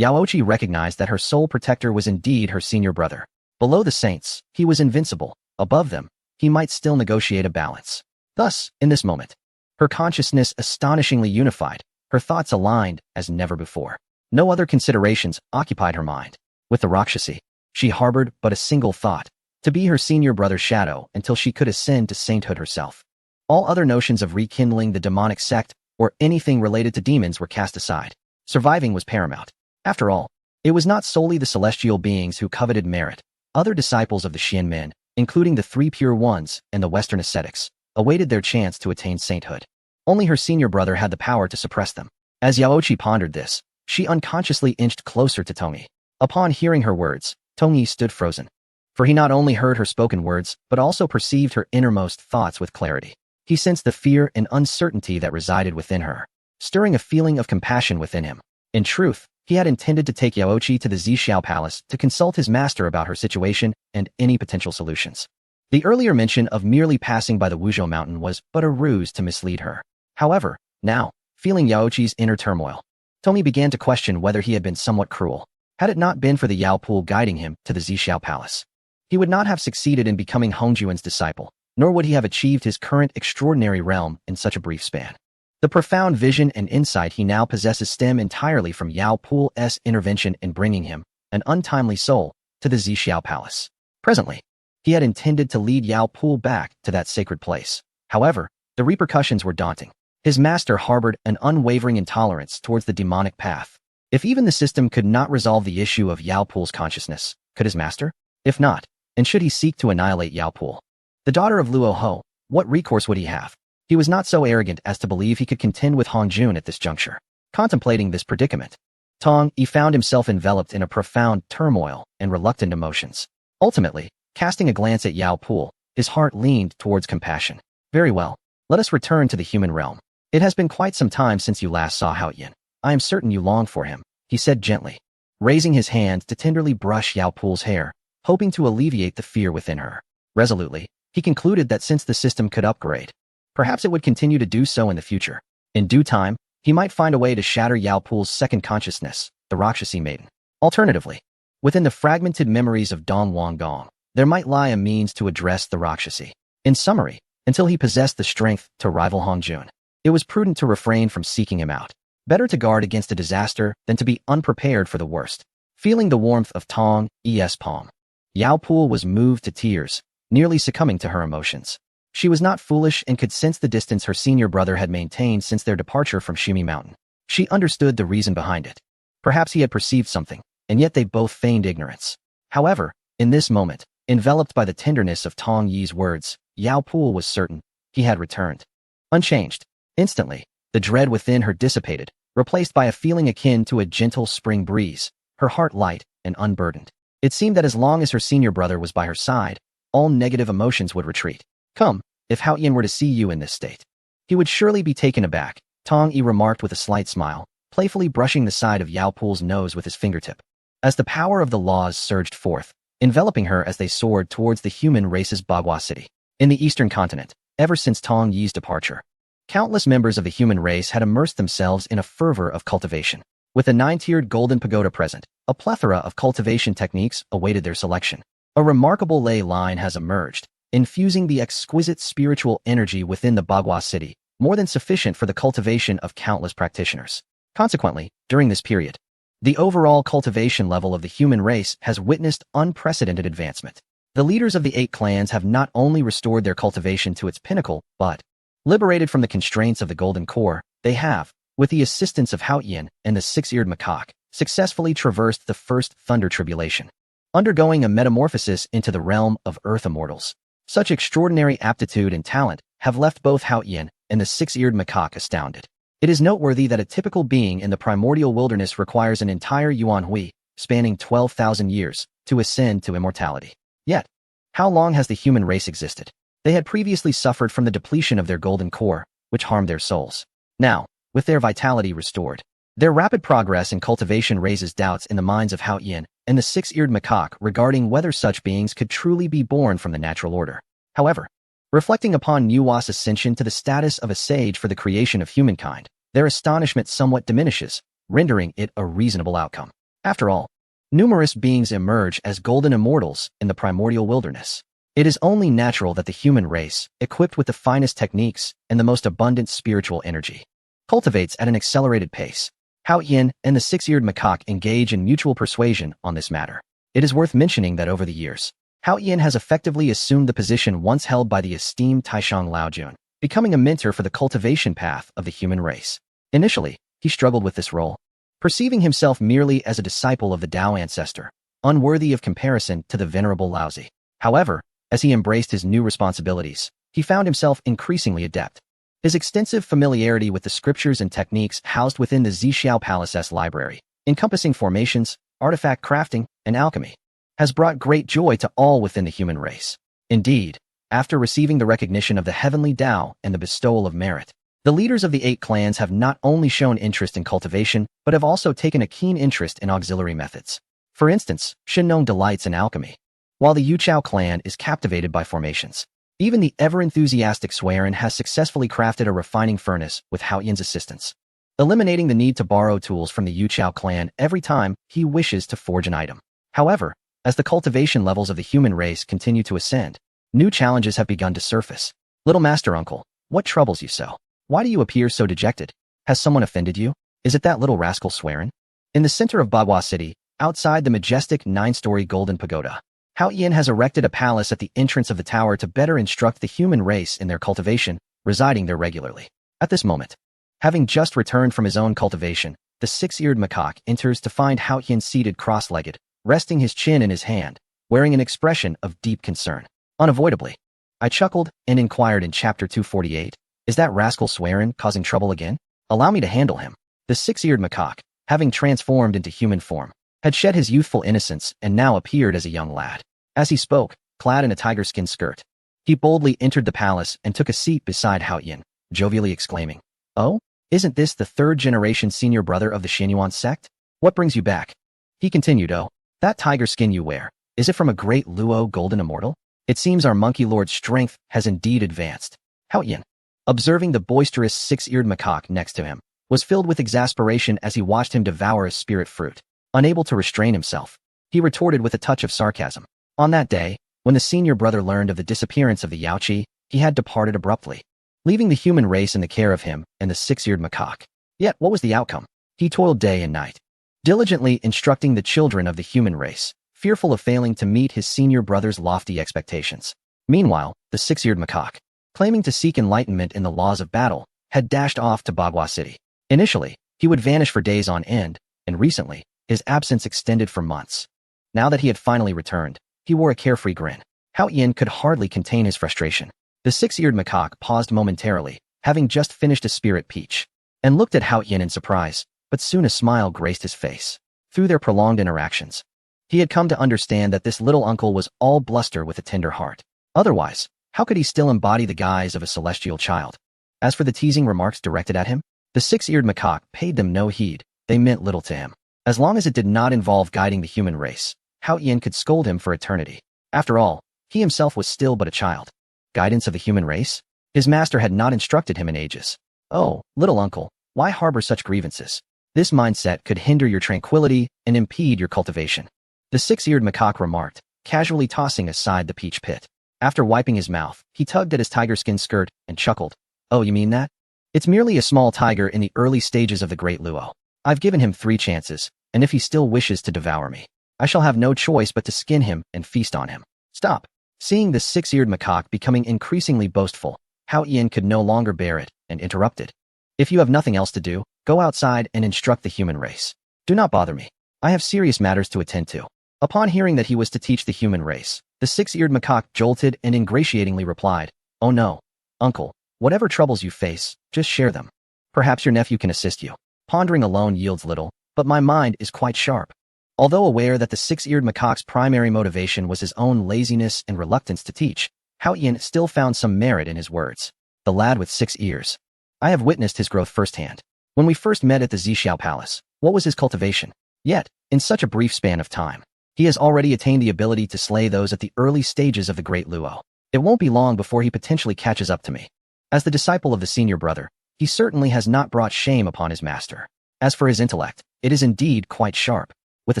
S1: Yaoqi recognized that her sole protector was indeed her senior brother. Below the saints, he was invincible. Above them, he might still negotiate a balance. Thus, in this moment, her consciousness astonishingly unified, her thoughts aligned as never before. No other considerations occupied her mind. With the Rakshasi, she harbored but a single thought, to be her senior brother's shadow until she could ascend to sainthood herself. All other notions of rekindling the demonic sect or anything related to demons were cast aside. Surviving was paramount. After all, it was not solely the celestial beings who coveted merit. Other disciples of the Xianmen, including the 3 pure ones and the Western ascetics, awaited their chance to attain sainthood. Only her senior brother had the power to suppress them. As Yaoqi pondered this, she unconsciously inched closer to Tong Yi. Upon hearing her words, Tong Yi stood frozen. For he not only heard her spoken words, but also perceived her innermost thoughts with clarity. He sensed the fear and uncertainty that resided within her, stirring a feeling of compassion within him. In truth, he had intended to take Yaoqi to the Zixiao Palace to consult his master about her situation and any potential solutions. The earlier mention of merely passing by the Wuzhou mountain was but a ruse to mislead her. However, now, feeling Yaoqi's inner turmoil, Tong Yi began to question whether he had been somewhat cruel. Had it not been for the Yao Pool guiding him to the Zixiao Palace, he would not have succeeded in becoming Hongjuan's disciple, nor would he have achieved his current extraordinary realm in such a brief span. The profound vision and insight he now possesses stem entirely from Yao Pool's intervention in bringing him, an untimely soul, to the Zixiao Palace. Presently, he had intended to lead Yao Pool back to that sacred place. However, the repercussions were daunting. His master harbored an unwavering intolerance towards the demonic path. If even the system could not resolve the issue of Yao Pool's consciousness, could his master? If not, and should he seek to annihilate Yao Pool, the daughter of Luo Ho, what recourse would he have? He was not so arrogant as to believe he could contend with Hongjun at this juncture. Contemplating this predicament, Tong Yi found himself enveloped in a profound turmoil and reluctant emotions. Ultimately, casting a glance at Yao Pool, his heart leaned towards compassion. Very well, let us return to the human realm. It has been quite some time since you last saw Hao Yin. I am certain you long for him, he said gently, raising his hand to tenderly brush Yao Pool's hair, hoping to alleviate the fear within her. Resolutely, he concluded that since the system could upgrade, perhaps it would continue to do so in the future. In due time, he might find a way to shatter Yao Pool's second consciousness, the Rakshasi maiden. Alternatively, within the fragmented memories of Dong Wanggong, there might lie a means to address the Rakshasi. In summary, until he possessed the strength to rival Hongjun, it was prudent to refrain from seeking him out. Better to guard against a disaster than to be unprepared for the worst. Feeling the warmth of Tong Yi's palm, Yao Pool was moved to tears, nearly succumbing to her emotions. She was not foolish and could sense the distance her senior brother had maintained since their departure from Shumi Mountain. She understood the reason behind it. Perhaps he had perceived something, and yet they both feigned ignorance. However, in this moment, enveloped by the tenderness of Tong Yi's words, Yao Pool was certain he had returned. Unchanged. Instantly, the dread within her dissipated, replaced by a feeling akin to a gentle spring breeze, her heart light and unburdened. It seemed that as long as her senior brother was by her side, all negative emotions would retreat. Come, if Hao Yin were to see you in this state, he would surely be taken aback, Tong Yi remarked with a slight smile, playfully brushing the side of Yao Pool's nose with his fingertip. as the power of the laws surged forth, enveloping her as they soared towards the human race's Bagua city. In the eastern continent, ever since Tong Yi's departure, countless members of the human race had immersed themselves in a fervor of cultivation. With a 9-tiered golden pagoda present, a plethora of cultivation techniques awaited their selection. A remarkable ley line has emerged, infusing the exquisite spiritual energy within the Bagua city, more than sufficient for the cultivation of countless practitioners. Consequently, during this period, the overall cultivation level of the human race has witnessed unprecedented advancement. The leaders of the 8 clans have not only restored their cultivation to its pinnacle, but, liberated from the constraints of the Golden Core, they have, with the assistance of Hao Yin and the Six-Eared Macaque, successfully traversed the first Thunder Tribulation, undergoing a metamorphosis into the realm of Earth Immortals. Such extraordinary aptitude and talent have left both Hao Yin and the Six-Eared Macaque astounded. It is noteworthy that a typical being in the primordial wilderness requires an entire Yuan Hui, spanning 12,000 years, to ascend to immortality. Yet, how long has the human race existed? They had previously suffered from the depletion of their golden core, which harmed their souls. Now, with their vitality restored, their rapid progress in cultivation raises doubts in the minds of Hao Yin and the Six-Eared Macaque regarding whether such beings could truly be born from the natural order. However, reflecting upon Nuwa's ascension to the status of a sage for the creation of humankind, their astonishment somewhat diminishes, rendering it a reasonable outcome. After all, numerous beings emerge as golden immortals in the primordial wilderness. It is only natural that the human race, equipped with the finest techniques and the most abundant spiritual energy, cultivates at an accelerated pace. Hao Yin and the Six-Eared Macaque engage in mutual persuasion on this matter. It is worth mentioning that over the years, Hao Yin has effectively assumed the position once held by the esteemed Taishang Laojun, becoming a mentor for the cultivation path of the human race. Initially, he struggled with this role, perceiving himself merely as a disciple of the Tao ancestor, unworthy of comparison to the venerable Laozi. However, as he embraced his new responsibilities, he found himself increasingly adept. His extensive familiarity with the scriptures and techniques housed within the Zixiao Palace's library, encompassing formations, artifact crafting, and alchemy, has brought great joy to all within the human race. Indeed, after receiving the recognition of the heavenly Tao and the bestowal of merit, the leaders of the 8 clans have not only shown interest in cultivation, but have also taken a keen interest in auxiliary methods. For instance, Shinnong delights in alchemy, while the Yuchao clan is captivated by formations. Even the ever-enthusiastic Swerin has successfully crafted a refining furnace with Hao Yin's assistance, eliminating the need to borrow tools from the Yuchao clan every time he wishes to forge an item. However, as the cultivation levels of the human race continue to ascend, new challenges have begun to surface. Little Master Uncle, what troubles you so? Why do you appear so dejected? Has someone offended you? Is it that little rascal Swerin? In the center of Bagua City, outside the majestic 9-story golden pagoda, Hao Yin has erected a palace at the entrance of the tower to better instruct the human race in their cultivation, residing there regularly. At this moment, having just returned from his own cultivation, the Six-Eared Macaque enters to find Hao Yin seated cross-legged, resting his chin in his hand, wearing an expression of deep concern. Unavoidably, I chuckled and inquired in chapter 248, is that rascal Swerin causing trouble again? Allow me to handle him. The Six-Eared Macaque, having transformed into human form, had shed his youthful innocence and now appeared as a young lad. As he spoke, clad in a tiger-skin skirt, he boldly entered the palace and took a seat beside Hao Yin, jovially exclaiming, "Oh, isn't this the 3rd-generation senior brother of the Xianyuan sect? What brings you back?" He continued, "Oh, that tiger skin you wear, is it from a great Luo golden immortal? It seems our monkey lord's strength has indeed advanced." Hao Yin, observing the boisterous Six-Eared Macaque next to him, was filled with exasperation as he watched him devour a spirit fruit. Unable to restrain himself, he retorted with a touch of sarcasm. On that day, when the senior brother learned of the disappearance of the Yaoqi, he had departed abruptly, leaving the human race in the care of him and the Six-Eared Macaque. Yet what was the outcome? He toiled day and night, diligently instructing the children of the human race, fearful of failing to meet his senior brother's lofty expectations. Meanwhile, the Six-Eared Macaque, claiming to seek enlightenment in the laws of battle, had dashed off to Bagua City. Initially, he would vanish for days on end, and recently, his absence extended for months. Now that he had finally returned, he wore a carefree grin. Hao Yin could hardly contain his frustration. The Six-Eared Macaque paused momentarily, having just finished a spirit peach, and looked at Hao Yin in surprise, but soon a smile graced his face. Through their prolonged interactions, he had come to understand that this little uncle was all bluster with a tender heart. Otherwise, how could he still embody the guise of a celestial child? As for the teasing remarks directed at him, the Six-Eared Macaque paid them no heed. They meant little to him. As long as it did not involve guiding the human race, Hao Yin could scold him for eternity. After all, he himself was still but a child. Guidance of the human race? His master had not instructed him in ages. Oh, little uncle, why harbor such grievances? This mindset could hinder your tranquility and impede your cultivation. The six-eared macaque remarked, casually tossing aside the peach pit. After wiping his mouth, he tugged at his tiger-skin skirt and chuckled. Oh, you mean that? It's merely a small tiger in the early stages of the Great Luo. I've given him 3 chances, and if he still wishes to devour me, I shall have no choice but to skin him and feast on him. Stop. Seeing the six-eared macaque becoming increasingly boastful, Hao Yin could no longer bear it and interrupted. If you have nothing else to do, go outside and instruct the human race. Do not bother me. I have serious matters to attend to. Upon hearing that he was to teach the human race, the six-eared macaque jolted and ingratiatingly replied, Oh no, uncle, whatever troubles you face, just share them. Perhaps your nephew can assist you. Pondering alone yields little, but my mind is quite sharp. Although aware that the six-eared macaque's primary motivation was his own laziness and reluctance to teach, Hao Yin still found some merit in his words. The lad with 6 ears. I have witnessed his growth firsthand. When we first met at the Zixiao Palace, what was his cultivation? Yet, in such a brief span of time, he has already attained the ability to slay those at the early stages of the Great Luo. It won't be long before he potentially catches up to me. As the disciple of the senior brother, he certainly has not brought shame upon his master. As for his intellect, it is indeed quite sharp. With a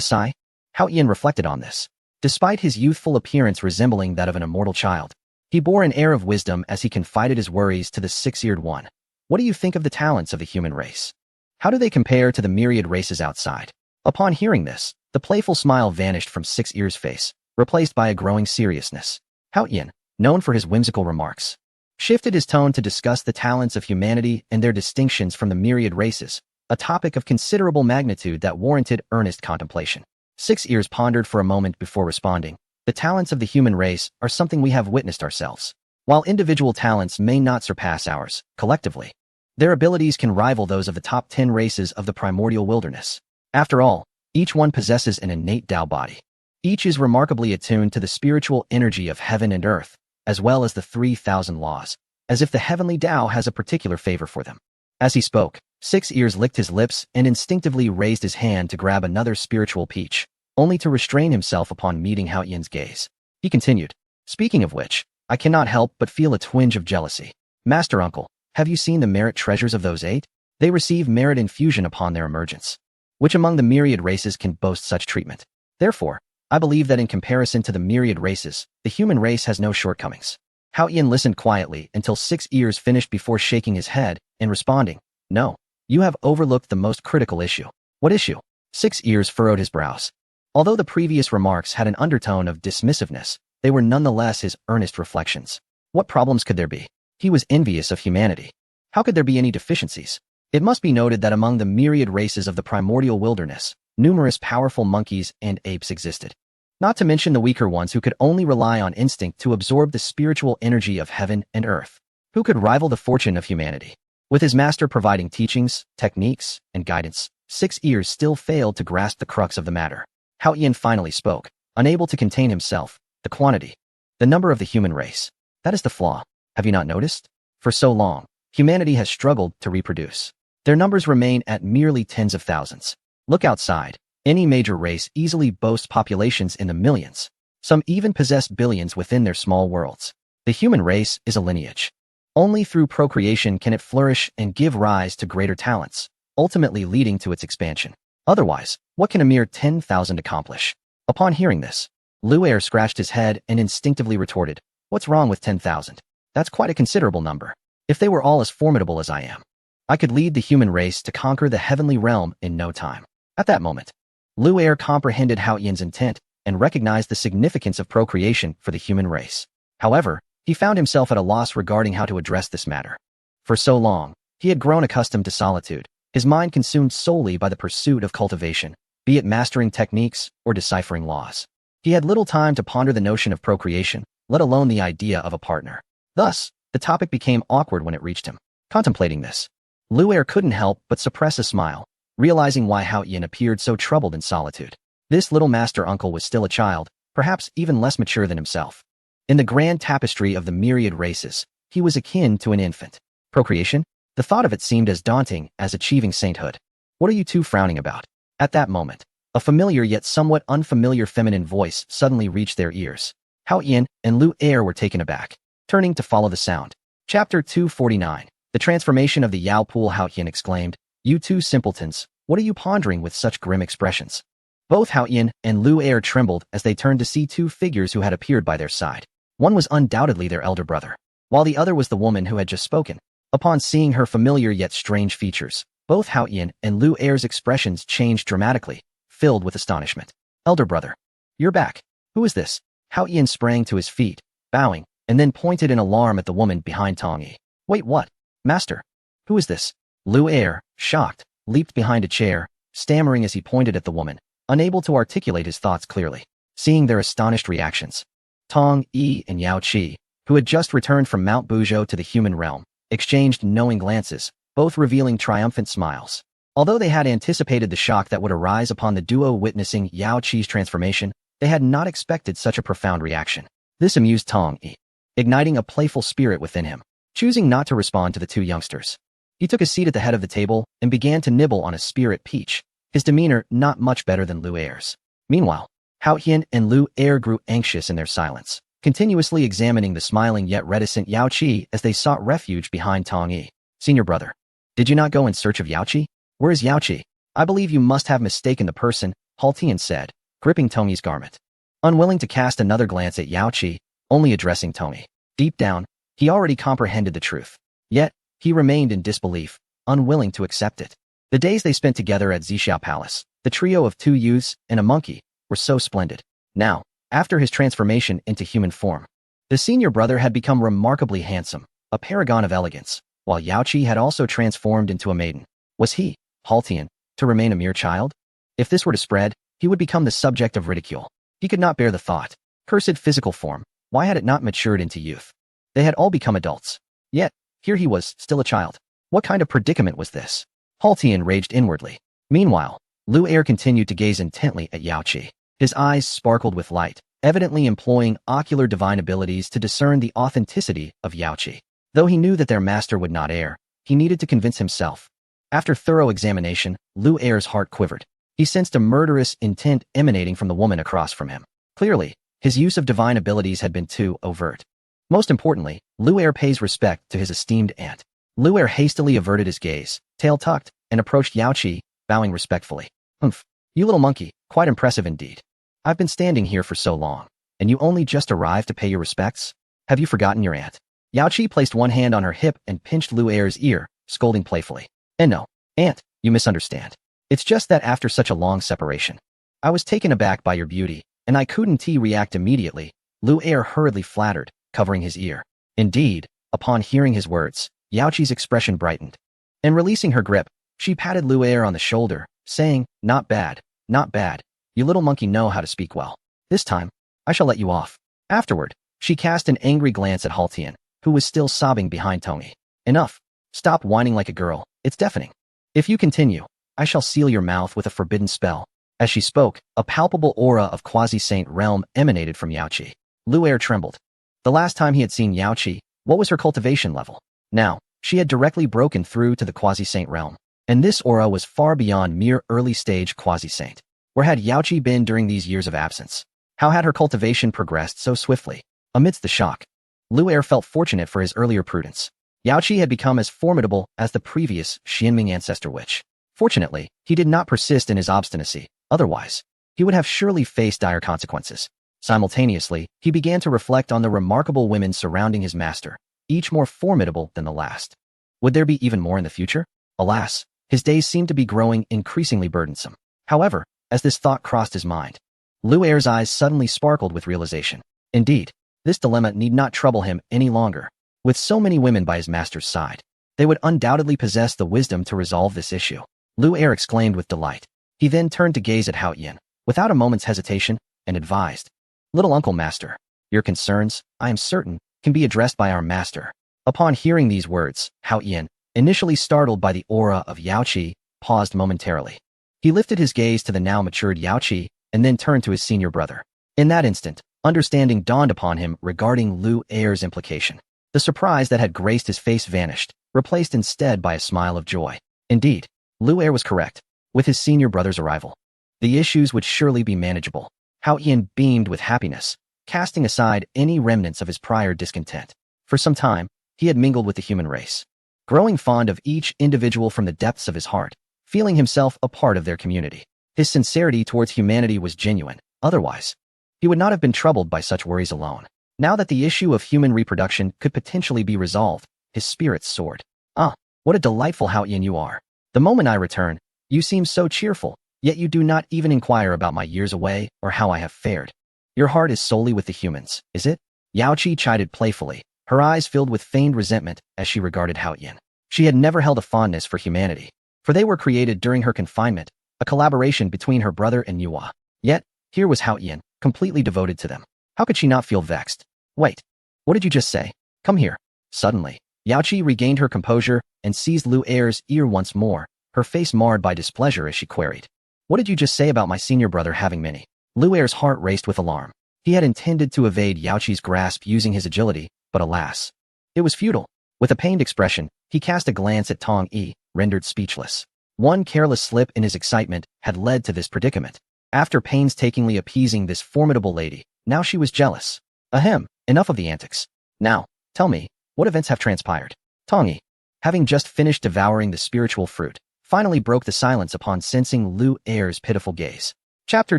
S1: sigh, Hao Yin reflected on this. Despite his youthful appearance resembling that of an immortal child, he bore an air of wisdom as he confided his worries to the six-eared one. What do you think of the talents of the human race? How do they compare to the myriad races outside? Upon hearing this, the playful smile vanished from Six-Ear's face, replaced by a growing seriousness. Hao Yin, known for his whimsical remarks, shifted his tone to discuss the talents of humanity and their distinctions from the myriad races, a topic of considerable magnitude that warranted earnest contemplation. Six-Ears pondered for a moment before responding. The talents of the human race are something we have witnessed ourselves. While individual talents may not surpass ours, collectively, their abilities can rival those of the top 10 races of the primordial wilderness. After all, each one possesses an innate Tao body. Each is remarkably attuned to the spiritual energy of heaven and earth, as well as the 3,000 laws, as if the heavenly Tao has a particular favor for them. As he spoke, Six-Ears licked his lips and instinctively raised his hand to grab another spiritual peach, only to restrain himself upon meeting Hao Yin's gaze. He continued, Speaking of which, I cannot help but feel a twinge of jealousy. Master Uncle, have you seen the merit treasures of those 8? They receive merit infusion upon their emergence. Which among the myriad races can boast such treatment? Therefore, I believe that in comparison to the myriad races, the human race has no shortcomings. Hao Yin listened quietly until Six-Ears finished before shaking his head and responding, No, you have overlooked the most critical issue. What issue? Six-Ears furrowed his brows. Although the previous remarks had an undertone of dismissiveness, they were nonetheless his earnest reflections. What problems could there be? He was envious of humanity. How could there be any deficiencies? It must be noted that among the myriad races of the primordial wilderness, numerous powerful monkeys and apes existed. Not to mention the weaker ones who could only rely on instinct to absorb the spiritual energy of heaven and earth. Who could rival the fortune of humanity? With his master providing teachings, techniques, and guidance, Six-Ears still failed to grasp the crux of the matter. Hao Yin finally spoke, unable to contain himself. The quantity, the number of the human race. That is the flaw. Have you not noticed? For so long, humanity has struggled to reproduce. Their numbers remain at merely tens of thousands. Look outside. Any major race easily boasts populations in the millions. Some even possess billions within their small worlds. The human race is a lineage. Only through procreation can it flourish and give rise to greater talents, ultimately leading to its expansion. Otherwise, what can a mere 10,000 accomplish? Upon hearing this, Lu'er scratched his head and instinctively retorted, What's wrong with 10,000? That's quite a considerable number. If they were all as formidable as I am, I could lead the human race to conquer the heavenly realm in no time. At that moment, Lu'er comprehended Hao Yin's intent and recognized the significance of procreation for the human race. However, he found himself at a loss regarding how to address this matter. For so long, he had grown accustomed to solitude, his mind consumed solely by the pursuit of cultivation, be it mastering techniques or deciphering laws. He had little time to ponder the notion of procreation, let alone the idea of a partner. Thus, the topic became awkward when it reached him. Contemplating this, Lu'er couldn't help but suppress a smile, realizing why Hao Yin appeared so troubled in solitude. This little master uncle was still a child, perhaps even less mature than himself. In the grand tapestry of the myriad races, he was akin to an infant. Procreation? The thought of it seemed as daunting as achieving sainthood. What are you two frowning about? At that moment, a familiar yet somewhat unfamiliar feminine voice suddenly reached their ears. Hao Yin and Lu Er were taken aback, turning to follow the sound. Chapter 249. The transformation of the Yao Pool. Hao Yin exclaimed, "You two simpletons, what are you pondering with such grim expressions?" Both Hao Yin and Lu Er trembled as they turned to see two figures who had appeared by their side. One was undoubtedly their elder brother, while the other was the woman who had just spoken. Upon seeing her familiar yet strange features, both Hao Yin and Lu Er's expressions changed dramatically, filled with astonishment. "Elder brother, you're back. Who is this?" Hao Yin sprang to his feet, bowing, and then pointed in alarm at the woman behind Tong Yi. "Wait, what? Master, who is this?" Lu Er, shocked, leaped behind a chair, stammering as he pointed at the woman, unable to articulate his thoughts clearly. Seeing their astonished reactions, Tong Yi and Yao Qi, who had just returned from Mount Buzhou to the human realm, exchanged knowing glances, both revealing triumphant smiles. Although they had anticipated the shock that would arise upon the duo witnessing Yao Qi's transformation, they had not expected such a profound reaction. This amused Tong Yi, igniting a playful spirit within him. Choosing not to respond to the two youngsters, he took a seat at the head of the table and began to nibble on a spirit peach, his demeanor not much better than Lu Er's. Meanwhile, Hao Yin and Lu Er grew anxious in their silence, continuously examining the smiling yet reticent Yao Qi as they sought refuge behind Tong Yi. "Senior brother, did you not go in search of Yao Qi? Where is Yao Qi? I believe you must have mistaken the person," Hao Tian said, gripping Tong Yi's garment. Unwilling to cast another glance at Yao Qi, only addressing Tong Yi. Deep down, he already comprehended the truth. Yet, he remained in disbelief, unwilling to accept it. The days they spent together at Zixiao Palace, the trio of two youths and a monkey, were so splendid. Now, after his transformation into human form, the senior brother had become remarkably handsome, a paragon of elegance, while Yao Qi had also transformed into a maiden. Was he, Hao Tian, to remain a mere child? If this were to spread, he would become the subject of ridicule. He could not bear the thought. Cursed physical form, why had it not matured into youth? They had all become adults. Yet, here he was, still a child. What kind of predicament was this? Hao Tian raged inwardly. Meanwhile, Lu Er continued to gaze intently at Yao Qi. His eyes sparkled with light, evidently employing ocular divine abilities to discern the authenticity of Yao Qi. Though he knew that their master would not err, he needed to convince himself. After thorough examination, Lu Er's heart quivered. He sensed a murderous intent emanating from the woman across from him. Clearly, his use of divine abilities had been too overt. Most importantly, Lu Er pays respect to his esteemed aunt. Lu Er hastily averted his gaze, tail tucked, and approached Yao Qi, bowing respectfully. "Humph, you little monkey, quite impressive indeed. I've been standing here for so long, and you only just arrived to pay your respects? Have you forgotten your aunt?" Yao Qi placed one hand on her hip and pinched Lu Er's ear, scolding playfully. "And no, aunt, you misunderstand. It's just that after such a long separation, I was taken aback by your beauty, and I couldn't react immediately," Lu Er hurriedly flattered, covering his ear. Indeed, upon hearing his words, Yao Qi's expression brightened. And releasing her grip, she patted Lu Er on the shoulder, saying, "Not bad, not bad. You little monkey know how to speak well. This time, I shall let you off." Afterward, she cast an angry glance at Hao Tian, who was still sobbing behind Tong Yi. "Enough. Stop whining like a girl. It's deafening. If you continue, I shall seal your mouth with a forbidden spell." As she spoke, a palpable aura of quasi-saint realm emanated from Yao Qi. Lu Er trembled. The last time he had seen Yao Qi, what was her cultivation level? Now, she had directly broken through to the quasi-saint realm. And this aura was far beyond mere early-stage quasi-saint. Where had Yao Qi been during these years of absence? How had her cultivation progressed so swiftly? Amidst the shock, Lu Er felt fortunate for his earlier prudence. Yao Qi had become as formidable as the previous Xianming ancestor witch. Fortunately, he did not persist in his obstinacy. Otherwise, he would have surely faced dire consequences. Simultaneously, he began to reflect on the remarkable women surrounding his master, each more formidable than the last. Would there be even more in the future? Alas, his days seemed to be growing increasingly burdensome. However, as this thought crossed his mind, Lu Er's eyes suddenly sparkled with realization. Indeed, this dilemma need not trouble him any longer. With so many women by his master's side, they would undoubtedly possess the wisdom to resolve this issue. Lu Er exclaimed with delight. He then turned to gaze at Hao Yin, without a moment's hesitation, and advised, "Little Uncle Master, your concerns, I am certain, can be addressed by our master." Upon hearing these words, Hao Yin, initially startled by the aura of Yao Qi, paused momentarily. He lifted his gaze to the now matured Yao Qi, and then turned to his senior brother. In that instant, understanding dawned upon him regarding Lu Er's implication. The surprise that had graced his face vanished, replaced instead by a smile of joy. Indeed, Lu Er was correct. With his senior brother's arrival, the issues would surely be manageable. Hao Yin beamed with happiness, casting aside any remnants of his prior discontent. For some time, he had mingled with the human race, growing fond of each individual from the depths of his heart, feeling himself a part of their community. His sincerity towards humanity was genuine. Otherwise, he would not have been troubled by such worries alone. Now that the issue of human reproduction could potentially be resolved, his spirits soared. Ah, what a delightful Hao Yin you are. The moment I return, you seem so cheerful, yet you do not even inquire about my years away or how I have fared. Your heart is solely with the humans, is it? Yao Qi chided playfully, her eyes filled with feigned resentment as she regarded Hao Yin. She had never held a fondness for humanity, for they were created during her confinement, a collaboration between her brother and Yuhua. Yet, here was Hao Yin, completely devoted to them. How could she not feel vexed? Wait, what did you just say? Come here. Suddenly, Yao Qi regained her composure and seized Lu Er's ear once more, her face marred by displeasure as she queried. What did you just say about my senior brother having many? Lu Er's heart raced with alarm. He had intended to evade Yao Qi's grasp using his agility, but alas, it was futile. With a pained expression, he cast a glance at Tong Yi, rendered speechless. One careless slip in his excitement had led to this predicament. After painstakingly appeasing this formidable lady, now she was jealous. Ahem, enough of the antics. Now, tell me, what events have transpired? Tong Yi, having just finished devouring the spiritual fruit, finally broke the silence upon sensing Lu Er's pitiful gaze. Chapter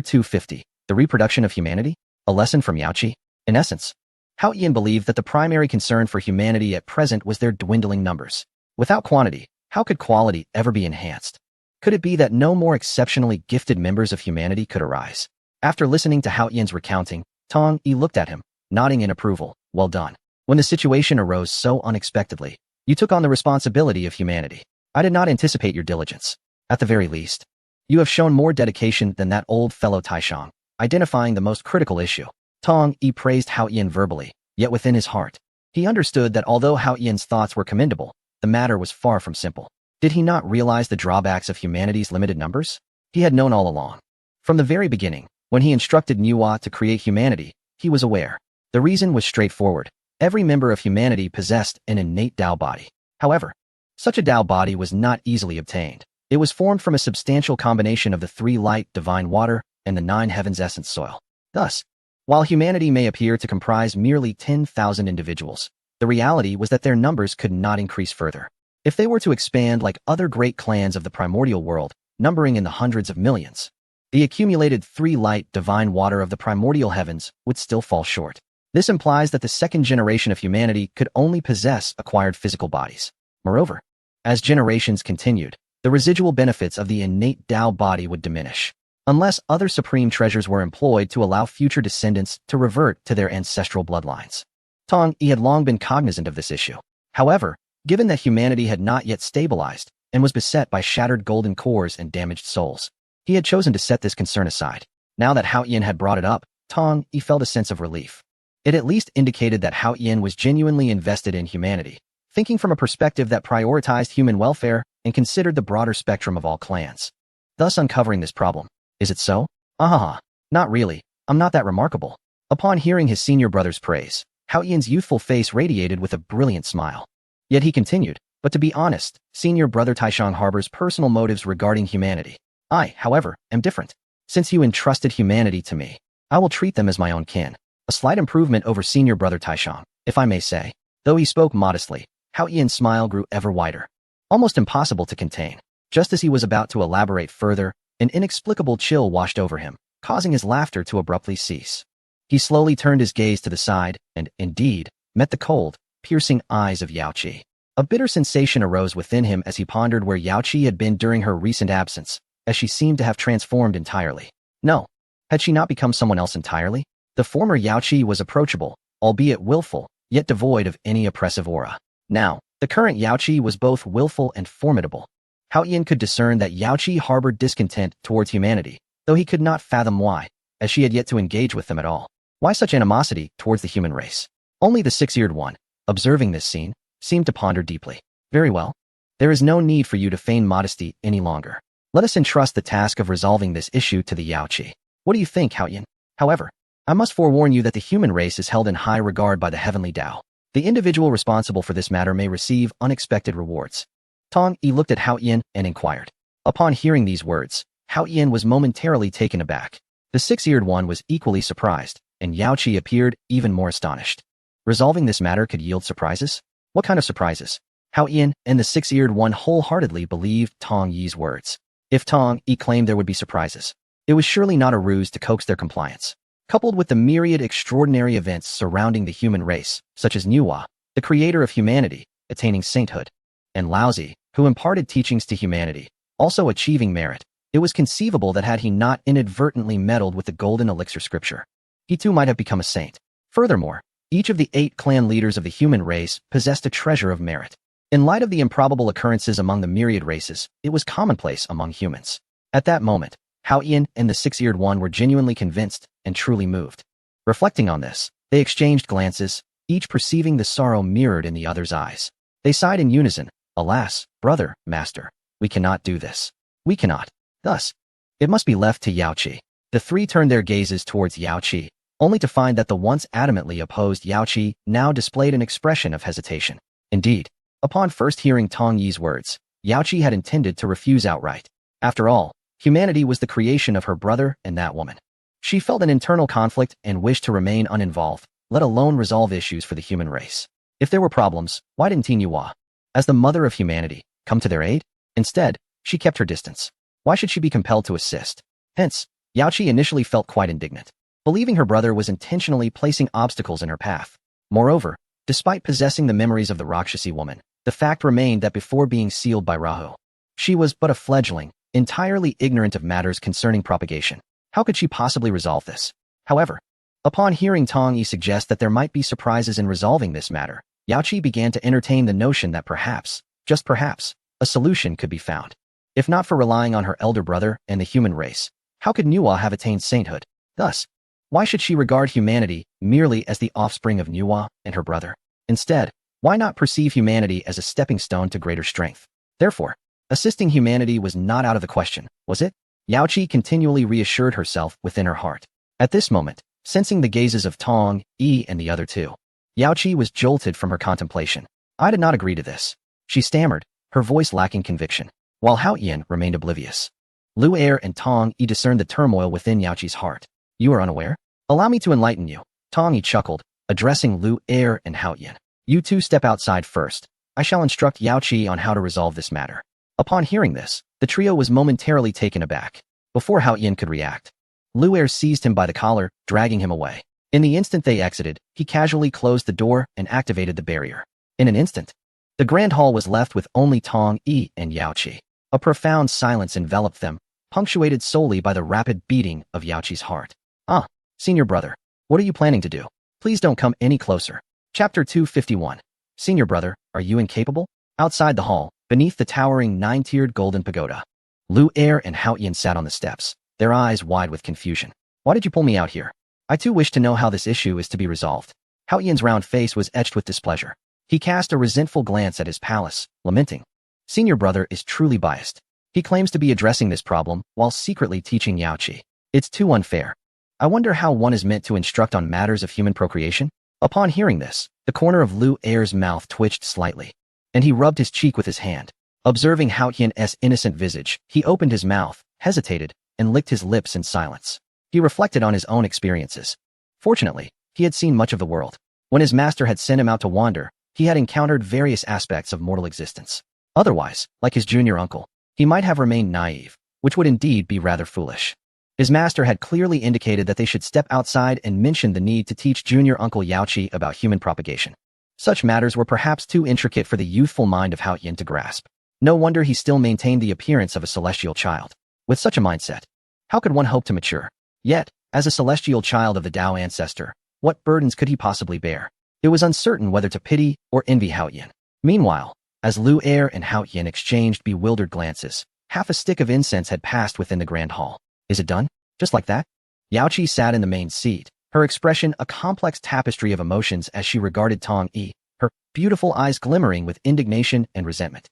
S1: 250, The Reproduction of Humanity? A Lesson from Yao Qi? In essence, Hao Yin believed that the primary concern for humanity at present was their dwindling numbers. Without quantity, how could quality ever be enhanced? Could it be that no more exceptionally gifted members of humanity could arise? After listening to Hao Yin's recounting, Tong Yi looked at him, nodding in approval. Well done. When the situation arose so unexpectedly, you took on the responsibility of humanity. I did not anticipate your diligence. At the very least, you have shown more dedication than that old fellow Taishang, identifying the most critical issue. Tong Yi praised Hao Yin verbally, yet within his heart, he understood that although Hao Yin's thoughts were commendable, the matter was far from simple. Did he not realize the drawbacks of humanity's limited numbers? He had known all along. From the very beginning, when he instructed Nuwa to create humanity, he was aware. The reason was straightforward. Every member of humanity possessed an innate Dao body. However, such a Dao body was not easily obtained. It was formed from a substantial combination of the 3 light divine water and the 9 heavens essence soil. Thus, while humanity may appear to comprise merely 10,000 individuals, the reality was that their numbers could not increase further. If they were to expand like other great clans of the primordial world, numbering in the hundreds of millions, the accumulated 3 light divine water of the primordial heavens would still fall short. This implies that the second generation of humanity could only possess acquired physical bodies. Moreover, as generations continued, the residual benefits of the innate Dao body would diminish, unless other supreme treasures were employed to allow future descendants to revert to their ancestral bloodlines. Tong Yi had long been cognizant of this issue. However, given that humanity had not yet stabilized and was beset by shattered golden cores and damaged souls, he had chosen to set this concern aside. Now that Hao Yin had brought it up, Tong Yi felt a sense of relief. It at least indicated that Hao Yin was genuinely invested in humanity, thinking from a perspective that prioritized human welfare and considered the broader spectrum of all clans, thus uncovering this problem. Is it so? Ahaha, not really. I'm not that remarkable. Upon hearing his senior brother's praise, Hao Yin's youthful face radiated with a brilliant smile. Yet he continued, but to be honest, senior brother Taishang harbors personal motives regarding humanity. I, however, am different. Since you entrusted humanity to me, I will treat them as my own kin. A slight improvement over senior brother Taishang, if I may say. Though he spoke modestly, Hao Yin's smile grew ever wider, almost impossible to contain. Just as he was about to elaborate further, an inexplicable chill washed over him, causing his laughter to abruptly cease. He slowly turned his gaze to the side and, indeed, met the cold, piercing eyes of Yao Qi. A bitter sensation arose within him as he pondered where Yao Qi had been during her recent absence, as she seemed to have transformed entirely. No, had she not become someone else entirely? The former Yao Qi was approachable, albeit willful, yet devoid of any oppressive aura. Now, the current Yao Qi was both willful and formidable. Hao Yin could discern that Yao Qi harbored discontent towards humanity, though he could not fathom why, as she had yet to engage with them at all. Why such animosity towards the human race? Only the 6-eared one, observing this scene, seemed to ponder deeply. Very well. There is no need for you to feign modesty any longer. Let us entrust the task of resolving this issue to the Yao Qi. What do you think, Hao Yin? However, I must forewarn you that the human race is held in high regard by the heavenly Dao. The individual responsible for this matter may receive unexpected rewards. Tong Yi looked at Hao Yin and inquired. Upon hearing these words, Hao Yin was momentarily taken aback. The six-eared one was equally surprised, and Yao Qi appeared even more astonished. Resolving this matter could yield surprises? What kind of surprises? Hao Yin and the six-eared one wholeheartedly believed Tong Yi's words. If Tong Yi claimed there would be surprises, it was surely not a ruse to coax their compliance. Coupled with the myriad extraordinary events surrounding the human race, such as Nuwa, the creator of humanity, attaining sainthood, and Laozi, who imparted teachings to humanity, also achieving merit, it was conceivable that had he not inadvertently meddled with the golden elixir scripture, he too might have become a saint. Furthermore, each of the 8 clan leaders of the human race possessed a treasure of merit. In light of the improbable occurrences among the myriad races, it was commonplace among humans. At that moment, Hao Yin and the six-eared one were genuinely convinced and truly moved. Reflecting on this, they exchanged glances, each perceiving the sorrow mirrored in the other's eyes. They sighed in unison, "Alas, brother, master, we cannot do this. We cannot. Thus, it must be left to Yao Qi." The three turned their gazes towards Yao Qi, only to find that the once adamantly opposed Yao Qi now displayed an expression of hesitation. Indeed, upon first hearing Tong Yi's words, Yao Qi had intended to refuse outright. After all, humanity was the creation of her brother and that woman. She felt an internal conflict and wished to remain uninvolved, let alone resolve issues for the human race. If there were problems, why didn't Nuwa, as the mother of humanity, come to their aid? Instead, she kept her distance. Why should she be compelled to assist? Hence, Yao Qi initially felt quite indignant, believing her brother was intentionally placing obstacles in her path. Moreover, despite possessing the memories of the Rakshasi woman, the fact remained that before being sealed by Rahu, she was but a fledgling, entirely ignorant of matters concerning propagation. How could she possibly resolve this? However, upon hearing Tong Yi suggest that there might be surprises in resolving this matter, Yao Qi began to entertain the notion that perhaps, just perhaps, a solution could be found. If not for relying on her elder brother and the human race, how could Nuwa have attained sainthood? Thus, why should she regard humanity merely as the offspring of Nuwa and her brother? Instead, why not perceive humanity as a stepping stone to greater strength? Therefore, assisting humanity was not out of the question, was it? Yao Qi continually reassured herself within her heart. At this moment, sensing the gazes of Tong Yi and the other two, Yao Qi was jolted from her contemplation. "I did not agree to this," she stammered, her voice lacking conviction, while Hao Yin remained oblivious. Lu Er and Tong Yi discerned the turmoil within Yao Qi's heart. "You are unaware? Allow me to enlighten you." Tong Yi chuckled, addressing Lu Er and Hao Yin. "You two step outside first. I shall instruct Yao Qi on how to resolve this matter." Upon hearing this, the trio was momentarily taken aback. Before Hao Yin could react, Lu Er seized him by the collar, dragging him away. In the instant they exited, he casually closed the door and activated the barrier. In an instant, the grand hall was left with only Tong Yi and Yao Qi. A profound silence enveloped them, punctuated solely by the rapid beating of Yao Qi's heart. "Ah, senior brother, what are you planning to do? Please don't come any closer." Chapter 251. Senior brother, are you incapable? Outside the hall, beneath the towering 9-tiered golden pagoda, Lu Er and Hao Yin sat on the steps, their eyes wide with confusion. "Why did you pull me out here? I too wish to know how this issue is to be resolved." Hao Yin's round face was etched with displeasure. He cast a resentful glance at his palace, lamenting, "Senior brother is truly biased. He claims to be addressing this problem while secretly teaching Yao Qi. It's too unfair. I wonder how one is meant to instruct on matters of human procreation?" Upon hearing this, the corner of Lu Er's mouth twitched slightly, and he rubbed his cheek with his hand. Observing Hao Yin's innocent visage, he opened his mouth, hesitated, and licked his lips in silence. He reflected on his own experiences. Fortunately, he had seen much of the world. When his master had sent him out to wander, he had encountered various aspects of mortal existence. Otherwise, like his junior uncle, he might have remained naive, which would indeed be rather foolish. His master had clearly indicated that they should step outside and mentioned the need to teach junior uncle Yao Qi about human propagation. Such matters were perhaps too intricate for the youthful mind of Hao Yin to grasp. No wonder he still maintained the appearance of a celestial child. With such a mindset, how could one hope to mature? Yet, as a celestial child of the Tao ancestor, what burdens could he possibly bear? It was uncertain whether to pity or envy Hao Yin. Meanwhile, as Lu Er and Hao Yin exchanged bewildered glances, half a stick of incense had passed within the grand hall. "Is it done? Just like that?" Yao Qi sat in the main seat, her expression a complex tapestry of emotions as she regarded Tong Yi, her beautiful eyes glimmering with indignation and resentment.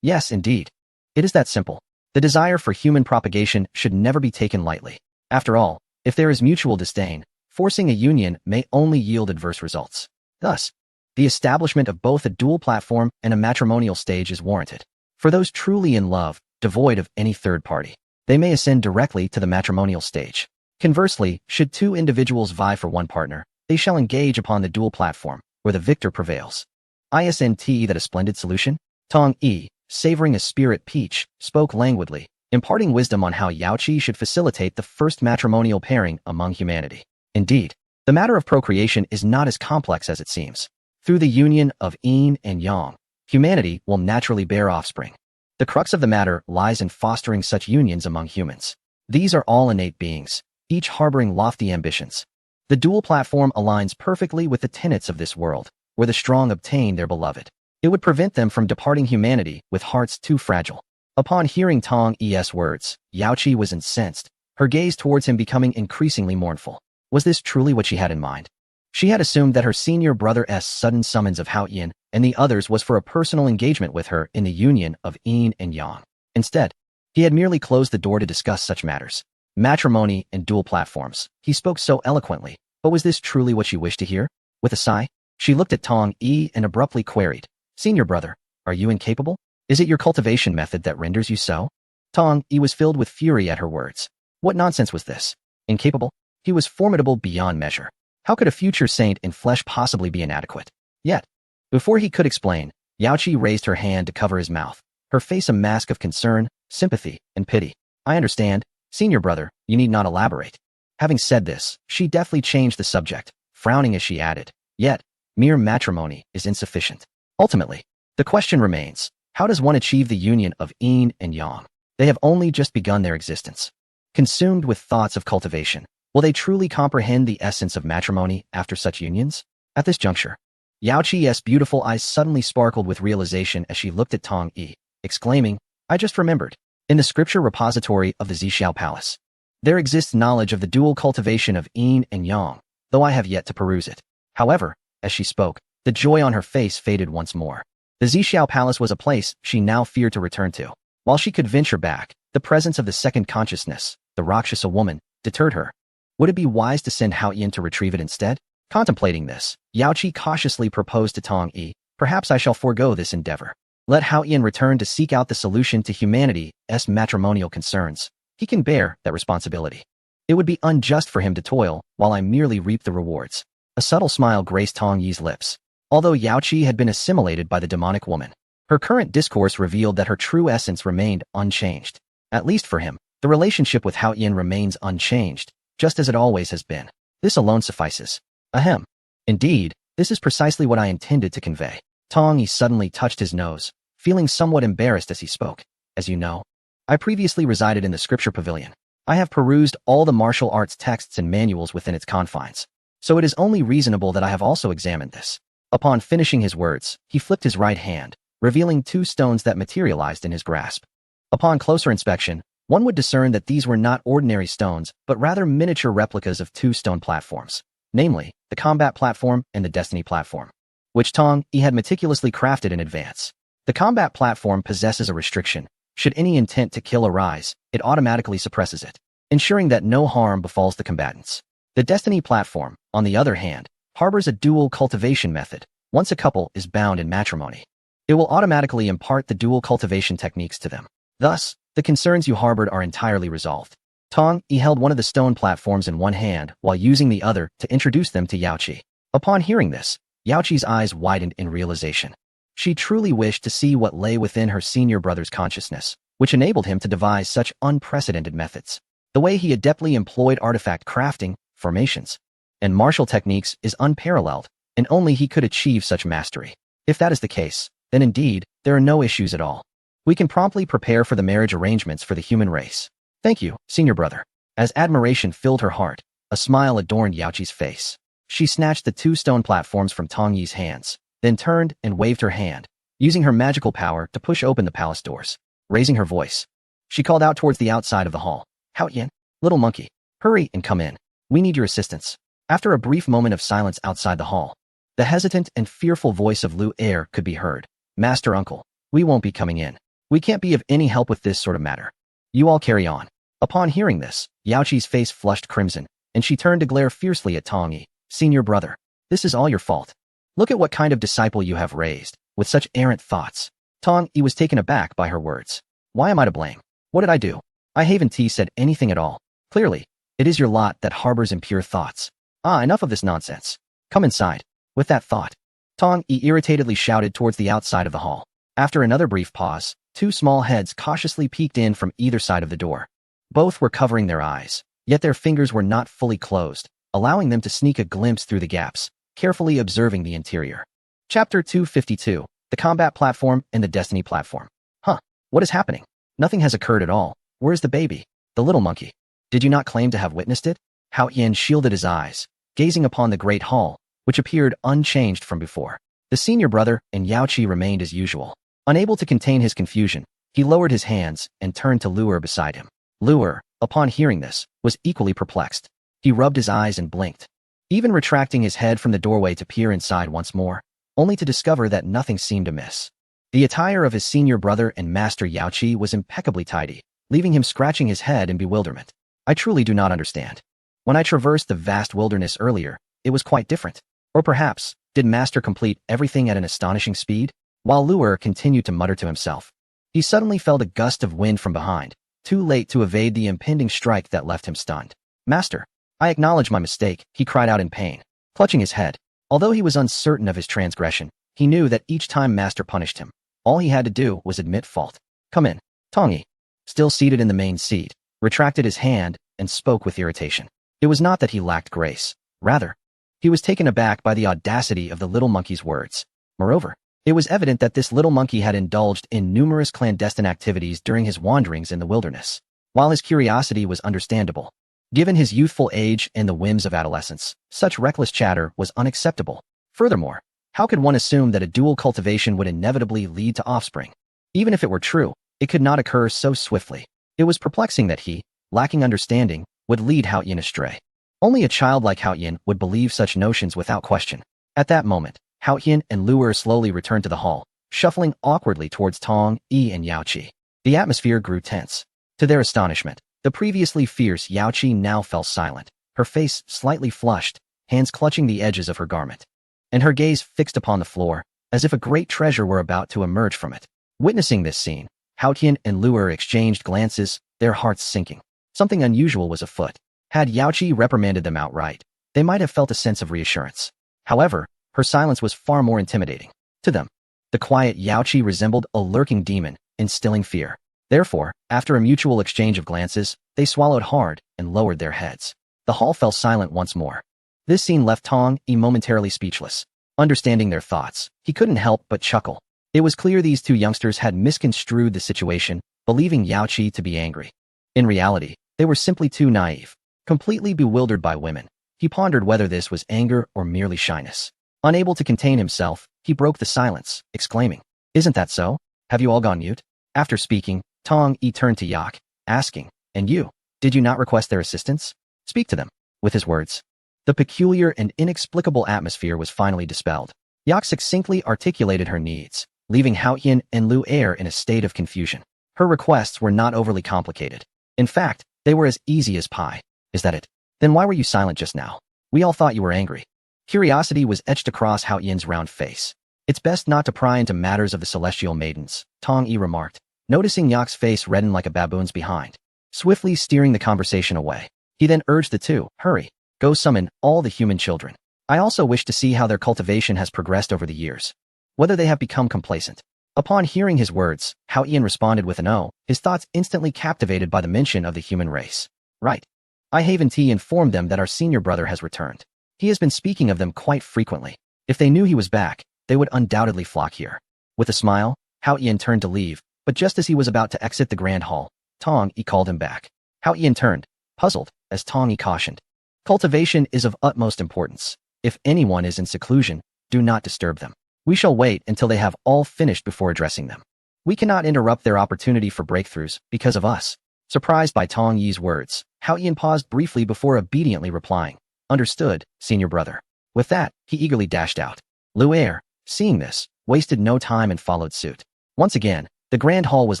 S1: Yes, indeed. It is that simple. The desire for human propagation should never be taken lightly. After all, if there is mutual disdain, forcing a union may only yield adverse results. Thus, the establishment of both a dual platform and a matrimonial stage is warranted. For those truly in love, devoid of any third party. They may ascend directly to the matrimonial stage. Conversely, should two individuals vie for one partner, they shall engage upon the dual platform, where the victor prevails. Isn't that a splendid solution? Tong Yi, savoring a spirit peach, spoke languidly, imparting wisdom on how Yaoqi should facilitate the first matrimonial pairing among humanity. Indeed, the matter of procreation is not as complex as it seems. Through the union of yin and yang, humanity will naturally bear offspring. The crux of the matter lies in fostering such unions among humans. These are all innate beings, each harboring lofty ambitions. The dual platform aligns perfectly with the tenets of this world, where the strong obtain their beloved. It would prevent them from departing humanity with hearts too fragile. Upon hearing Tong Yi's words, Yaoqi was incensed, her gaze towards him becoming increasingly mournful. Was this truly what she had in mind? She had assumed that her senior brother's sudden summons of Hao Yin and the others was for a personal engagement with her in the union of yin and yang. Instead, he had merely closed the door to discuss such matters. Matrimony and dual platforms. He spoke so eloquently, but was this truly what she wished to hear? With a sigh, she looked at Tong Yi and abruptly queried, "Senior brother, are you incapable? Is it your cultivation method that renders you so?" Tong Yi was filled with fury at her words. What nonsense was this? Incapable? He was formidable beyond measure. How could a future saint in flesh possibly be inadequate? Yet, before he could explain, Yaoqi raised her hand to cover his mouth, her face a mask of concern, sympathy, and pity. "I understand, senior brother, you need not elaborate." Having said this, she deftly changed the subject, frowning as she added, "Yet, mere matrimony is insufficient. Ultimately, the question remains, how does one achieve the union of yin and yang? They have only just begun their existence. Consumed with thoughts of cultivation, will they truly comprehend the essence of matrimony after such unions?" At this juncture, Yaoqi's beautiful eyes suddenly sparkled with realization as she looked at Tong Yi, exclaiming, "I just remembered. In the scripture repository of the Zixiao Palace, there exists knowledge of the dual cultivation of yin and yang, though I have yet to peruse it." However, as she spoke, the joy on her face faded once more. The Zixiao Palace was a place she now feared to return to. While she could venture back, the presence of the second consciousness, the Rakshasa woman, deterred her. Would it be wise to send Hao Yin to retrieve it instead? Contemplating this, Yaoqi cautiously proposed to Tong Yi, "Perhaps I shall forego this endeavor. Let Hao Yin return to seek out the solution to humanity's matrimonial concerns. He can bear that responsibility. It would be unjust for him to toil while I merely reap the rewards." A subtle smile graced Tong Yi's lips. Although Yaoqi had been assimilated by the demonic woman, her current discourse revealed that her true essence remained unchanged. At least for him, the relationship with Hao Yin remains unchanged, just as it always has been. This alone suffices. Ahem. Indeed, this is precisely what I intended to convey. Tong Yi suddenly touched his nose, feeling somewhat embarrassed as he spoke. "As you know, I previously resided in the scripture pavilion. I have perused all the martial arts texts and manuals within its confines, so it is only reasonable that I have also examined this." Upon finishing his words, he flipped his right hand, revealing two stones that materialized in his grasp. Upon closer inspection, one would discern that these were not ordinary stones, but rather miniature replicas of two stone platforms, namely, the combat platform and the destiny platform, which Tong Yi had meticulously crafted in advance. The combat platform possesses a restriction. Should any intent to kill arise, it automatically suppresses it, ensuring that no harm befalls the combatants. The destiny platform, on the other hand, harbors a dual cultivation method. Once a couple is bound in matrimony, it will automatically impart the dual cultivation techniques to them. Thus, the concerns you harbored are entirely resolved. Tong Yi held one of the stone platforms in one hand while using the other to introduce them to Yaoqi. Upon hearing this, Yaoqi's eyes widened in realization. She truly wished to see what lay within her senior brother's consciousness, which enabled him to devise such unprecedented methods. The way he adeptly employed artifact crafting, formations, and martial techniques is unparalleled, and only he could achieve such mastery. If that is the case, then indeed, there are no issues at all. We can promptly prepare for the marriage arrangements for the human race. Thank you, senior brother. As admiration filled her heart, a smile adorned Yaoqi's face. She snatched the two stone platforms from Tong Yi's hands, then turned and waved her hand, using her magical power to push open the palace doors. Raising her voice, she called out towards the outside of the hall. "Hao Yin, little monkey, hurry and come in. We need your assistance." After a brief moment of silence outside the hall, the hesitant and fearful voice of Lu Er could be heard. "Master Uncle, we won't be coming in. We can't be of any help with this sort of matter. You all carry on." Upon hearing this, Yaoqi's face flushed crimson, and she turned to glare fiercely at Tong Yi. "Senior brother, this is all your fault. Look at what kind of disciple you have raised, with such errant thoughts." Tong Yi was taken aback by her words. Why am I to blame? What did I do? I haven't said anything at all. Clearly, it is your lot that harbors impure thoughts. Ah, enough of this nonsense. Come inside. With that thought, Tong Yi irritatedly shouted towards the outside of the hall. After another brief pause, two small heads cautiously peeked in from either side of the door. Both were covering their eyes, yet their fingers were not fully closed, allowing them to sneak a glimpse through the gaps, carefully observing the interior. Chapter 252, The Combat Platform and the Destiny Platform. Huh, what is happening? Nothing has occurred at all. Where's the baby? The little monkey. Did you not claim to have witnessed it? Hao Yin shielded his eyes, gazing upon the great hall, which appeared unchanged from before. The senior brother and Yao Qi remained as usual. Unable to contain his confusion, he lowered his hands and turned to Lu'er beside him. Lu'er, upon hearing this, was equally perplexed. He rubbed his eyes and blinked, even retracting his head from the doorway to peer inside once more, only to discover that nothing seemed amiss. The attire of his senior brother and master Yao Qi was impeccably tidy, leaving him scratching his head in bewilderment. I truly do not understand. When I traversed the vast wilderness earlier, it was quite different. Or perhaps, did Master complete everything at an astonishing speed? While Lu'er continued to mutter to himself, he suddenly felt a gust of wind from behind, too late to evade the impending strike that left him stunned. Master, I acknowledge my mistake, he cried out in pain, clutching his head. Although he was uncertain of his transgression, he knew that each time Master punished him, all he had to do was admit fault. Come in. Tong Yi, still seated in the main seat, retracted his hand and spoke with irritation. It was not that he lacked grace. Rather, he was taken aback by the audacity of the little monkey's words. Moreover, it was evident that this little monkey had indulged in numerous clandestine activities during his wanderings in the wilderness. While his curiosity was understandable, given his youthful age and the whims of adolescence, such reckless chatter was unacceptable. Furthermore, how could one assume that a dual cultivation would inevitably lead to offspring? Even if it were true, it could not occur so swiftly. It was perplexing that he, lacking understanding, would lead Hao Yin astray. Only a child like Hao Yin would believe such notions without question. At that moment, Hao Yin and Lu'er slowly returned to the hall, shuffling awkwardly towards Tong Yi and Yao Qi. The atmosphere grew tense. To their astonishment, the previously fierce Yao Qi now fell silent, her face slightly flushed, hands clutching the edges of her garment, and her gaze fixed upon the floor, as if a great treasure were about to emerge from it. Witnessing this scene, Hao Yin and Lu'er exchanged glances, their hearts sinking. Something unusual was afoot. Had Yao Qi reprimanded them outright, they might have felt a sense of reassurance. However, her silence was far more intimidating. To them, the quiet Yao Qi resembled a lurking demon, instilling fear. Therefore, after a mutual exchange of glances, they swallowed hard and lowered their heads. The hall fell silent once more. This scene left Tong Yi momentarily speechless. Understanding their thoughts, he couldn't help but chuckle. It was clear these two youngsters had misconstrued the situation, believing Yao Qi to be angry. In reality, they were simply too naive, completely bewildered by women. He pondered whether this was anger or merely shyness. Unable to contain himself, he broke the silence, exclaiming, "Isn't that so? Have you all gone mute?" After speaking, Tong Yi turned to Yak, asking, "And you, did you not request their assistance? Speak to them." With his words, the peculiar and inexplicable atmosphere was finally dispelled. Yak succinctly articulated her needs, leaving Hao Yin and Lu'er in a state of confusion. Her requests were not overly complicated. In fact, they were as easy as pie. Is that it? Then why were you silent just now? We all thought you were angry. Curiosity was etched across Hao Yin's round face. It's best not to pry into matters of the celestial maidens, Tong Yi remarked, noticing Yak's face redden like a baboon's behind. Swiftly steering the conversation away, he then urged the two, "Hurry, go summon all the human children. I also wish to see how their cultivation has progressed over the years, whether they have become complacent." Upon hearing his words, Hao Yin responded with an "oh," his thoughts instantly captivated by the mention of the human race. "Right. I haven't informed them that our senior brother has returned. He has been speaking of them quite frequently. If they knew he was back, they would undoubtedly flock here." With a smile, Hao Yin turned to leave, but just as he was about to exit the grand hall, Tong Yi called him back. Hao Yin turned, puzzled, as Tong Yi cautioned. "Cultivation is of utmost importance. If anyone is in seclusion, do not disturb them. We shall wait until they have all finished before addressing them. We cannot interrupt their opportunity for breakthroughs because of us." Surprised by Tong Yi's words, Hao Yin paused briefly before obediently replying, "Understood, senior brother." With that, he eagerly dashed out. Lu'er, seeing this, wasted no time and followed suit. Once again, the grand hall was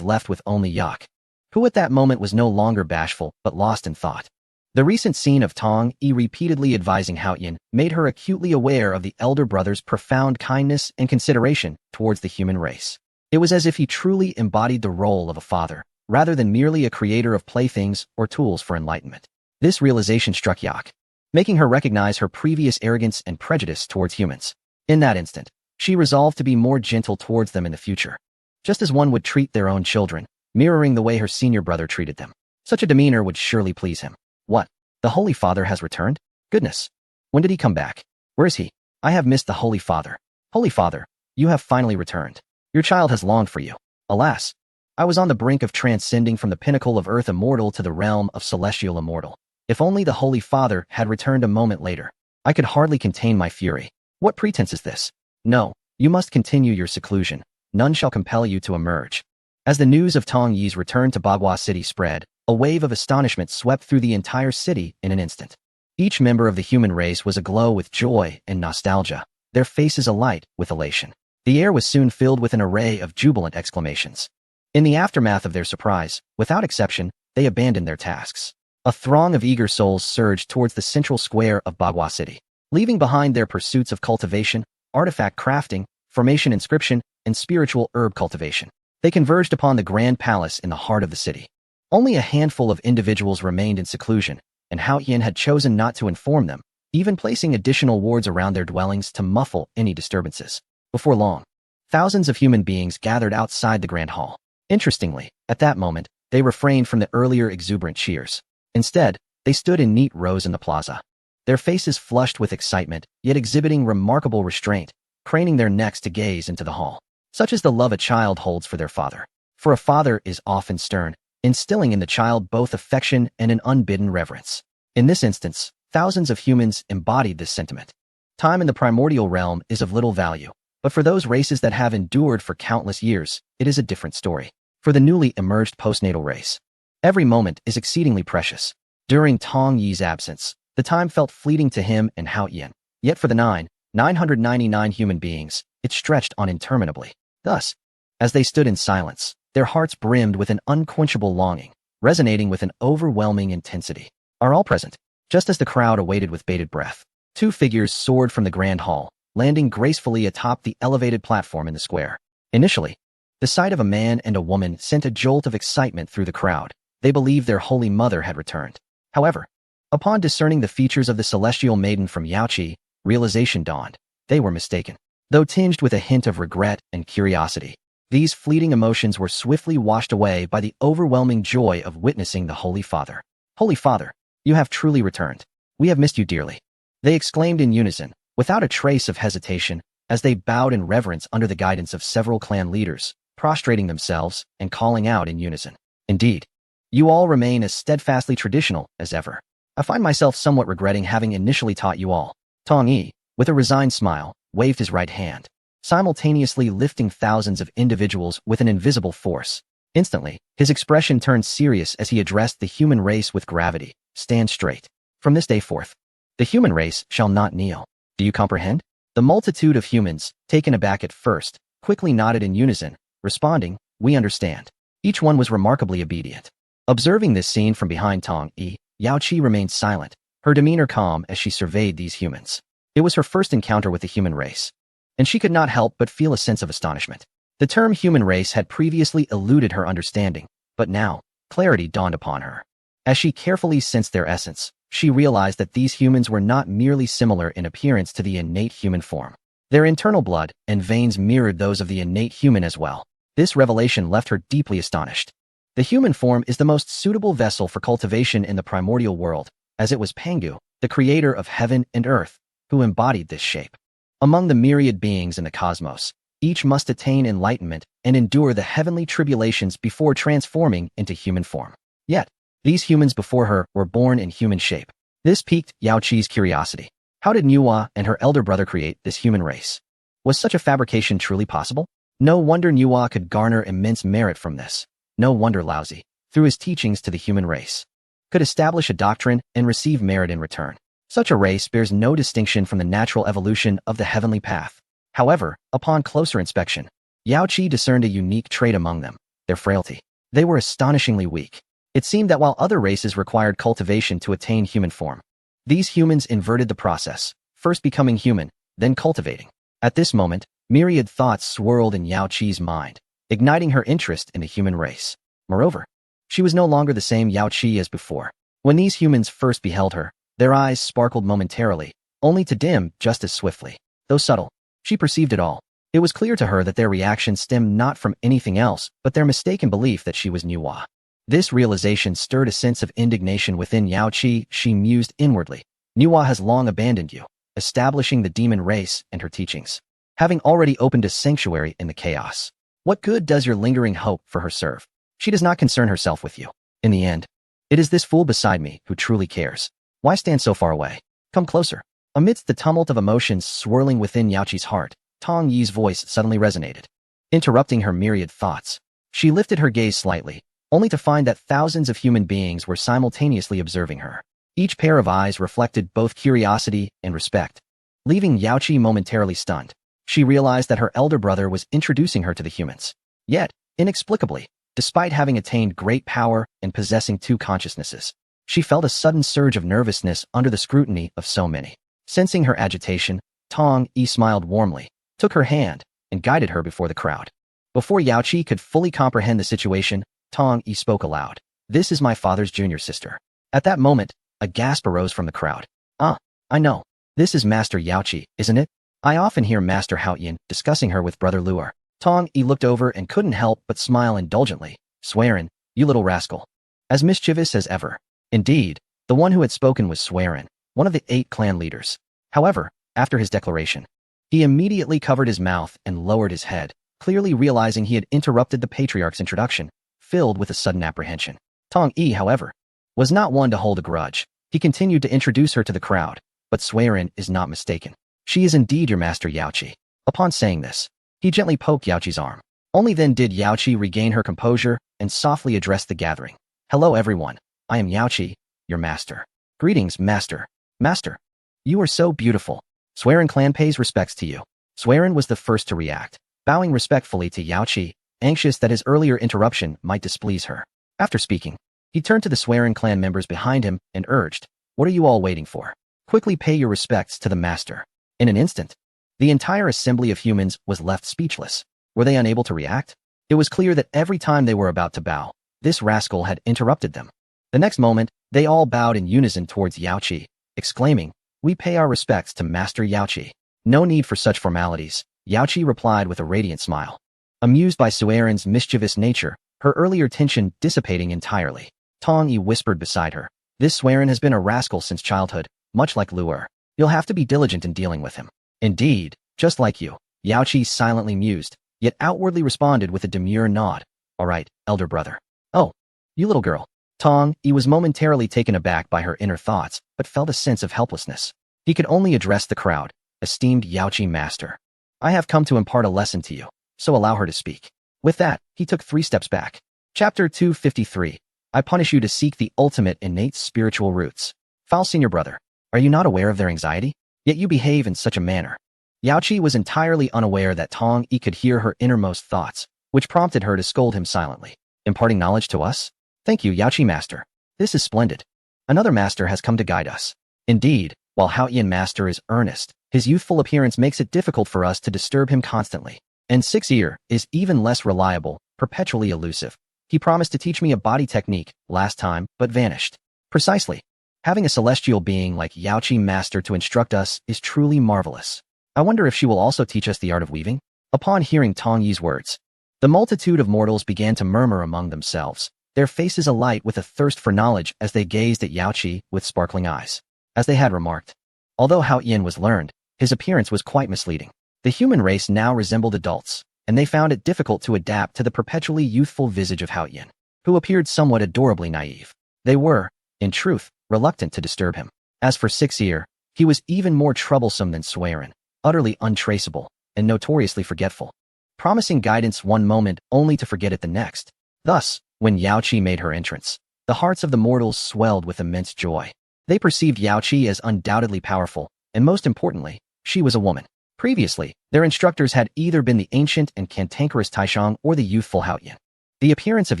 S1: left with only Yak, who at that moment was no longer bashful but lost in thought. The recent scene of Tong Yi repeatedly advising Hao Yin made her acutely aware of the elder brother's profound kindness and consideration towards the human race. It was as if he truly embodied the role of a father, rather than merely a creator of playthings or tools for enlightenment. This realization struck Yak, making her recognize her previous arrogance and prejudice towards humans. In that instant, she resolved to be more gentle towards them in the future, just as one would treat their own children, mirroring the way her senior brother treated them. Such a demeanor would surely please him. What? The Holy Father has returned? Goodness! When did he come back? Where is he? I have missed the Holy Father. Holy Father, you have finally returned. Your child has longed for you. Alas, I was on the brink of transcending from the pinnacle of earth immortal to the realm of celestial immortal. If only the Holy Father had returned a moment later. I could hardly contain my fury. What pretense is this? No, you must continue your seclusion. None shall compel you to emerge. As the news of Tong Yi's return to Bagua City spread, a wave of astonishment swept through the entire city in an instant. Each member of the human race was aglow with joy and nostalgia, their faces alight with elation. The air was soon filled with an array of jubilant exclamations. In the aftermath of their surprise, without exception, they abandoned their tasks. A throng of eager souls surged towards the central square of Bagua City, leaving behind their pursuits of cultivation, artifact crafting, formation inscription, and spiritual herb cultivation. They converged upon the grand palace in the heart of the city. Only a handful of individuals remained in seclusion, and Hao Yin had chosen not to inform them, even placing additional wards around their dwellings to muffle any disturbances. Before long, thousands of human beings gathered outside the grand hall. Interestingly, at that moment, they refrained from the earlier exuberant cheers. Instead, they stood in neat rows in the plaza, their faces flushed with excitement, yet exhibiting remarkable restraint, craning their necks to gaze into the hall. Such is the love a child holds for their father. For a father is often stern, instilling in the child both affection and an unbidden reverence. In this instance, thousands of humans embodied this sentiment. Time in the primordial realm is of little value, but for those races that have endured for countless years, it is a different story. For the newly emerged postnatal race, every moment is exceedingly precious. During Tong Yi's absence, the time felt fleeting to him and Hao Yin. Yet for the 999 human beings, it stretched on interminably. Thus, as they stood in silence, their hearts brimmed with an unquenchable longing, resonating with an overwhelming intensity. Are all present? Just as the crowd awaited with bated breath, two figures soared from the grand hall, landing gracefully atop the elevated platform in the square. Initially, the sight of a man and a woman sent a jolt of excitement through the crowd. They believed their Holy Mother had returned. However, upon discerning the features of the celestial maiden from Yaoqi, realization dawned. They were mistaken. Though tinged with a hint of regret and curiosity, these fleeting emotions were swiftly washed away by the overwhelming joy of witnessing the Holy Father. Holy Father, you have truly returned. We have missed you dearly. They exclaimed in unison, without a trace of hesitation, as they bowed in reverence under the guidance of several clan leaders, prostrating themselves and calling out in unison. Indeed, you all remain as steadfastly traditional as ever. I find myself somewhat regretting having initially taught you all. Tong Yi, with a resigned smile, waved his right hand, simultaneously lifting thousands of individuals with an invisible force. Instantly, his expression turned serious as he addressed the human race with gravity. Stand straight. From this day forth, the human race shall not kneel. Do you comprehend? The multitude of humans, taken aback at first, quickly nodded in unison, responding, we understand. Each one was remarkably obedient. Observing this scene from behind Tong Yi, Yaoqi remained silent, her demeanor calm as she surveyed these humans. It was her first encounter with the human race, and she could not help but feel a sense of astonishment. The term human race had previously eluded her understanding, but now, clarity dawned upon her. As she carefully sensed their essence, she realized that these humans were not merely similar in appearance to the innate human form. Their internal blood and veins mirrored those of the innate human as well. This revelation left her deeply astonished. The human form is the most suitable vessel for cultivation in the primordial world, as it was Pangu, the creator of heaven and earth, who embodied this shape. Among the myriad beings in the cosmos, each must attain enlightenment and endure the heavenly tribulations before transforming into human form. Yet, these humans before her were born in human shape. This piqued Yaoqi's curiosity. How did Nuwa and her elder brother create this human race? Was such a fabrication truly possible? No wonder Nuwa could garner immense merit from this. No wonder Laozi, through his teachings to the human race, could establish a doctrine and receive merit in return. Such a race bears no distinction from the natural evolution of the heavenly path. However, upon closer inspection, Yaoqi discerned a unique trait among them, their frailty. They were astonishingly weak. It seemed that while other races required cultivation to attain human form, these humans inverted the process, first becoming human, then cultivating. At this moment, myriad thoughts swirled in Yaoqi's mind. igniting her interest in the human race. Moreover, she was no longer the same Yao Qi as before. When these humans first beheld her, their eyes sparkled momentarily, only to dim just as swiftly. Though subtle, she perceived it all. It was clear to her that their reaction stemmed not from anything else but their mistaken belief that she was Nuwa. This realization stirred a sense of indignation within Yao Qi. She mused inwardly. Nuwa has long abandoned you, establishing the demon race and her teachings, having already opened a sanctuary in the chaos. What good does your lingering hope for her serve? She does not concern herself with you. In the end, it is this fool beside me who truly cares. Why stand so far away? Come closer. Amidst the tumult of emotions swirling within Yao Qi's heart, Tong Yi's voice suddenly resonated, interrupting her myriad thoughts. She lifted her gaze slightly, only to find that thousands of human beings were simultaneously observing her. Each pair of eyes reflected both curiosity and respect, leaving Yao Qi momentarily stunned. She realized that her elder brother was introducing her to the humans. Yet, inexplicably, despite having attained great power and possessing two consciousnesses, she felt a sudden surge of nervousness under the scrutiny of so many. Sensing her agitation, Tong Yi smiled warmly, took her hand, and guided her before the crowd. Before Yao Qi could fully comprehend the situation, Tong Yi spoke aloud. This is my father's junior sister. At that moment, a gasp arose from the crowd. I know. This is Master Yao Qi, isn't it? I often hear Master Haoyan discussing her with Brother Luer. Tong Yi looked over and couldn't help but smile indulgently. Swearin, you little rascal. As mischievous as ever. Indeed, the one who had spoken was Swearin, one of the 8 clan leaders. However, after his declaration, he immediately covered his mouth and lowered his head, clearly realizing he had interrupted the patriarch's introduction, filled with a sudden apprehension. Tong Yi, however, was not one to hold a grudge. He continued to introduce her to the crowd, but Swearin is not mistaken. She is indeed your master Yao Qi. Upon saying this, he gently poked Yao Qi's arm. Only then did Yao Qi regain her composure and softly address the gathering. Hello everyone, I am Yao Qi, your master. Greetings, master. Master, you are so beautiful. Swearin clan pays respects to you. Swearin was the first to react, bowing respectfully to Yao Qi, anxious that his earlier interruption might displease her. After speaking, he turned to the Swearin clan members behind him and urged, what are you all waiting for? Quickly pay your respects to the master. In an instant, the entire assembly of humans was left speechless. Were they unable to react? It was clear that every time they were about to bow, this rascal had interrupted them. The next moment, they all bowed in unison towards Yao Qi, exclaiming, we pay our respects to Master Yao Qi. No need for such formalities, Yao Qi replied with a radiant smile. Amused by Swearin's mischievous nature, her earlier tension dissipating entirely, Tong Yi whispered beside her, this Swearin has been a rascal since childhood, much like Luer. You'll have to be diligent in dealing with him. Indeed, just like you, Yao Qi silently mused, yet outwardly responded with a demure nod. All right, elder brother. Oh, you little girl. Tong Yi was momentarily taken aback by her inner thoughts, but felt a sense of helplessness. He could only address the crowd. Esteemed Yao Qi master, I have come to impart a lesson to you, so allow her to speak. With that, he took 3 steps back. Chapter 253. I punish you to seek the ultimate innate spiritual roots. Foul senior brother, are you not aware of their anxiety? Yet you behave in such a manner. Yao Qi was entirely unaware that Tong Yi could hear her innermost thoughts, which prompted her to scold him silently. Imparting knowledge to us? Thank you, Yao Qi master. This is splendid. Another master has come to guide us. Indeed, while Haoyan master is earnest, his youthful appearance makes it difficult for us to disturb him constantly. And 6-Ear is even less reliable, perpetually elusive. He promised to teach me a body technique last time, but vanished. Precisely. Having a celestial being like Yao Qi master to instruct us is truly marvelous. I wonder if she will also teach us the art of weaving? Upon hearing Tong Yi's words, the multitude of mortals began to murmur among themselves, their faces alight with a thirst for knowledge as they gazed at Yao Qi with sparkling eyes. As they had remarked, although Haoyan was learned, his appearance was quite misleading. The human race now resembled adults, and they found it difficult to adapt to the perpetually youthful visage of Haoyan, who appeared somewhat adorably naive. They were, in truth, reluctant to disturb him. As for 6-Ear, he was even more troublesome than Swearin, utterly untraceable, and notoriously forgetful, promising guidance one moment only to forget it the next. Thus, when Yao Qi made her entrance, the hearts of the mortals swelled with immense joy. They perceived Yao Qi as undoubtedly powerful, and most importantly, she was a woman. Previously, their instructors had either been the ancient and cantankerous Taishang or the youthful Haoyan. The appearance of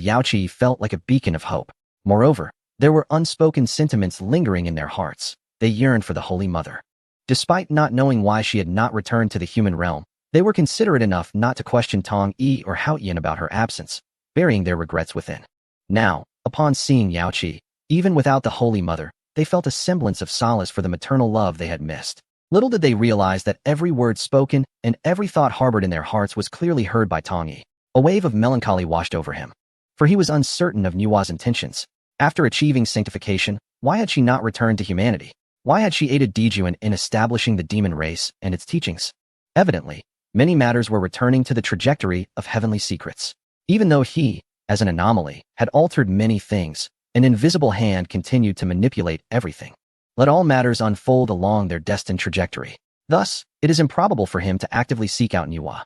S1: Yao Qi felt like a beacon of hope. Moreover, there were unspoken sentiments lingering in their hearts. They yearned for the Holy Mother. Despite not knowing why she had not returned to the human realm, They were considerate enough not to question Tong Yi or Hao Yin about her absence, burying their regrets within. Now, upon seeing Yao Qi, even without the Holy Mother, they felt a semblance of solace for the maternal love they had missed. Little did they realize that every word spoken and every thought harbored in their hearts was clearly heard by Tong Yi. A wave of melancholy washed over him, for he was uncertain of Nua's intentions. After achieving sanctification, why had she not returned to humanity? Why had she aided Dijuan in establishing the demon race and its teachings? Evidently, many matters were returning to the trajectory of heavenly secrets. Even though he, as an anomaly, had altered many things, an invisible hand continued to manipulate everything. Let all matters unfold along their destined trajectory. Thus, it is improbable for him to actively seek out Nua.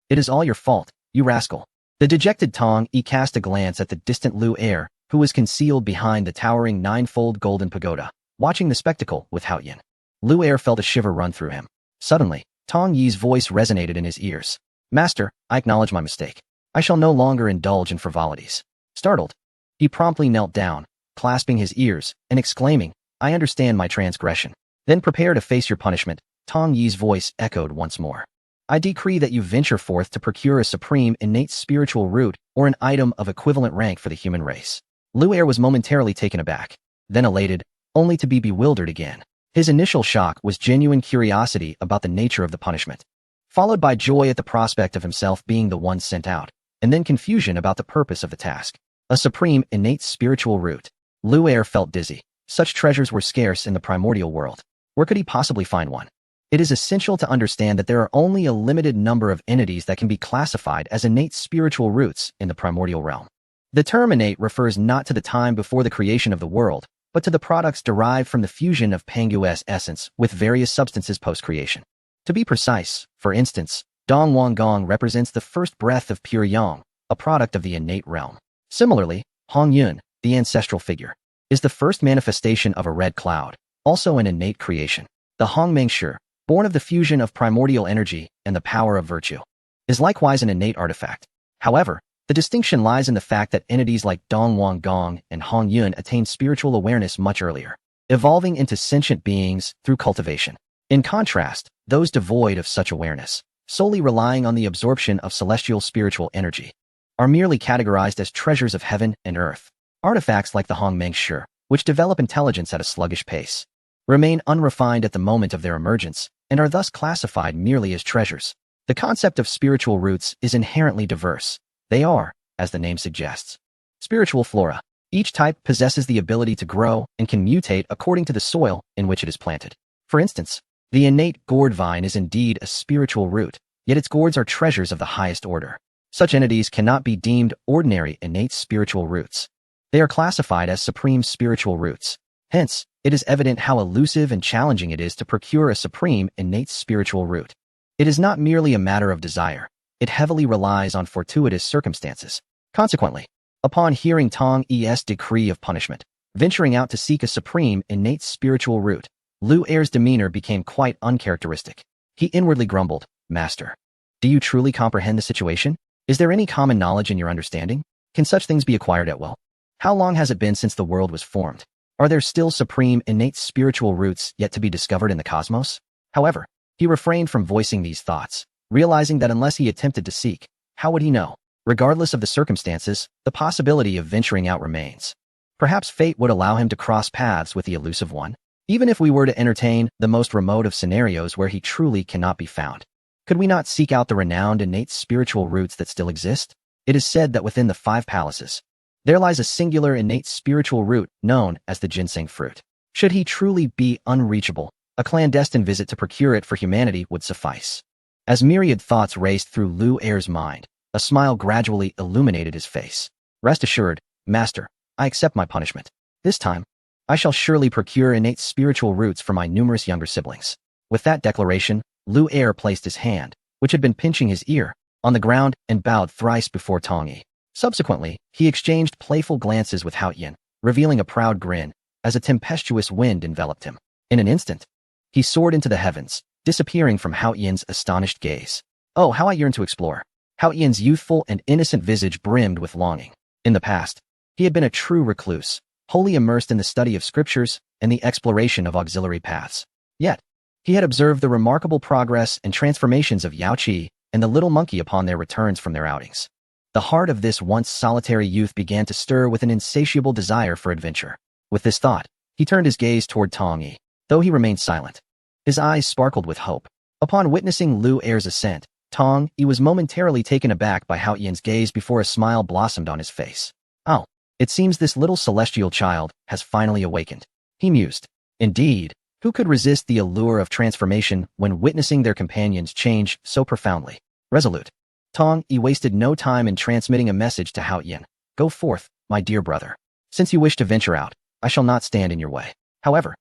S1: It is all your fault, you rascal. The dejected Tong Yi cast a glance at the distant Lu Er, who was concealed behind the towering ninefold golden pagoda, watching the spectacle with Hao Yin. Lu Er felt a shiver run through him. Suddenly, Tong Yi's voice resonated in his ears. Master, I acknowledge my mistake. I shall no longer indulge in frivolities. Startled, he promptly knelt down, clasping his ears, and exclaiming, I understand my transgression. Then prepare to face your punishment. Tong Yi's voice echoed once more. I decree that you venture forth to procure a supreme innate spiritual root or an item of equivalent rank for the human race. Lu Er was momentarily taken aback, then elated, only to be bewildered again. His initial shock was genuine curiosity about the nature of the punishment, followed by joy at the prospect of himself being the one sent out, and then confusion about the purpose of the task. A supreme innate spiritual root. Lu Er felt dizzy. Such treasures were scarce in the primordial world. Where could he possibly find one? It is essential to understand that there are only a limited number of entities that can be classified as innate spiritual roots in the primordial realm. The term innate refers not to the time before the creation of the world, but to the products derived from the fusion of Pangu's essence with various substances post-creation. To be precise, for instance, Dong Wang Gong represents the first breath of pure yang, a product of the innate realm. Similarly, Hong Yun, the ancestral figure, is the first manifestation of a red cloud, also an innate creation. The Hongmeng Shi, born of the fusion of primordial energy and the power of virtue, is likewise an innate artifact. However, the distinction lies in the fact that entities like Dong Wang Gong and Hong Yun attain spiritual awareness much earlier, evolving into sentient beings through cultivation. In contrast, those devoid of such awareness, solely relying on the absorption of celestial spiritual energy, are merely categorized as treasures of heaven and earth. Artifacts like the Hongmeng Shi, which develop intelligence at a sluggish pace, remain unrefined at the moment of their emergence and are thus classified merely as treasures. The concept of spiritual roots is inherently diverse. They are, as the name suggests, spiritual flora. Each type possesses the ability to grow and can mutate according to the soil in which it is planted. For instance, the innate gourd vine is indeed a spiritual root, yet its gourds are treasures of the highest order. Such entities cannot be deemed ordinary innate spiritual roots. They are classified as supreme spiritual roots. Hence, it is evident how elusive and challenging it is to procure a supreme innate spiritual root. It is not merely a matter of desire. It heavily relies on fortuitous circumstances. Consequently, upon hearing Tong Yi's decree of punishment, venturing out to seek a supreme innate spiritual root, Lu Er's demeanor became quite uncharacteristic. He inwardly grumbled, Master, do you truly comprehend the situation? Is there any common knowledge in your understanding? Can such things be acquired at will? How long has it been since the world was formed? Are there still supreme innate spiritual roots yet to be discovered in the cosmos? However, he refrained from voicing these thoughts, realizing that unless he attempted to seek, how would he know? Regardless of the circumstances, the possibility of venturing out remains. Perhaps fate would allow him to cross paths with the elusive one, even if we were to entertain the most remote of scenarios where he truly cannot be found. Could we not seek out the renowned innate spiritual roots that still exist? It is said that within the 5 palaces, there lies a singular innate spiritual root known as the ginseng fruit. Should he truly be unreachable, a clandestine visit to procure it for humanity would suffice. As myriad thoughts raced through Lu Er's mind, a smile gradually illuminated his face. Rest assured, Master, I accept my punishment. This time, I shall surely procure innate spiritual roots for my numerous younger siblings. With that declaration, Lu Er placed his hand, which had been pinching his ear, on the ground and bowed thrice before Tong Yi. Subsequently, he exchanged playful glances with Hao Yin, revealing a proud grin, as a tempestuous wind enveloped him. In an instant, he soared into the heavens, disappearing from Hao Yin's astonished gaze. Oh, how I yearned to explore. Hao Yin's youthful and innocent visage brimmed with longing. In the past, he had been a true recluse, wholly immersed in the study of scriptures and the exploration of auxiliary paths. Yet, He had observed the remarkable progress and transformations of Yao Qi and the little monkey upon their returns from their outings. The heart of this once solitary youth began to stir with an insatiable desire for adventure. With this thought, he turned his gaze toward Tong Yi, though he remained silent. His eyes sparkled with hope. Upon witnessing Lu Er's ascent, Tong Yi was momentarily taken aback by Hao Yan's gaze before a smile blossomed on his face. Oh, it seems this little celestial child has finally awakened, he mused. Indeed, who could resist the allure of transformation when witnessing their companions change so profoundly? Resolute, Tong Yi wasted no time in transmitting a message to Hao Yan. Go forth, my dear brother. Since you wish to venture out, I shall not stand in your way. However,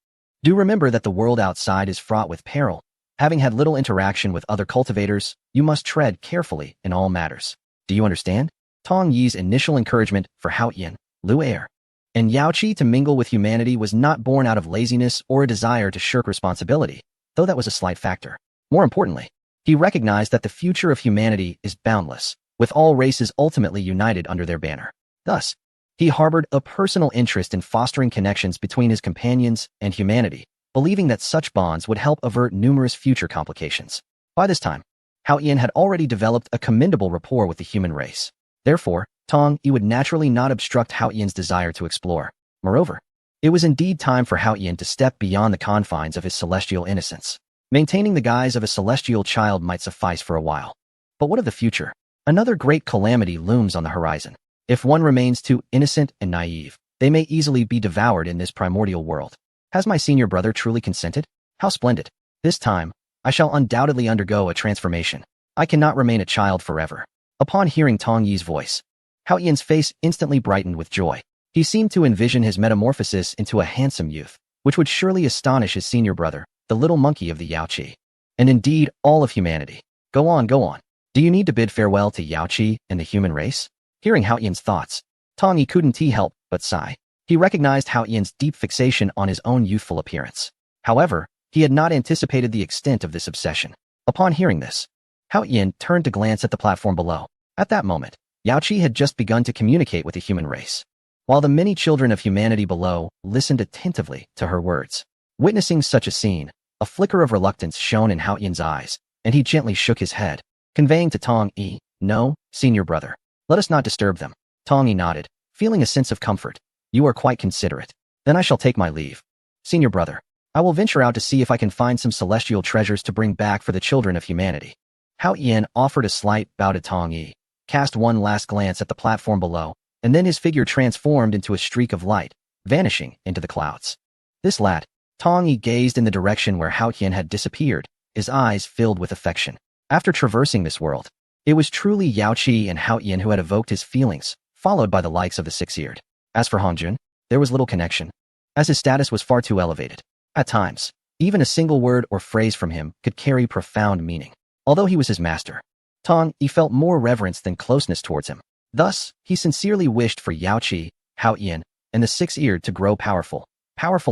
S1: do remember that the world outside is fraught with peril. Having had little interaction with other cultivators, you must tread carefully in all matters. Do you understand? Tong Yi's initial encouragement for Hao Yan, Lu Er, and Yao Qi to mingle with humanity was not born out of laziness or a desire to shirk responsibility, though that was a slight factor. More importantly, he recognized that the future of humanity is boundless, with all races ultimately united under their banner. Thus, he harbored a personal interest in fostering connections between his companions and humanity, believing that such bonds would help avert numerous future complications. By this time, Hao Yan had already developed a commendable rapport with the human race. Therefore, Tong Yi would naturally not obstruct Hao Yan's desire to explore. Moreover, it was indeed time for Hao Yan to step beyond the confines of his celestial innocence. Maintaining the guise of a celestial child might suffice for a while. But what of the future? Another great calamity looms on the horizon. If one remains too innocent and naive, they may easily be devoured in this primordial world. Has my senior brother truly consented? How splendid. This time, I shall undoubtedly undergo a transformation. I cannot remain a child forever. Upon hearing Tong Yi's voice, Hao Yan's face instantly brightened with joy. He seemed to envision his metamorphosis into a handsome youth, which would surely astonish his senior brother, the little monkey of the Yao Qi, and indeed all of humanity. Go on, go on. Do you need to bid farewell to Yao Qi and the human race? Hearing Hao Yan's thoughts, Tong Yi couldn't help but sigh. He recognized Hao Yan's deep fixation on his own youthful appearance. However, he had not anticipated the extent of this obsession. Upon hearing this, Hao Yan turned to glance at the platform below. At that moment, Yao Qi had just begun to communicate with the human race, while the many children of humanity below listened attentively to her words. Witnessing such a scene, a flicker of reluctance shone in Hao Yan's eyes, and he gently shook his head, conveying to Tong Yi, "No, senior brother. Let us not disturb them." Tong Yi nodded, feeling a sense of comfort. "You are quite considerate. Then I shall take my leave. Senior brother, I will venture out to see if I can find some celestial treasures to bring back for the children of humanity." Hao Yan offered a slight bow to Tong Yi, cast one last glance at the platform below, and then his figure transformed into a streak of light, vanishing into the clouds. This lad, Tong Yi gazed in the direction where Hao Yan had disappeared, his eyes filled with affection. After traversing this world, it was truly Yao Qi and Hao Yan who had evoked his feelings, followed by the likes of the six-eared. As for Hongjun, there was little connection, as his status was far too elevated. At times, even a single word or phrase from him could carry profound meaning. Although he was his master, Tong Yi felt more reverence than closeness towards him. Thus, he sincerely wished for Yao Qi, Hao Yan, and the six-eared to grow powerful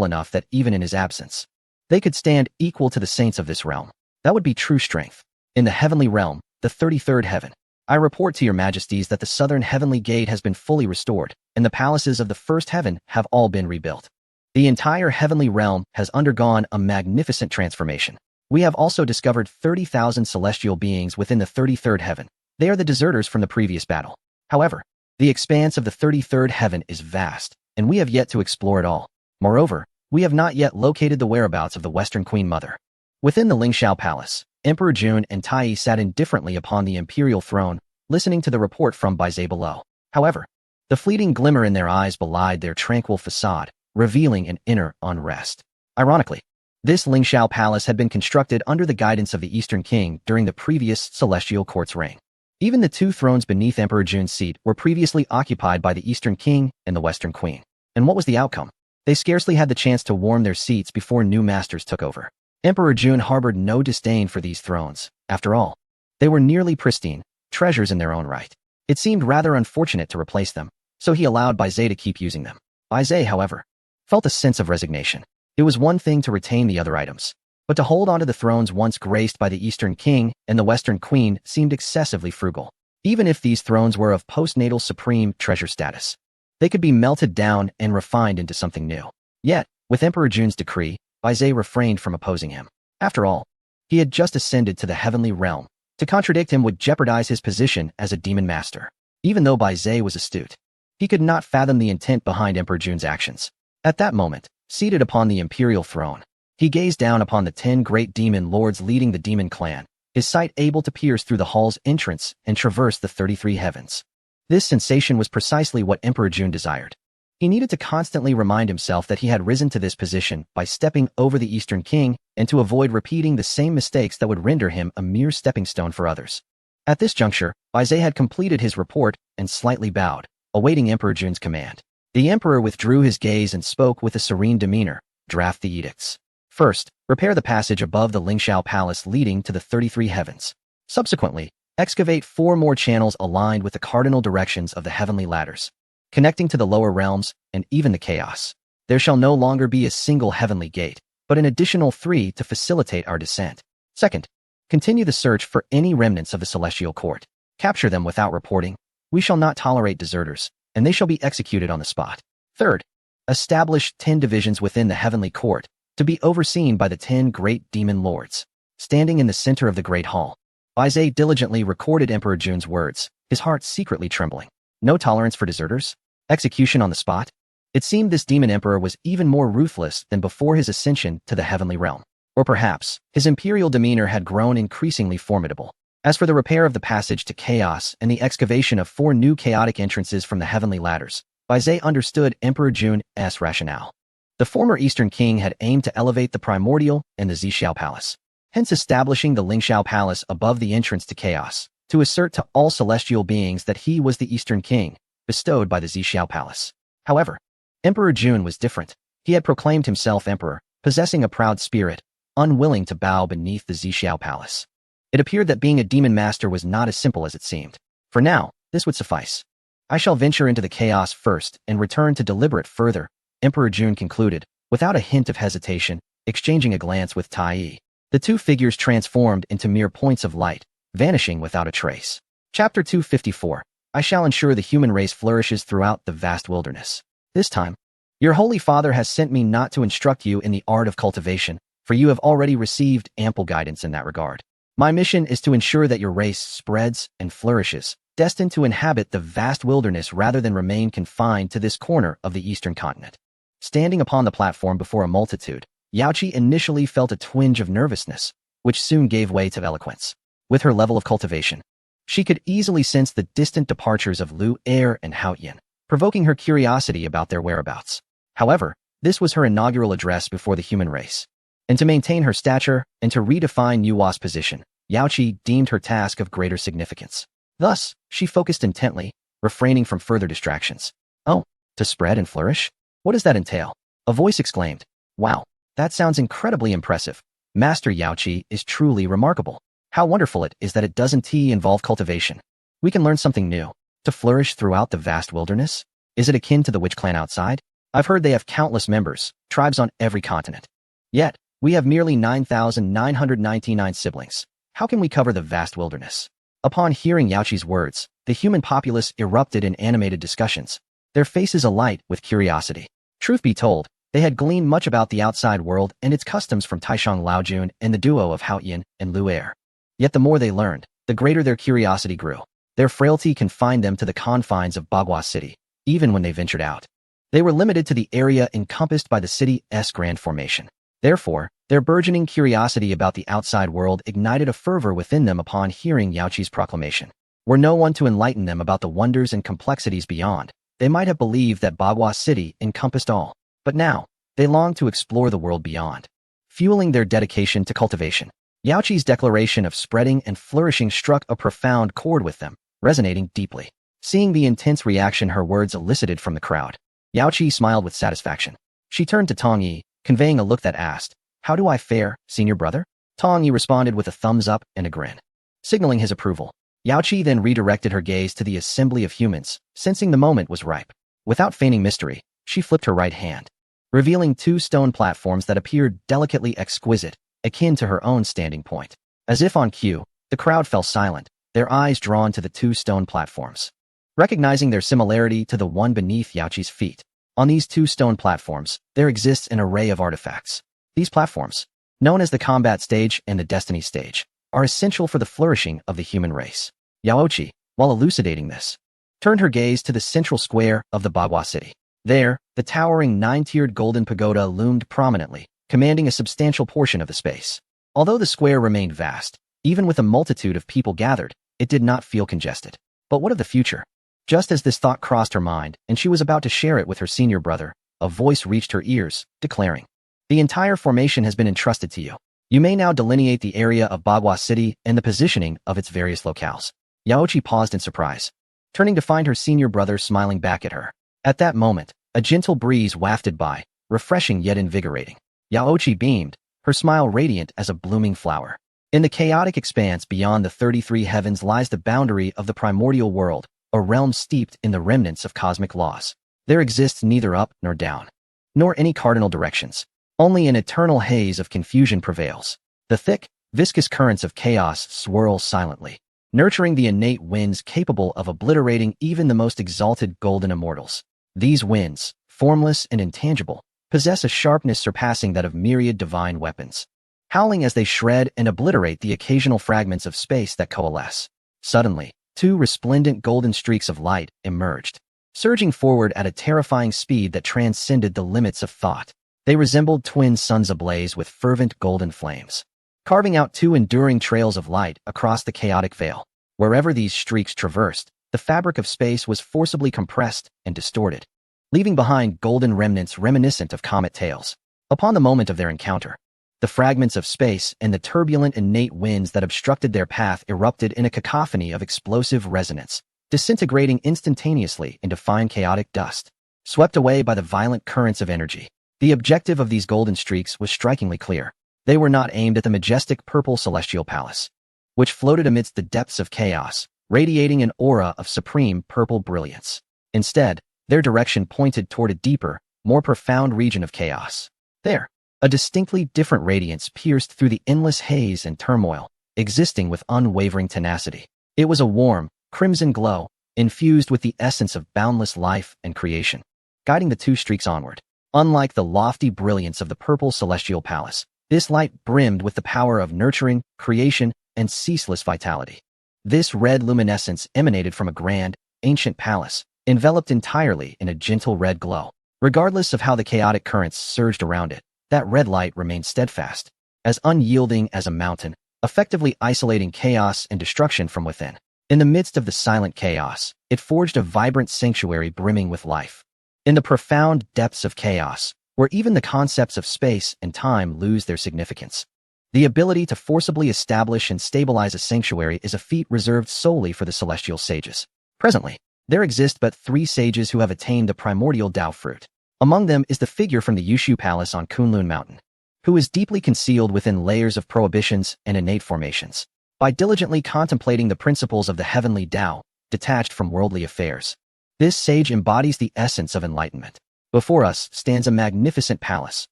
S1: enough that even in his absence, they could stand equal to the saints of this realm. That would be true strength. In the heavenly realm, the 33rd heaven, I report to your majesties that the southern heavenly gate has been fully restored, and the palaces of the first heaven have all been rebuilt. The entire heavenly realm has undergone a magnificent transformation. We have also discovered 30,000 celestial beings within the 33rd heaven. They are the deserters from the previous battle. However, the expanse of the 33rd heaven is vast, and we have yet to explore it all. Moreover, we have not yet located the whereabouts of the Western Queen Mother. Within the Lingxiao Palace, Emperor Jun and Tai Yi sat indifferently upon the imperial throne, listening to the report from Baizé below. However, the fleeting glimmer in their eyes belied their tranquil facade, revealing an inner unrest. Ironically, this Lingxiao Palace had been constructed under the guidance of the Eastern King during the previous Celestial Court's reign. Even the two thrones beneath Emperor Jun's seat were previously occupied by the Eastern King and the Western Queen. And what was the outcome? They scarcely had the chance to warm their seats before new masters took over. Emperor Jun harbored no disdain for these thrones. After all, they were nearly pristine, treasures in their own right. It seemed rather unfortunate to replace them, so he allowed Baizé to keep using them. Baizé, however, felt a sense of resignation. It was one thing to retain the other items, but to hold onto the thrones once graced by the Eastern King and the Western Queen seemed excessively frugal. Even if these thrones were of postnatal supreme treasure status, they could be melted down and refined into something new. Yet, with Emperor Jun's decree, Baizé refrained from opposing him. After all, he had just ascended to the heavenly realm. To contradict him would jeopardize his position as a demon master. Even though Bai Zhe was astute, he could not fathom the intent behind Emperor Jun's actions. At that moment, seated upon the imperial throne, he gazed down upon the 10 great demon lords leading the demon clan, his sight able to pierce through the hall's entrance and traverse the 33 heavens. This sensation was precisely what Emperor Jun desired. He needed to constantly remind himself that he had risen to this position by stepping over the Eastern King and to avoid repeating the same mistakes that would render him a mere stepping stone for others. At this juncture, Bai Zhe had completed his report and slightly bowed, awaiting Emperor Jun's command. The emperor withdrew his gaze and spoke with a serene demeanor. Draft the edicts. First, repair the passage above the Lingxiao Palace leading to the 33 heavens. Subsequently, excavate 4 more channels aligned with the cardinal directions of the heavenly ladders, connecting to the lower realms and even the chaos. There shall no longer be a single heavenly gate, but an additional 3 to facilitate our descent. Second, continue the search for any remnants of the celestial court. Capture them without reporting. We shall not tolerate deserters, and they shall be executed on the spot. Third, establish 10 divisions within the heavenly court, to be overseen by the 10 great demon lords. Standing in the center of the great hall, Bai Zhe diligently recorded Emperor Jun's words, his heart secretly trembling. No tolerance for deserters? Execution on the spot? It seemed this demon emperor was even more ruthless than before his ascension to the heavenly realm. Or perhaps, his imperial demeanor had grown increasingly formidable. As for the repair of the passage to chaos and the excavation of 4 new chaotic entrances from the heavenly ladders, Bai Zhe understood Emperor Jun's rationale. The former Eastern King had aimed to elevate the primordial and the Zixiao Palace, hence establishing the Lingxiao Palace above the entrance to chaos, to assert to all celestial beings that he was the Eastern King, bestowed by the Zixiao Palace. However, Emperor Jun was different. He had proclaimed himself emperor, possessing a proud spirit, unwilling to bow beneath the Zixiao Palace. It appeared that being a demon master was not as simple as it seemed. For now, this would suffice. I shall venture into the chaos first and return to deliberate further, Emperor Jun concluded, without a hint of hesitation, exchanging a glance with Tai Yi. The 2 figures transformed into mere points of light, vanishing without a trace. Chapter 254. I shall ensure the human race flourishes throughout the vast wilderness. This time, your Holy Father has sent me not to instruct you in the art of cultivation, for you have already received ample guidance in that regard. My mission is to ensure that your race spreads and flourishes, destined to inhabit the vast wilderness rather than remain confined to this corner of the eastern continent. Standing upon the platform before a multitude, Yaoqi initially felt a twinge of nervousness, which soon gave way to eloquence. With her level of cultivation, she could easily sense the distant departures of Lu Er and Haoyan, provoking her curiosity about their whereabouts. However, this was her inaugural address before the human race. And to maintain her stature and to redefine Yuhua's position, Yaoqi deemed her task of greater significance. Thus, she focused intently, refraining from further distractions. Oh, to spread and flourish? What does that entail? A voice exclaimed. Wow, that sounds incredibly impressive. Master Yaoqi is truly remarkable. How wonderful it is that it doesn't involve cultivation. We can learn something new. To flourish throughout the vast wilderness? Is it akin to the witch clan outside? I've heard they have countless members, tribes on every continent. Yet, we have merely 9,999 siblings. How can we cover the vast wilderness? Upon hearing Yaoqi's words, the human populace erupted in animated discussions, their faces alight with curiosity. Truth be told, they had gleaned much about the outside world and its customs from Taishang Laojun and the duo of Haoyan and Lu Er. Yet the more they learned, the greater their curiosity grew. Their frailty confined them to the confines of Bagua City, even when they ventured out. They were limited to the area encompassed by the city's grand formation. Therefore, their burgeoning curiosity about the outside world ignited a fervor within them upon hearing Yaoqi's proclamation. Were no one to enlighten them about the wonders and complexities beyond, they might have believed that Bagua City encompassed all. But now, they longed to explore the world beyond, fueling their dedication to cultivation. Yaoqi's declaration of spreading and flourishing struck a profound chord with them, resonating deeply. Seeing the intense reaction her words elicited from the crowd, Yaoqi smiled with satisfaction. She turned to Tong Yi, conveying a look that asked, "How do I fare, senior brother?" Tong Yi responded with a thumbs up and a grin, signaling his approval. Yaoqi then redirected her gaze to the assembly of humans, sensing the moment was ripe. Without feigning mystery, she flipped her right hand, revealing 2 stone platforms that appeared delicately exquisite, akin to her own standing point. As if on cue, the crowd fell silent, their eyes drawn to the 2 stone platforms. Recognizing their similarity to the one beneath Yaoqi's feet, on these 2 stone platforms, there exists an array of artifacts. These platforms, known as the combat stage and the destiny stage, are essential for the flourishing of the human race. Yaochi, while elucidating this, turned her gaze to the central square of the Bagua city. There, the towering nine-tiered golden pagoda loomed prominently, commanding a substantial portion of the space. Although the square remained vast, even with a multitude of people gathered, it did not feel congested. But what of the future? Just as this thought crossed her mind, and she was about to share it with her senior brother, a voice reached her ears, declaring, "The entire formation has been entrusted to you. You may now delineate the area of Bagua City and the positioning of its various locales." Yaochi paused in surprise, turning to find her senior brother smiling back at her. At that moment, a gentle breeze wafted by, refreshing yet invigorating. Yaochi beamed, her smile radiant as a blooming flower. In the chaotic expanse beyond the 33 heavens lies the boundary of the primordial world, a realm steeped in the remnants of cosmic laws. There exists neither up nor down, nor any cardinal directions. Only an eternal haze of confusion prevails. The thick, viscous currents of chaos swirl silently, nurturing the innate winds capable of obliterating even the most exalted golden immortals. These winds, formless and intangible, possess a sharpness surpassing that of myriad divine weapons, howling as they shred and obliterate the occasional fragments of space that coalesce. Suddenly, two resplendent golden streaks of light emerged, surging forward at a terrifying speed that transcended the limits of thought. They resembled twin suns ablaze with fervent golden flames, carving out two enduring trails of light across the chaotic veil. Wherever these streaks traversed, the fabric of space was forcibly compressed and distorted, leaving behind golden remnants reminiscent of comet tails. Upon the moment of their encounter, the fragments of space and the turbulent innate winds that obstructed their path erupted in a cacophony of explosive resonance, disintegrating instantaneously into fine chaotic dust, swept away by the violent currents of energy. The objective of these golden streaks was strikingly clear. They were not aimed at the majestic purple celestial palace, which floated amidst the depths of chaos, radiating an aura of supreme purple brilliance. Instead, their direction pointed toward a deeper, more profound region of chaos. There, a distinctly different radiance pierced through the endless haze and turmoil, existing with unwavering tenacity. It was a warm, crimson glow, infused with the essence of boundless life and creation, guiding the two streaks onward. Unlike the lofty brilliance of the purple celestial palace, this light brimmed with the power of nurturing, creation, and ceaseless vitality. This red luminescence emanated from a grand, ancient palace, enveloped entirely in a gentle red glow. Regardless of how the chaotic currents surged around it, that red light remained steadfast, as unyielding as a mountain, effectively isolating chaos and destruction from within. In the midst of the silent chaos, it forged a vibrant sanctuary brimming with life. In the profound depths of chaos, where even the concepts of space and time lose their significance, the ability to forcibly establish and stabilize a sanctuary is a feat reserved solely for the celestial sages. Presently, there exist but 3 sages who have attained the primordial Dao fruit. Among them is the figure from the Yushu Palace on Kunlun Mountain, who is deeply concealed within layers of prohibitions and innate formations. By diligently contemplating the principles of the heavenly Dao, detached from worldly affairs, this sage embodies the essence of enlightenment. Before us stands a magnificent palace,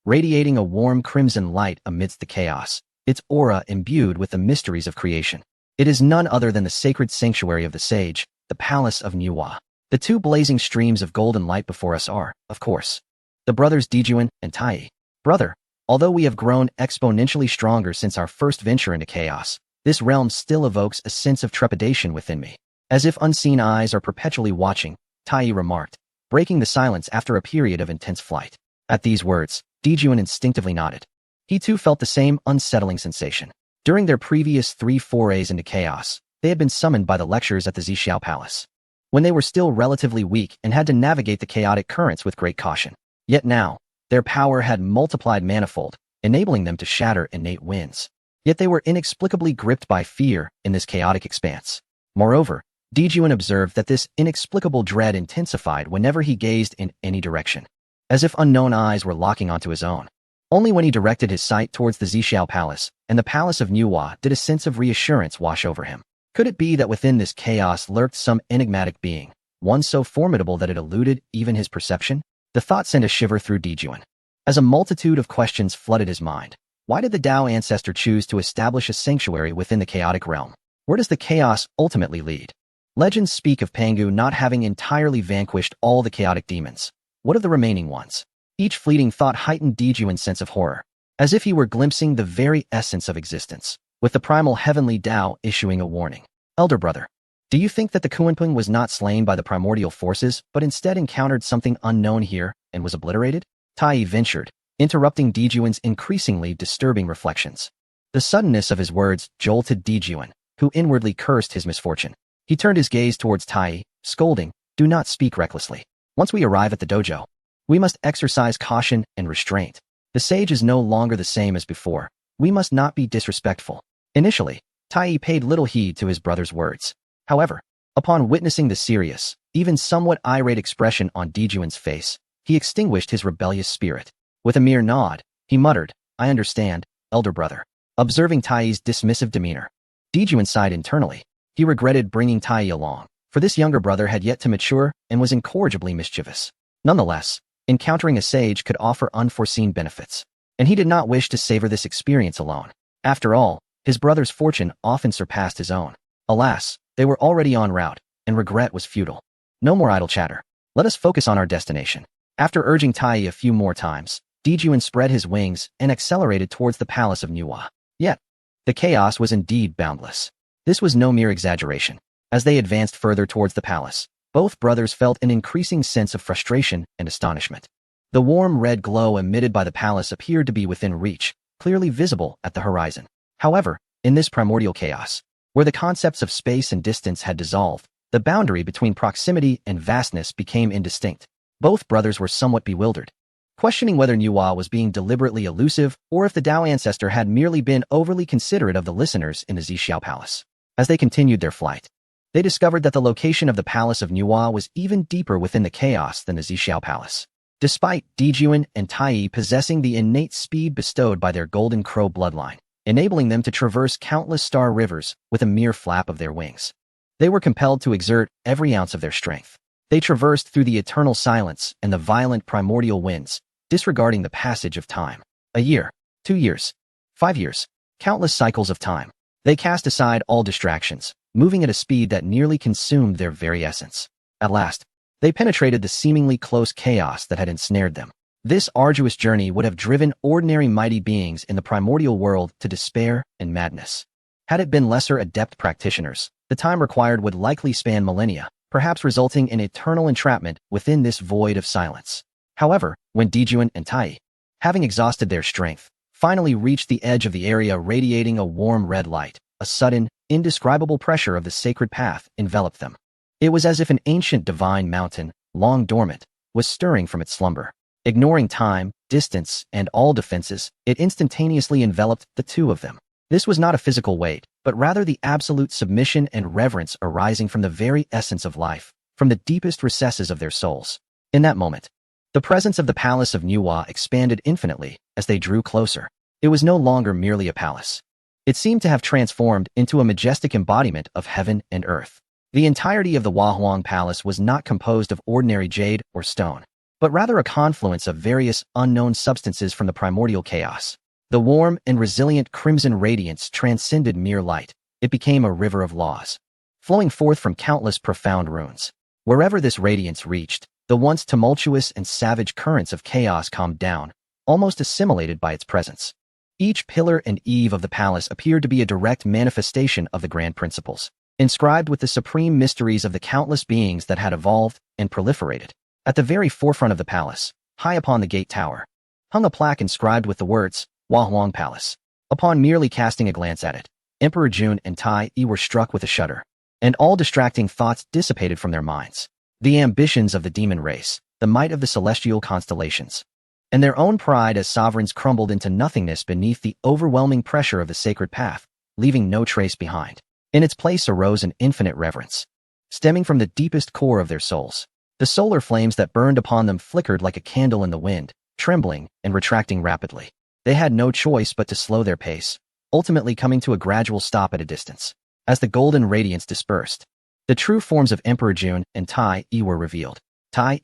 S1: radiating a warm crimson light amidst the chaos, its aura imbued with the mysteries of creation. It is none other than the sacred sanctuary of the sage, the Palace of Niwa. The 2 blazing streams of golden light before us are, of course, the brothers Dijuan and Tai. Brother, although we have grown exponentially stronger since our first venture into chaos, this realm still evokes a sense of trepidation within me. As if unseen eyes are perpetually watching, Tai remarked, breaking the silence after a period of intense flight. At these words, Dijuan instinctively nodded. He too felt the same unsettling sensation. During their previous 3 forays into chaos, they had been summoned by the lectures at the Zixiao Palace, when they were still relatively weak and had to navigate the chaotic currents with great caution. Yet now, their power had multiplied manifold, enabling them to shatter innate winds. Yet they were inexplicably gripped by fear in this chaotic expanse. Moreover, Dijuan observed that this inexplicable dread intensified whenever he gazed in any direction, as if unknown eyes were locking onto his own. Only when he directed his sight towards the Zixiao Palace and the Palace of Niwa did a sense of reassurance wash over him. Could it be that within this chaos lurked some enigmatic being, one so formidable that it eluded even his perception? The thought sent a shiver through Dijuan. As a multitude of questions flooded his mind, why did the Dao ancestor choose to establish a sanctuary within the chaotic realm? Where does the chaos ultimately lead? Legends speak of Pangu not having entirely vanquished all the chaotic demons. What of the remaining ones? Each fleeting thought heightened Dijuan's sense of horror. as if he were glimpsing the very essence of existence, with the primal heavenly Tao issuing a warning. Elder brother, do you think that the Kunpeng was not slain by the primordial forces, but instead encountered something unknown here and was obliterated? Tai ventured, interrupting Dijuan's increasingly disturbing reflections. The suddenness of his words jolted Dijuan, who inwardly cursed his misfortune. He turned his gaze towards Tai, scolding, "Do not speak recklessly. Once we arrive at the dojo, we must exercise caution and restraint. The sage is no longer the same as before. We must not be disrespectful." Initially, Tai paid little heed to his brother's words. However, upon witnessing the serious, even somewhat irate expression on Dijuan's face, he extinguished his rebellious spirit. With a mere nod, he muttered, "I understand, elder brother." Observing Tai's dismissive demeanor, Dijuan sighed internally. He regretted bringing Tai along, for this younger brother had yet to mature and was incorrigibly mischievous. Nonetheless, encountering a sage could offer unforeseen benefits, and he did not wish to savor this experience alone. After all, his brother's fortune often surpassed his own. Alas, they were already en route, and regret was futile. No more idle chatter. Let us focus on our destination. After urging Tai a few more times, Dijuan spread his wings and accelerated towards the palace of Nuwa. Yet, the chaos was indeed boundless. This was no mere exaggeration. As they advanced further towards the palace, both brothers felt an increasing sense of frustration and astonishment. The warm red glow emitted by the palace appeared to be within reach, clearly visible at the horizon. However, in this primordial chaos, where the concepts of space and distance had dissolved, the boundary between proximity and vastness became indistinct. Both brothers were somewhat bewildered, questioning whether Nuwa was being deliberately elusive or if the Tao ancestor had merely been overly considerate of the listeners in the Zixiao Palace. As they continued their flight, they discovered that the location of the Palace of Nuwa was even deeper within the chaos than the Zixiao Palace. Despite Dijuan and Tai possessing the innate speed bestowed by their Golden Crow bloodline, enabling them to traverse countless star rivers with a mere flap of their wings, they were compelled to exert every ounce of their strength. They traversed through the eternal silence and the violent primordial winds, disregarding the passage of time. A year, 2 years, 5 years, countless cycles of time. They cast aside all distractions, moving at a speed that nearly consumed their very essence. At last, they penetrated the seemingly close chaos that had ensnared them. This arduous journey would have driven ordinary mighty beings in the primordial world to despair and madness. Had it been lesser adept practitioners, the time required would likely span millennia, perhaps resulting in eternal entrapment within this void of silence. However, when Dijuan and Tai, having exhausted their strength, finally reached the edge of the area radiating a warm red light, a sudden, indescribable pressure of the sacred path enveloped them. It was as if an ancient divine mountain, long dormant, was stirring from its slumber. Ignoring time, distance, and all defenses, it instantaneously enveloped the two of them. This was not a physical weight, but rather the absolute submission and reverence arising from the very essence of life, from the deepest recesses of their souls. In that moment, the presence of the Palace of Nuwa expanded infinitely as they drew closer. It was no longer merely a palace. It seemed to have transformed into a majestic embodiment of heaven and earth. The entirety of the Wahuang Palace was not composed of ordinary jade or stone, but rather a confluence of various unknown substances from the primordial chaos. The warm and resilient crimson radiance transcended mere light. It became a river of laws, flowing forth from countless profound runes. Wherever this radiance reached, the once tumultuous and savage currents of chaos calmed down, almost assimilated by its presence. Each pillar and eave of the palace appeared to be a direct manifestation of the grand principles, inscribed with the supreme mysteries of the countless beings that had evolved and proliferated. At the very forefront of the palace, high upon the gate tower, hung a plaque inscribed with the words, Wahuang Palace. Upon merely casting a glance at it, Emperor Jun and Tai were struck with a shudder, and all distracting thoughts dissipated from their minds. The ambitions of the demon race, the might of the celestial constellations, and their own pride as sovereigns crumbled into nothingness beneath the overwhelming pressure of the sacred path, leaving no trace behind. In its place arose an infinite reverence, stemming from the deepest core of their souls. The solar flames that burned upon them flickered like a candle in the wind, trembling and retracting rapidly. They had no choice but to slow their pace, ultimately coming to a gradual stop at a distance. As the golden radiance dispersed, the true forms of Emperor Jun and Tai were revealed. Tai,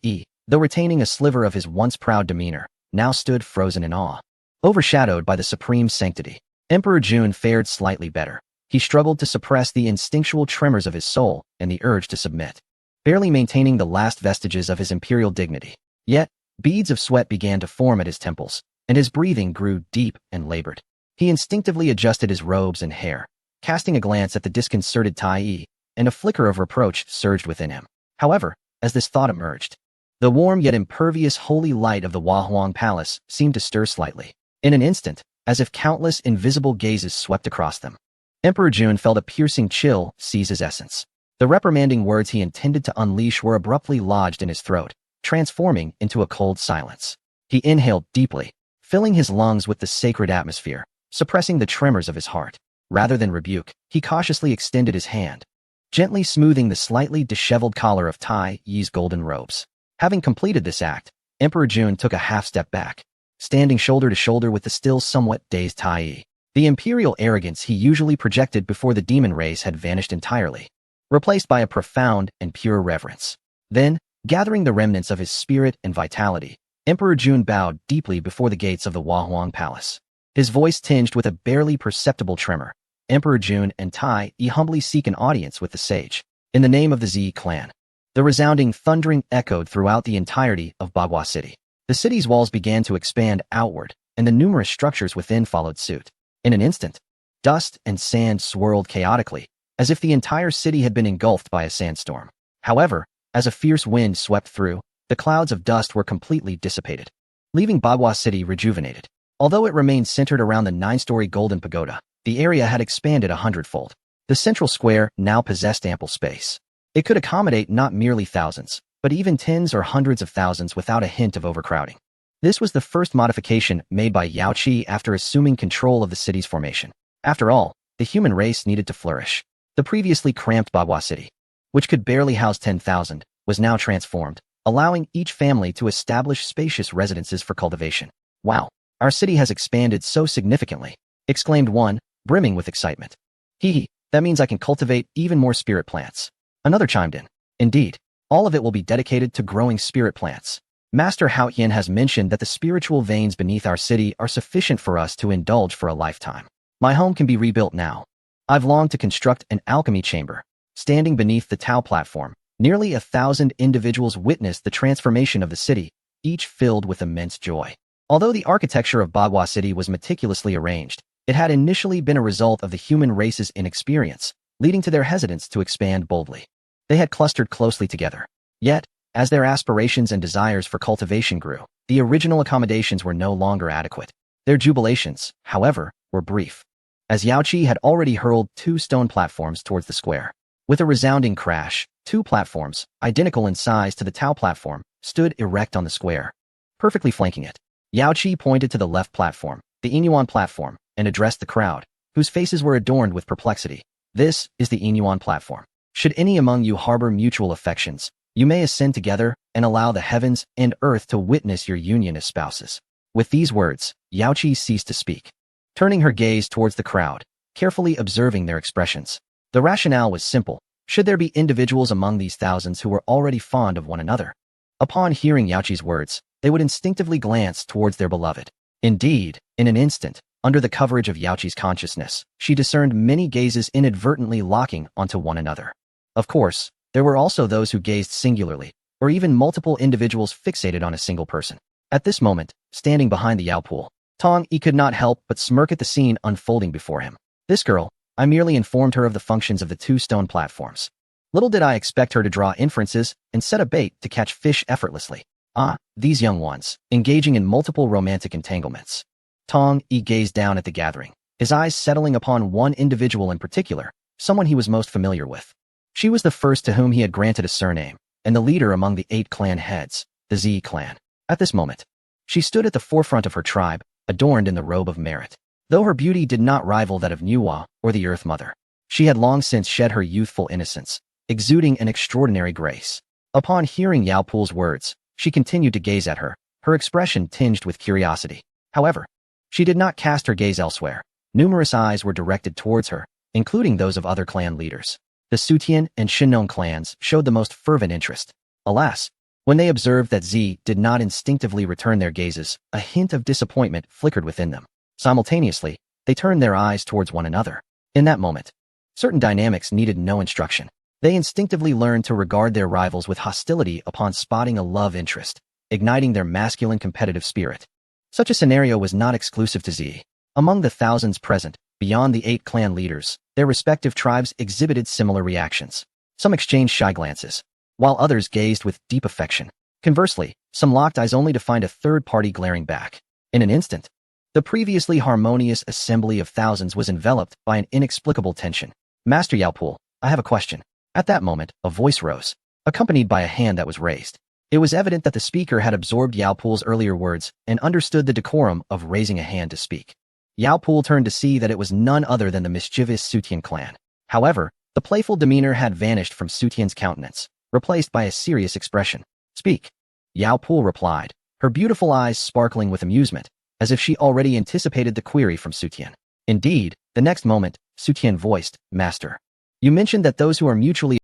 S1: though retaining a sliver of his once proud demeanor, now stood frozen in awe. Overshadowed by the supreme sanctity, Emperor Jun fared slightly better. He struggled to suppress the instinctual tremors of his soul and the urge to submit, barely maintaining the last vestiges of his imperial dignity. Yet, beads of sweat began to form at his temples, and his breathing grew deep and labored. He instinctively adjusted his robes and hair, casting a glance at the disconcerted Tai Yi, and a flicker of reproach surged within him. However, as this thought emerged, the warm yet impervious holy light of the Huahuang Palace seemed to stir slightly. In an instant, as if countless invisible gazes swept across them, Emperor Jun felt a piercing chill seize his essence. The reprimanding words he intended to unleash were abruptly lodged in his throat, transforming into a cold silence. He inhaled deeply, filling his lungs with the sacred atmosphere, suppressing the tremors of his heart. Rather than rebuke, he cautiously extended his hand, gently smoothing the slightly disheveled collar of Tai Yi's golden robes. Having completed this act, Emperor Jun took a half-step back, standing shoulder to shoulder with the still somewhat dazed Tai Yi. The imperial arrogance he usually projected before the demon race had vanished entirely, replaced by a profound and pure reverence. Then, gathering the remnants of his spirit and vitality, Emperor Jun bowed deeply before the gates of the Huahuang Palace. His voice tinged with a barely perceptible tremor. Emperor Jun and Tai Yi humbly seek an audience with the sage. In the name of the Z clan. The resounding thundering echoed throughout the entirety of Bagua City. The city's walls began to expand outward, and the numerous structures within followed suit. In an instant, dust and sand swirled chaotically, as if the entire city had been engulfed by a sandstorm. However, as a fierce wind swept through, the clouds of dust were completely dissipated, leaving Bagua City rejuvenated. Although it remained centered around the 9-story golden pagoda, the area had expanded 100-fold. The central square now possessed ample space. It could accommodate not merely thousands, but even tens or hundreds of thousands without a hint of overcrowding. This was the first modification made by Yao Qi after assuming control of the city's formation. After all, the human race needed to flourish. The previously cramped Bagua City, which could barely house 10,000, was now transformed, allowing each family to establish spacious residences for cultivation. Wow, our city has expanded so significantly, exclaimed one, brimming with excitement. Hee, that means I can cultivate even more spirit plants. Another chimed in. Indeed, all of it will be dedicated to growing spirit plants. Master Haoyan has mentioned that the spiritual veins beneath our city are sufficient for us to indulge for a lifetime. My home can be rebuilt now. I've longed to construct an alchemy chamber. Standing beneath the Tao platform, nearly 1,000 individuals witnessed the transformation of the city, each filled with immense joy. Although the architecture of Bagua City was meticulously arranged, it had initially been a result of the human race's inexperience, leading to their hesitance to expand boldly. They had clustered closely together. Yet, as their aspirations and desires for cultivation grew, the original accommodations were no longer adequate. Their jubilations, however, were brief, as Yao Qi had already hurled 2 stone platforms towards the square. With a resounding crash, 2 platforms, identical in size to the Tao platform, stood erect on the square, perfectly flanking it. Yao Qi pointed to the left platform, the Inyuan platform, and addressed the crowd, whose faces were adorned with perplexity. This is the Inyuan platform. Should any among you harbor mutual affections, you may ascend together and allow the heavens and earth to witness your union as spouses. With these words, Yao Qi ceased to speak, turning her gaze towards the crowd, carefully observing their expressions. The rationale was simple. Should there be individuals among these thousands who were already fond of one another? Upon hearing Yao Qi's words, they would instinctively glance towards their beloved. Indeed, in an instant, under the coverage of Yao Qi's consciousness, she discerned many gazes inadvertently locking onto one another. Of course, there were also those who gazed singularly, or even multiple individuals fixated on a single person. At this moment, standing behind the Yao pool, Tong Yi could not help but smirk at the scene unfolding before him. This girl, I merely informed her of the functions of the 2 stone platforms. Little did I expect her to draw inferences and set a bait to catch fish effortlessly. Ah, these young ones, engaging in multiple romantic entanglements. Tong Yi gazed down at the gathering, his eyes settling upon one individual in particular, someone he was most familiar with. She was the first to whom he had granted a surname, and the leader among the 8 clan heads, the Z clan. At this moment, she stood at the forefront of her tribe, adorned in the robe of merit. Though her beauty did not rival that of Nuwa or the Earth Mother, she had long since shed her youthful innocence, exuding an extraordinary grace. Upon hearing Yao Pool's words, she continued to gaze at her, her expression tinged with curiosity. However, she did not cast her gaze elsewhere. Numerous eyes were directed towards her, including those of other clan leaders. The Sutian and Shinnong clans showed the most fervent interest. Alas, when they observed that Z did not instinctively return their gazes, a hint of disappointment flickered within them. Simultaneously, they turned their eyes towards one another. In that moment, certain dynamics needed no instruction. They instinctively learned to regard their rivals with hostility upon spotting a love interest, igniting their masculine competitive spirit. Such a scenario was not exclusive to Z. Among the thousands present, beyond the 8 clan leaders, their respective tribes exhibited similar reactions. Some exchanged shy glances, while others gazed with deep affection. Conversely, some locked eyes only to find a third party glaring back. In an instant, the previously harmonious assembly of thousands was enveloped by an inexplicable tension. Master Yaopool, I have a question. At that moment, a voice rose, accompanied by a hand that was raised. It was evident that the speaker had absorbed Yaopool's earlier words and understood the decorum of raising a hand to speak. Yaopool turned to see that it was none other than the mischievous Sutian clan. However, the playful demeanor had vanished from Sutian's countenance, replaced by a serious expression. Speak. Yaopool replied, her beautiful eyes sparkling with amusement, as if she already anticipated the query from Sutian. Indeed, the next moment, Sutian voiced, Master. You mentioned that those who are mutually